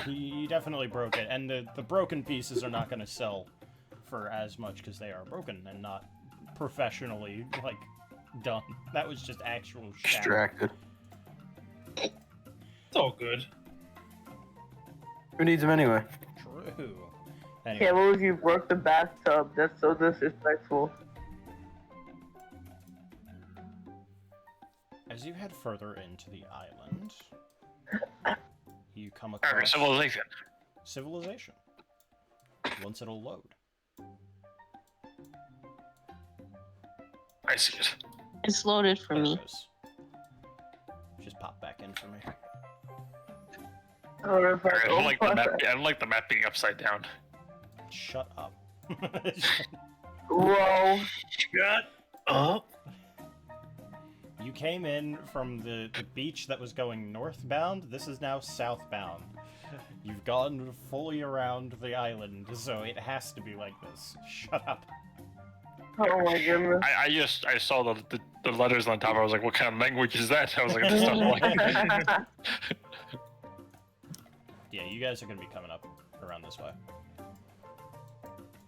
He definitely broke it, and the broken pieces are not going to sell for as much because they are broken and not professionally like done. That was just actual shatter. Distracted. It's all good. Who needs them anyway? True. Can't Anyway, believe you broke the bathtub. That's so disrespectful. as you head further into the island, you come Alright, across civilization. civilization. Once it'll load. I see it. It's loaded for There me. it is. Just pop back in for me. I don't know if I I don't like the map. I don't like the map being upside down. Shut up. Whoa. Shut up. You came in from the beach that was going northbound. This is now southbound. You've gone fully around the island, so it has to be like this. Shut up. Oh my goodness. I saw the letters on top. I was like, what kind of language is that? I was like, this stuff like. Yeah, you guys are going to be coming up around this way.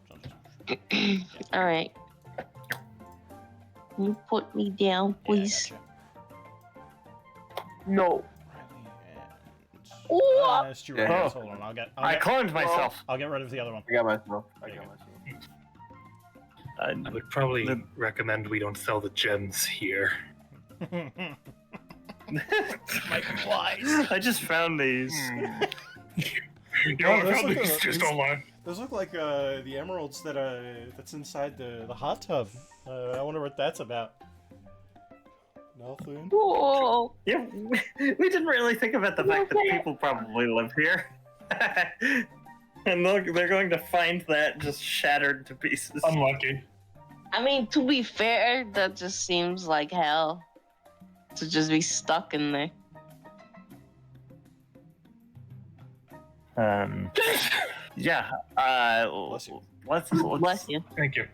So just- All right. Can you put me down, Yeah, I please? gotcha. No. Riley and Ooh. That's two Yeah. rounds. Hold on, I cloned myself. I'll get rid of the other one. I got myself. There you I would probably recommend we don't sell the gems here. Might be wise. I just found these. Yo, I those found look these like- just online. Those look like the emeralds that's inside the hot tub. I wonder what that's about. Nothing. Whoa. Yeah, we didn't really think about the fact that people probably live here. And look, they're going to find that just shattered to pieces. Unlucky. I mean, to be fair, that just seems like hell. To just be stuck in there. Yeah. Bless you. Let's Bless you. Thank you.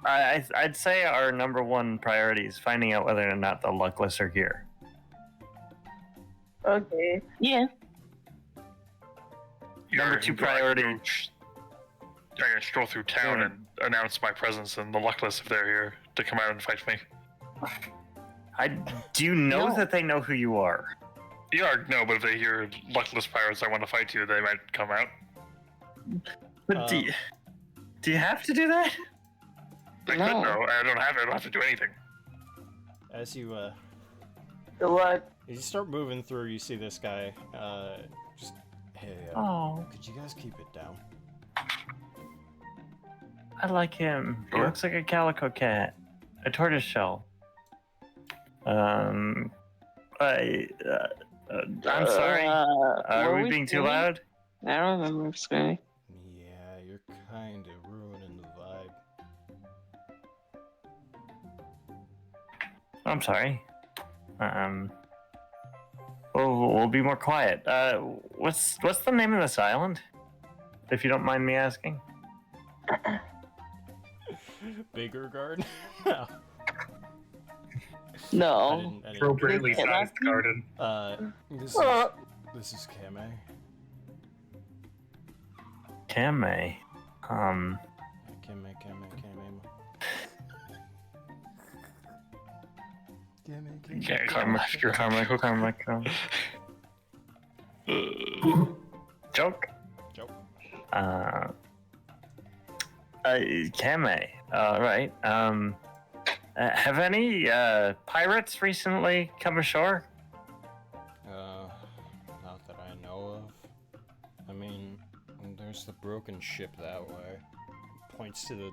I'd say our number one priority is finding out whether or not the Luckless are here. Okay. Yeah. Number two priority. I'm gonna stroll through town and announce my presence and the Luckless if they're here to come out and fight me. Do you know No. that they know who you are? Yeah, no, but if they hear Luckless pirates, I want to fight you, they might come out. But do you have to do that? They No. could know. I don't have to do anything. As you So what? as you start moving through, you see this guy. Just hey, Oh, could you guys keep it down? I like him. He Sure. looks like a calico cat, a tortoise shell. I'm sorry. Are were we being too screaming? loud? I don't remember screaming. Yeah, you're kind of ruining the vibe. I'm sorry. We'll be more quiet. What's the name of this island? If you don't mind me asking. Bigger guard? No. I No. didn't. Appropriately Big sized Kevin. garden. This is Kame. Kame. Kame. Yeah, Carmichael. Joke. Joke. Kame. Right. Have any pirates recently come ashore? Not that I know of. I mean, there's the broken ship that way. Points to the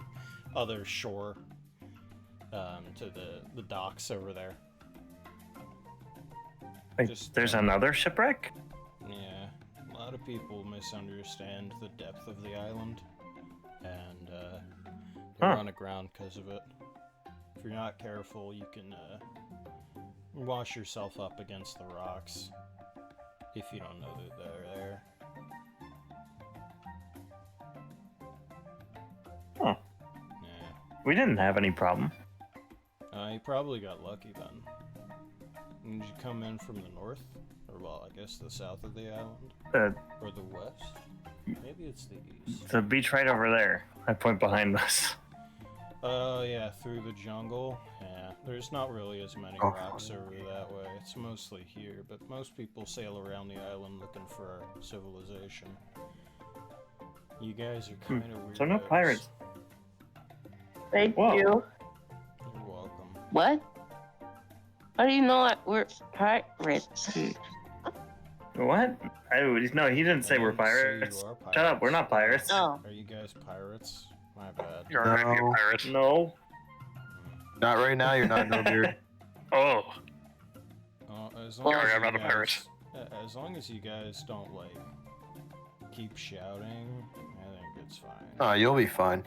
other shore. To the docks over there. Like, Just, there's another shipwreck? Yeah, a lot of people misunderstand the depth of the island, and they run aground because of it. If you're not careful, you can wash yourself up against the rocks if you don't know that they're there. Huh. Yeah, We didn't have any problem. you probably got lucky then. Did you come in from the north? Or, well, I guess the south of the island? Or the west? Maybe it's the east. The beach right over there. I point behind us. Yeah, through the jungle. Yeah, there's not really as many Oh. rocks over that way. It's mostly here, but most people sail around the island looking for civilization. You guys are kind of weird. So no pirates. Thank Whoa. you. You're welcome. What? How do you know that we're pirates? What? No, he didn't say I we're didn't say pirates. you are Shut up, we're not pirates. Oh. Are you guys pirates? My bad. You're already a No. pirate. No. Not right now. You're not no beard. Oh, As long Sorry, as I'm you not a pirate. As long as you guys don't like keep shouting, I think it's fine. Oh, you'll be fine.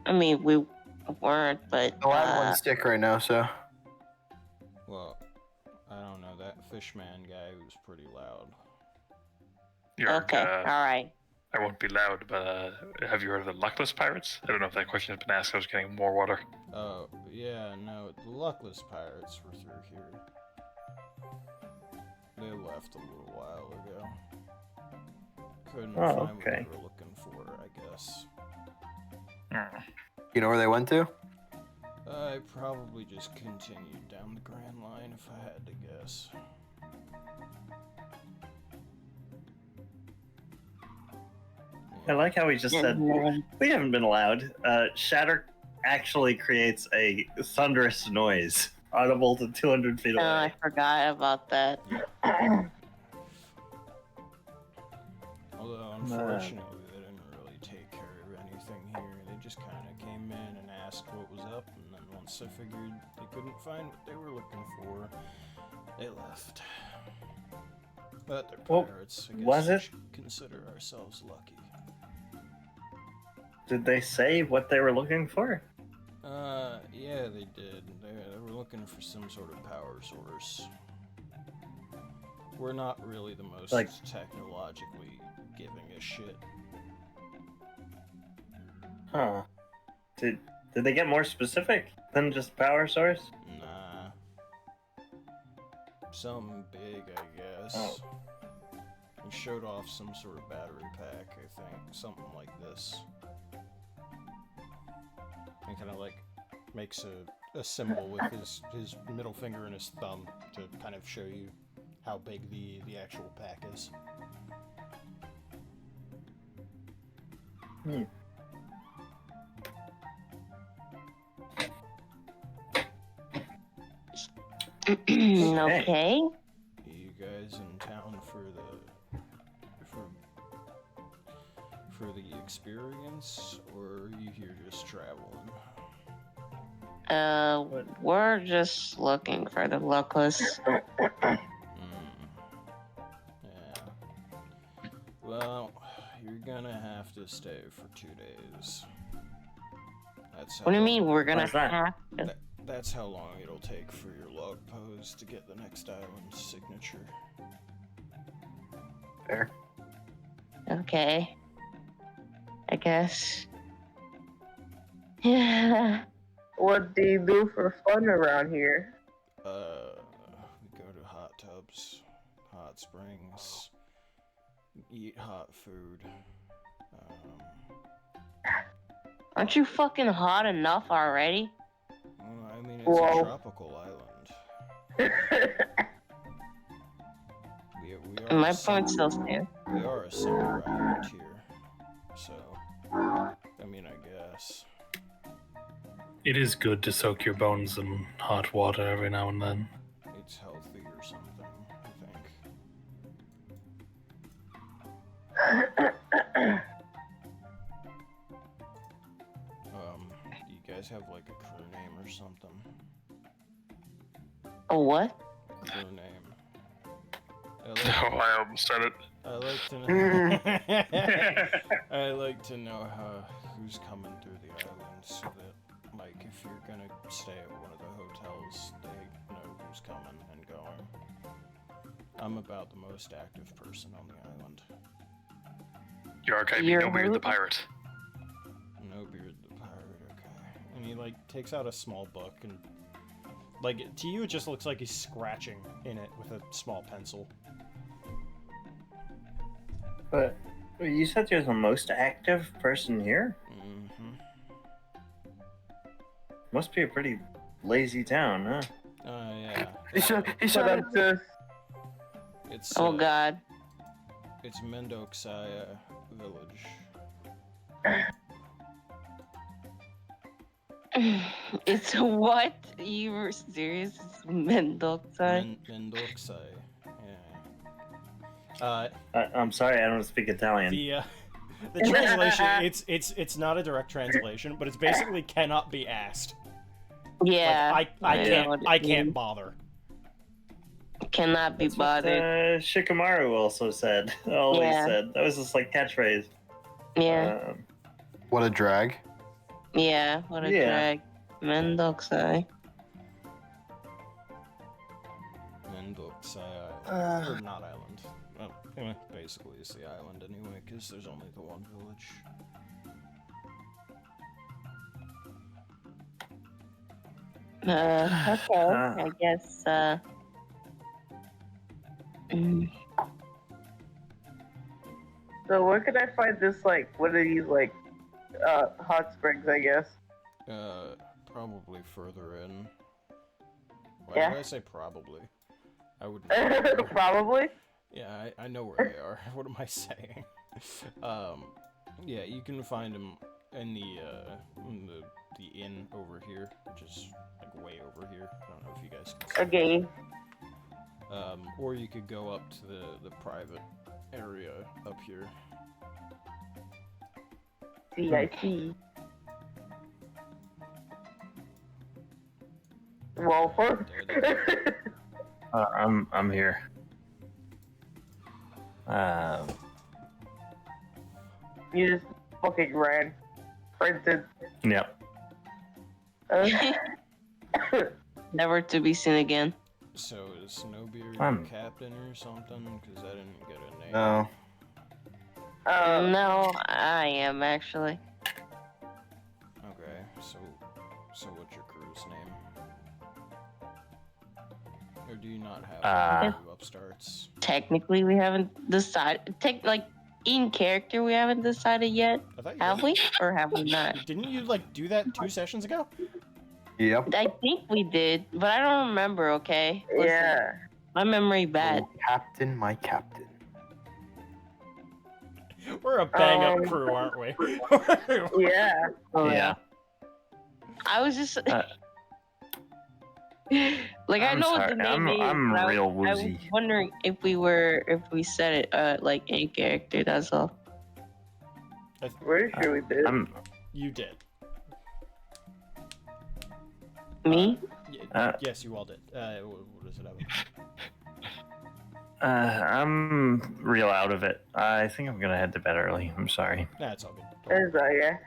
I mean, we weren't, but Oh, I have one stick right now, so. Well, I don't know. That fishman guy was pretty loud. you're, okay, all right. I won't be loud, but have you heard of the Luckless Pirates? I don't know if that question has been asked. I was getting more water. Oh, yeah, no, the luckless pirates were through here. They left a little while ago. Couldn't Oh, find what okay. they were looking for, I guess. You know where they went to? I probably just continued down the Grand Line if I had to guess. I like how he just said, we haven't been allowed. Shatter actually creates a thunderous noise, audible to 200 feet away. Oh, I forgot about that. Although, unfortunately, they didn't really take care of anything here. They just kind of came in and asked what was up, and then once they figured they couldn't find what they were looking for, they left. But they're Well, pirates. I guess was we it- should consider ourselves lucky. Did they say what they were looking for? Yeah, they did. They were looking for some sort of power source. We're not really the most Like- technologically giving a shit. Huh. Did they get more specific than just power source? Nah. Something big, I guess. Oh. He showed off some sort of battery pack, I think. Something like this. And kind of like makes a symbol with his middle finger and his thumb to kind of show you how big the actual pack is. Okay. Are you guys in town for the experience, or are you here just traveling? We're just looking for the luckless. Yeah. Well, you're gonna have to stay for 2 days. That's What do you how mean we're gonna Why's that? have to? That's how long it'll take for your log post to get the next island's signature. Fair. Okay. I guess. Yeah. What do you do for fun around here? We go to hot tubs, hot springs, eat hot food. Aren't you fucking hot enough already? Well, I mean, it's Whoa. a tropical island. We are My a point summer- still stands. We are a summer island here, so I mean, I guess. It is good to soak your bones in hot water every now and then. It's healthy or something, I think. Do you guys have like a crew name or something? A what? Crew name. Oh, I almost said it. I like to know. I like to know who's coming through the island, so that, like, if you're gonna stay at one of the hotels, they know who's coming and going. I'm about the most active person on the island. You're okay. You're No beard who? the pirate. No beard, the pirate. Okay. And he like takes out a small book and, like, to you it just looks like he's scratching in it with a small pencil. But you said you're the most active person here? Mm-hmm. Must be a pretty lazy town, huh? Yeah. He said Shut up, sis. It's Oh god. It's Mendoxaya village. It's what? You were serious? It's Mendoza? Mendoxaya. Yeah. I'm sorry, I don't speak Italian. The translation it's not a direct translation, but it's basically cannot be asked. Yeah. Like, I know what it I can't means. bother. Cannot be That's what bothered. Shikamaru also said. Always Yeah. said. That was his like catchphrase. Yeah. What a drag. Yeah. What a yeah. drag. Mendoza. Mendoxaya Island. Or not island. Well, anyway, basically it's the island anyway, because there's only the one village. Okay. I guess, So where could I find this, like, one of these, like, hot springs, I guess? Probably further in. Why Yeah. did I say probably? I would know. Probably. Yeah, I know where they are. What am I saying? Yeah, you can find him in the inn over here, which is like way over here. I don't know if you guys can see. Okay. Or you could go up to the private area up here. CIT. Walford. I'm here. You just fucking ran. Printed. Yep. Never to be seen again. So is Snowbeard I'm- captain or something? Because I didn't get a name. No. No, I am actually. Okay, so what's your crew's name? Or do you not have crew upstarts? Technically, we haven't decided. In character, we haven't decided yet. I thought you Have did. we, or have we not? Didn't you like do that 2 sessions ago? Yep. I think we did, but I don't remember. Okay. Listen, Yeah. my memory bad. Oh, Captain, my captain. We're a bang up Um, crew, aren't we? Yeah. Yeah. I was just like, I I'm know what sorry, the name is. I'm but real I was woozy. wondering if we said it like in character. That's all. Pretty sure we did. You did. Me? Yes, you all did. What does it have? I'm real out of it. I think I'm gonna head to bed early. I'm sorry. Nah, it's all good. Is that, yeah?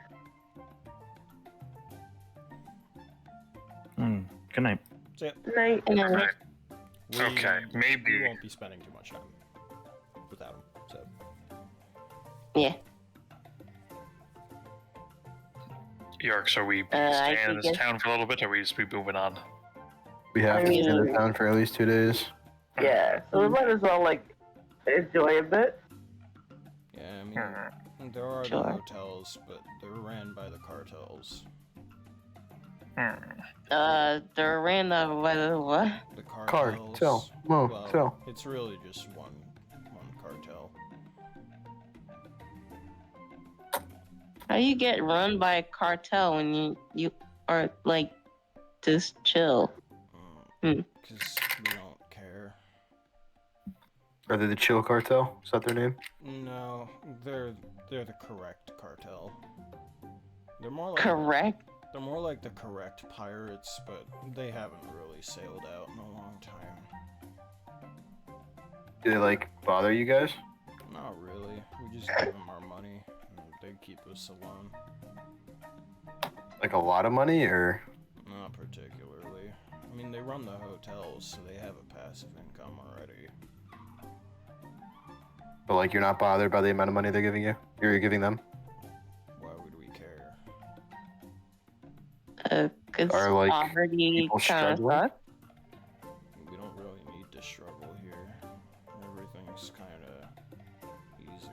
Good night. So, yeah, Night. we, Okay, maybe. we won't be spending too much time without him. So Yeah. York, so we I staying in think this it- town for a little bit, or we just be moving on? We have I to be in mean- the town for at least 2 days. Yeah. So we might as well, like, enjoy a bit. yeah, I mean, there are the Sure. hotels, but they're ran by the cartels. They're random. What? The cartels. Cartel. Motel. Well, it's really just one cartel. How you get run by a cartel when you are like just chill? Because we don't care. Are they the Chill Cartel? Is that their name? No, they're the correct cartel. They're more like Correct. They're more like the correct pirates, but they haven't really sailed out in a long time. Do they, like, bother you guys? Not really. We just give them our money, and they keep us alone. Like, a lot of money, or? Not particularly. I mean, they run the hotels, so they have a passive income already. But, like, you're not bothered by the amount of money they're giving you? You're giving them? Why would we care? Cause Are, like, poverty people kind of struggling? sucks. We don't really need to struggle here. Everything's kind of easy.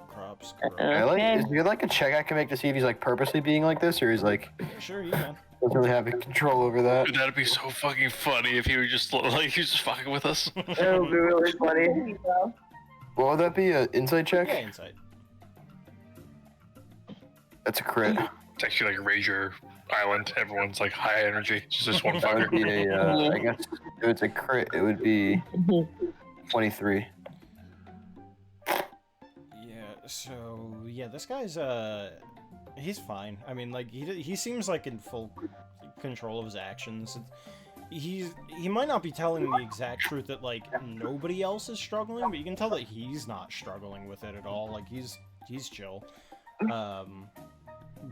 Crops grow. Okay. Is there, like, a check I can make to see if he's, like, purposely being like this, or he's, like, Sure, you can. doesn't really have control over that? Dude, that'd be so fucking funny if he was just like he was just fucking with us. It would be really funny. What would that be? An insight check? Yeah, insight. That's a crit. It's actually like Rager Island. Everyone's like high energy. It's just one That would fucker. be a, I guess if it's a crit, it would be 23. Yeah, so yeah, this guy's he's fine. I mean, like he seems like in full control of his actions. He might not be telling the exact truth that like nobody else is struggling, but you can tell that he's not struggling with it at all. Like he's chill.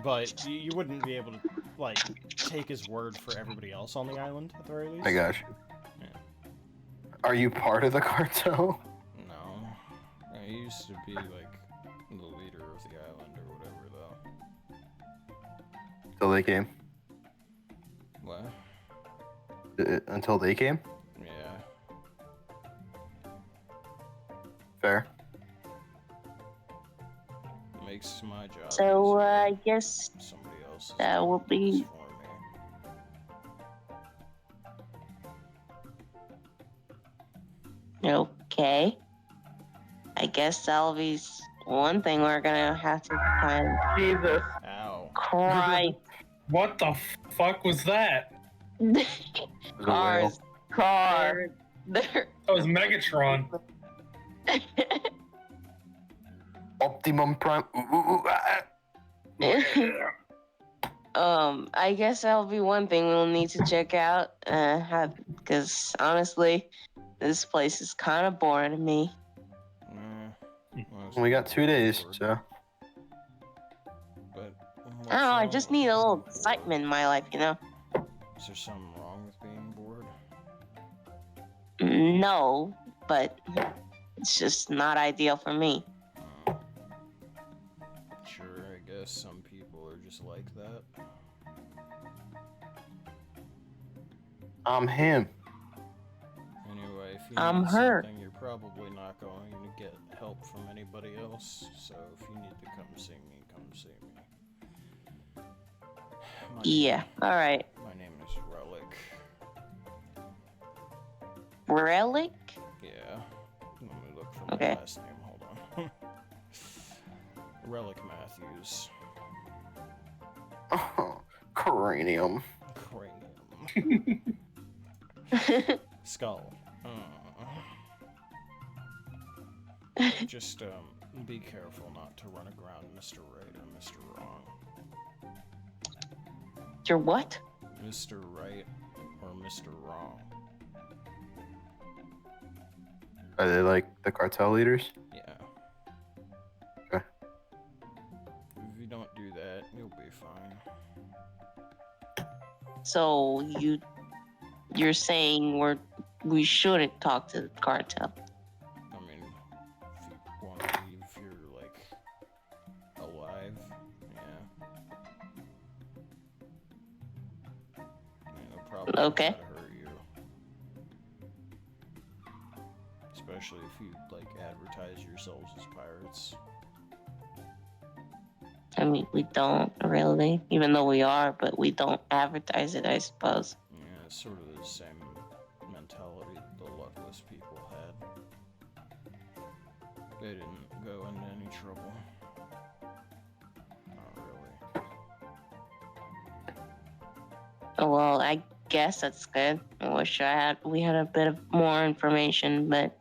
But you wouldn't be able to like take his word for everybody else on the island at the very least. My gosh. Yeah. Are you part of the cartel? No, I used to be like the leader of the island or whatever, though. Until they came. What? Until they came? Yeah. Fair. Makes my job. So easier. I guess Somebody else. that will be okay. I guess Salvi's one thing we're gonna have to find. Jesus. Ow. Christ. What the fuck was that? Cars. Car. They're That was Megatron. Optimum Prime. I guess that'll be one thing we'll need to check out. Because honestly, this place is kind of boring to me. We got 2 days, so. But I don't know, I just need a little excitement in my life, you know? Is there something wrong with being bored? No, but it's just not ideal for me. Sure, I guess some people are just like that. I'm him. Anyway, if you I'm need her. something, you're probably not going to get help from anybody else. So if you need to come see me, come see me. Yeah, alright. My name is Relic. Relic? Yeah. Let me look for my Okay. last name. Hold on. Relic Matthews. Oh, cranium. Cranium. Skull. Just be careful not to run aground Mr. Right or Mr. Wrong. You're what? Mr. Right or Mr. Wrong. Are they like the cartel leaders? Yeah. Okay. If you don't do that, you'll be fine. So you're saying we shouldn't talk to the cartel? I mean, if you want to leave, you're like alive. Yeah. They'll probably Okay. try to hurt you. Especially if you like advertise yourselves as pirates. I mean, we don't really, even though we are, but we don't advertise it, I suppose. Yeah, it's sort of the same mentality the luckless people had. They didn't go into any trouble. Not really. Oh, well, I guess that's good. I wish we had a bit of more information, but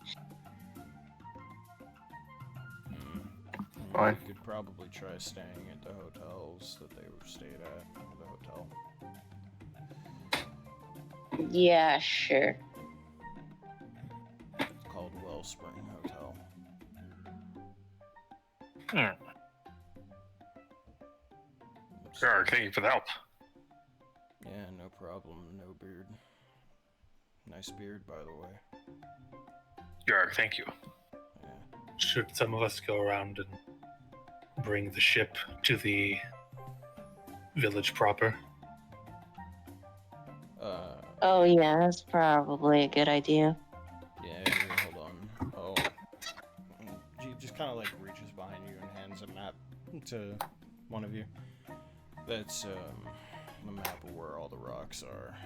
Fine. You could probably try staying at the hotels that they were stayed at. The hotel. yeah, sure. It's called Wellspring Hotel. Sure, thank you for the help. Yeah, no problem. No beard. Nice beard, by the way. Yarg, thank you. Yeah. Should some of us go around and bring the ship to the village proper? Oh, yeah, that's probably a good idea. Yeah, here, hold on. Oh. He just kind of like reaches behind you and hands a map to one of you. That's, the map of where all the rocks are.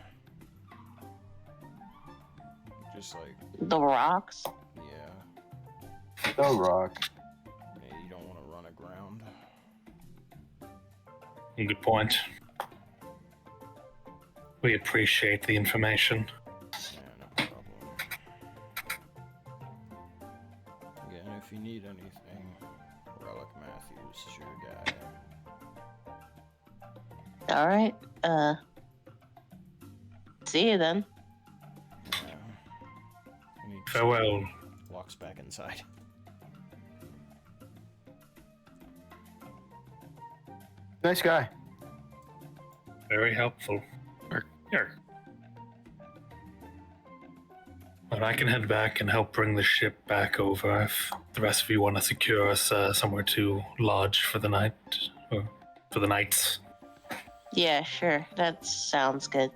Just like, The rocks? yeah. The Rock. Yeah, you don't want to run aground. Good point. We appreciate the information. Yeah, no problem. Again, if you need anything, Relic Matthews is your guy. Alright, see you then. Yeah. And he Farewell. walks back inside. Nice guy. Very helpful. Yarg. But I can head back and help bring the ship back over if the rest of you want to secure us somewhere to lodge for the night. Or for the nights. Yeah, sure, that sounds good.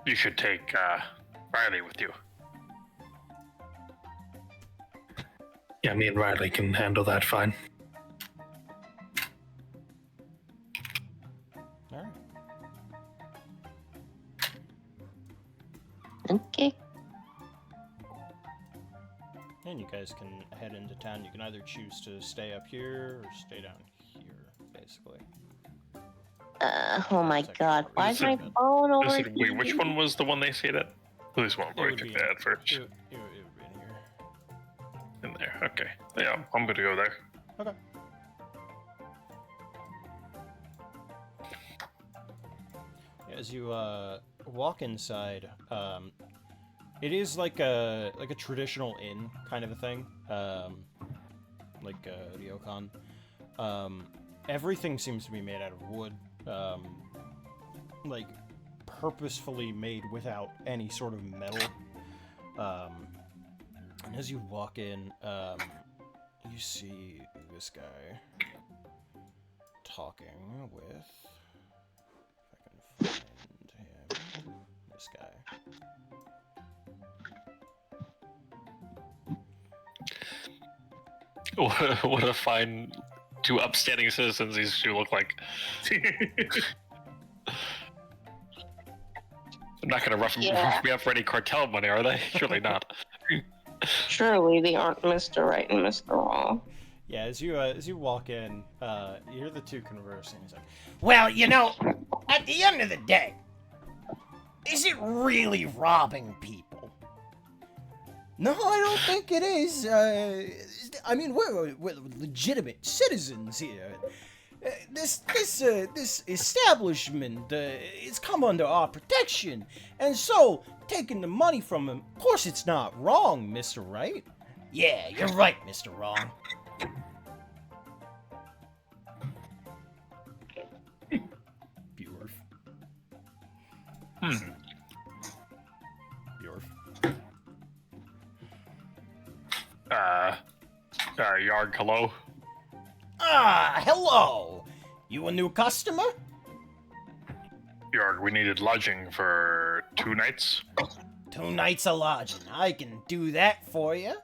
You should take Riley with you. Yeah, me and Riley can handle that fine. Alright. Okay. And you guys can head into town. You can either choose to stay up here or stay down here, basically. Oh my It's actually god, not why really is my bad. phone over Wait, which one was the one they stayed at? This one, It where I would took be the ad first. It would be in here. In there, okay. Yeah, I'm gonna go there. Okay. As you walk inside, it is like a traditional inn kind of a thing, like Ryokan. Everything seems to be made out of wood, like purposefully made without any sort of metal. And as you walk in, you see this guy talking with, if I can find him, this guy. What a fine two upstanding citizens these two look like. They're not gonna rough me up for any cartel money, are they? Surely not. Surely they aren't Mr. Right and Mr. Wrong. Yeah, as you walk in, you hear the two conversing. He's like, "Well, you know, at the end of the day, is it really robbing people?" "No, I don't think it is. I mean, we're legitimate citizens here. This establishment is come under our protection, and so taking the money from him, of course, it's not wrong, Mr. Right." "Yeah, you're right, Mr. Wrong." Bjorf. Bjorf. Yarg, hello? "Ah, hello. You a new customer?" Yarg, we needed lodging for 2 nights. 2 nights of lodging. I can do that for you.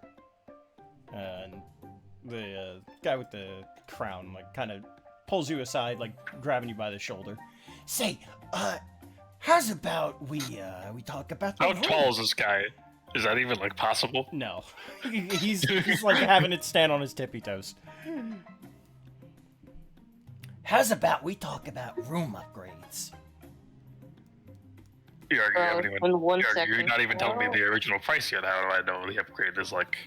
And the guy with the crown, like, kind of pulls you aside, like, grabbing you by the shoulder. "Say, how's about we talk about the How room?" tall is this guy? Is that even, like, possible? No. He's like having it stand on his tippy toes. "How's about we talk about room upgrades?" Yarg, you haven't even, in 1 Yarg, you're second. not even telling me the original price yet. How do I know the upgrade is, like,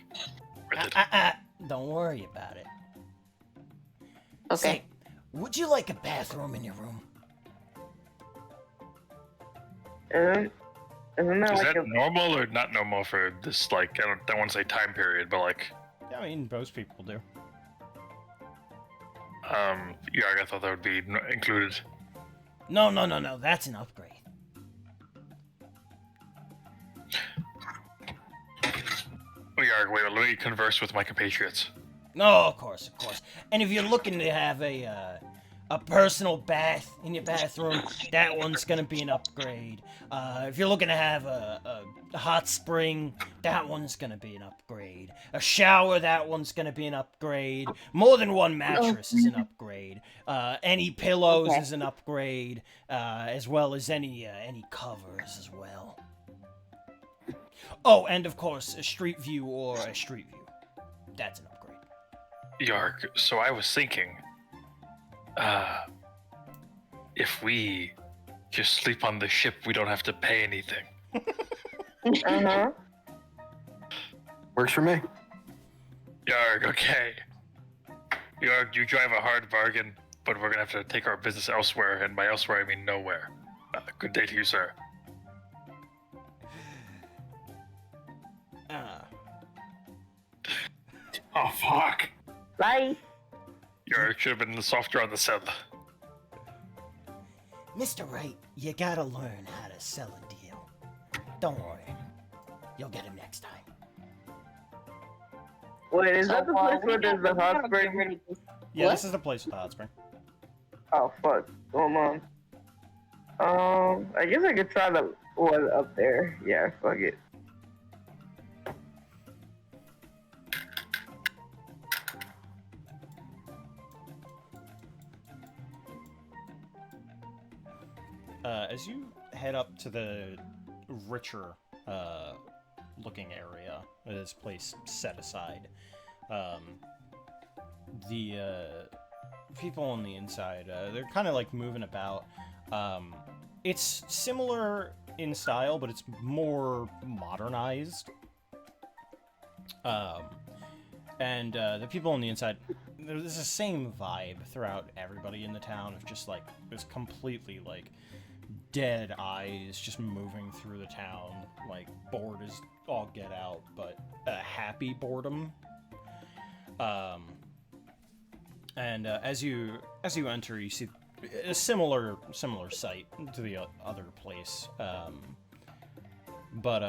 worth it? Don't worry about it. Okay. Say, would you like a bathroom in your room? Isn't that Is like that normal or not normal for this, like, I don't want to say time period, but, like, I mean, most people do. Yarg, I thought that would be included. No, that's an upgrade. Oh, Yarg, wait, let me converse with my compatriots. No, of course. And if you're looking to have a personal bath in your bathroom, that one's gonna be an upgrade. If you're looking to have a hot spring, that one's gonna be an upgrade. A shower, that one's gonna be an upgrade. More than one mattress is an upgrade. Any pillows is an upgrade, as well as any covers as well. Oh, and of course, a street view or a street view. That's an upgrade. Yarg, so I was thinking, if we just sleep on the ship, we don't have to pay anything. uh-huh. Works for me. Yarg, okay. Yarg, you drive a hard bargain, but we're gonna have to take our business elsewhere, and by elsewhere I mean nowhere. Good day to you, sir. Oh, fuck. Bye. Yarg should have been softer on the sell. Mr. Wright, you gotta learn how to sell a deal. Don't worry. You'll get him next time. Wait, is that the place where there's the hot spring? Yeah, What? this is the place with the hot spring. Oh, fuck. Hold on. I guess I could try the one up there. Yeah, fuck it. As you head up to the richer looking area. This place set aside. The people on the inside, they're kind of like moving about. It's similar in style, but it's more modernized. And the people on the inside, there's the same vibe throughout everybody in the town of just like this completely like dead eyes just moving through the town, like bored as all get out, but a happy boredom. And as you enter, you see a similar sight to the other place. But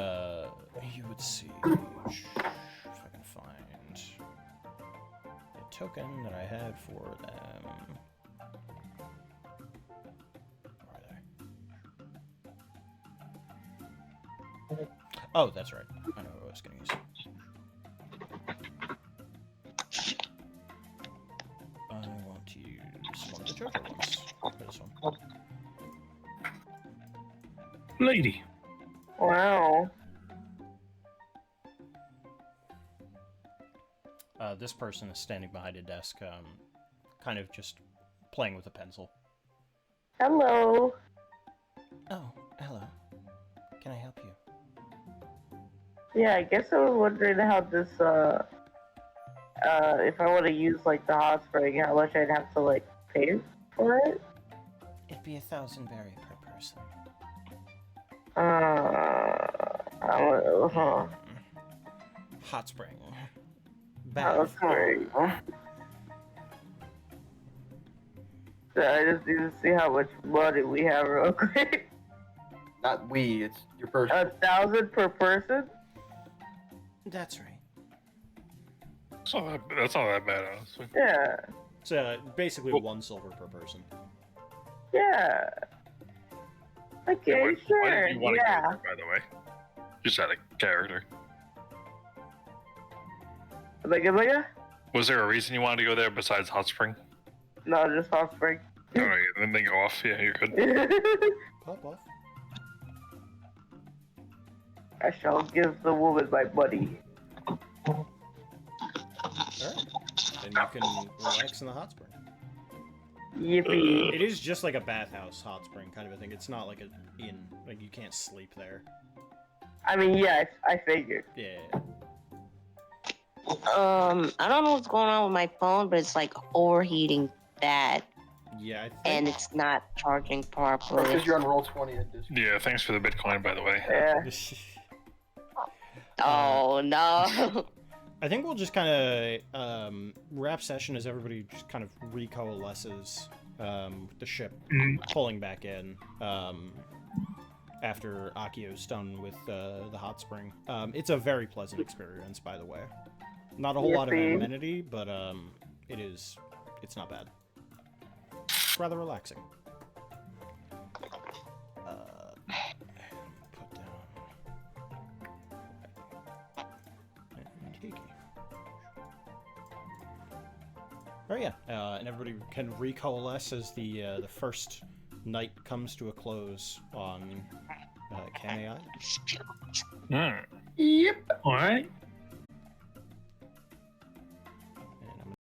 you would see if I can find the token that I had for them. Where are they? Oh, that's right. I know what I was going to use. I want to use one of the Joker ones. This one. Lady. Wow. This person is standing behind a desk, kind of just playing with a pencil. Hello. Oh, hello. Can I help you? Yeah, I guess I was wondering how this, if I want to use, like, the hot spring, how much I'd have to, like, pay for it? It'd be 1,000 berry per person. I don't know, Hot spring. Hot spring. So I just need to see how much money we have real quick. Not we, it's your person. 1,000 per person? That's right. That's not that bad, honestly. Yeah. So basically 1 silver per person. Yeah. Okay, Why sure. did you want to Yeah. go there, by the way? Just out of character. Bigga? Was there a reason you wanted to go there besides Hot Spring? No, just hot spring. Alright, then they go off. Yeah, you're good. Pop off. I shall give the woman my money. Alright. Then you can relax in the hot spring. Yippee. It is just like a bathhouse hot spring kind of a thing. It's not like an inn. Like, you can't sleep there. I mean, yeah, I figured. Yeah. I don't know what's going on with my phone, but it's like overheating bad, Yeah, I think... and it's not charging properly. Because you're on roll 20 at this. Yeah, thanks for the Bitcoin, by the way. Yeah. Oh no. I think we'll just kind of wrap session as everybody just kind of recoalesces with the ship pulling back in after Akio's done with the hot spring. It's a very pleasant experience, by the way. Not a whole lot of Yippee. amenity, but it's not bad. It's rather relaxing. Put down Kiki. Oh yeah, and everybody can recoalesce as the first night comes to a close on Kame Island. Yep. All right.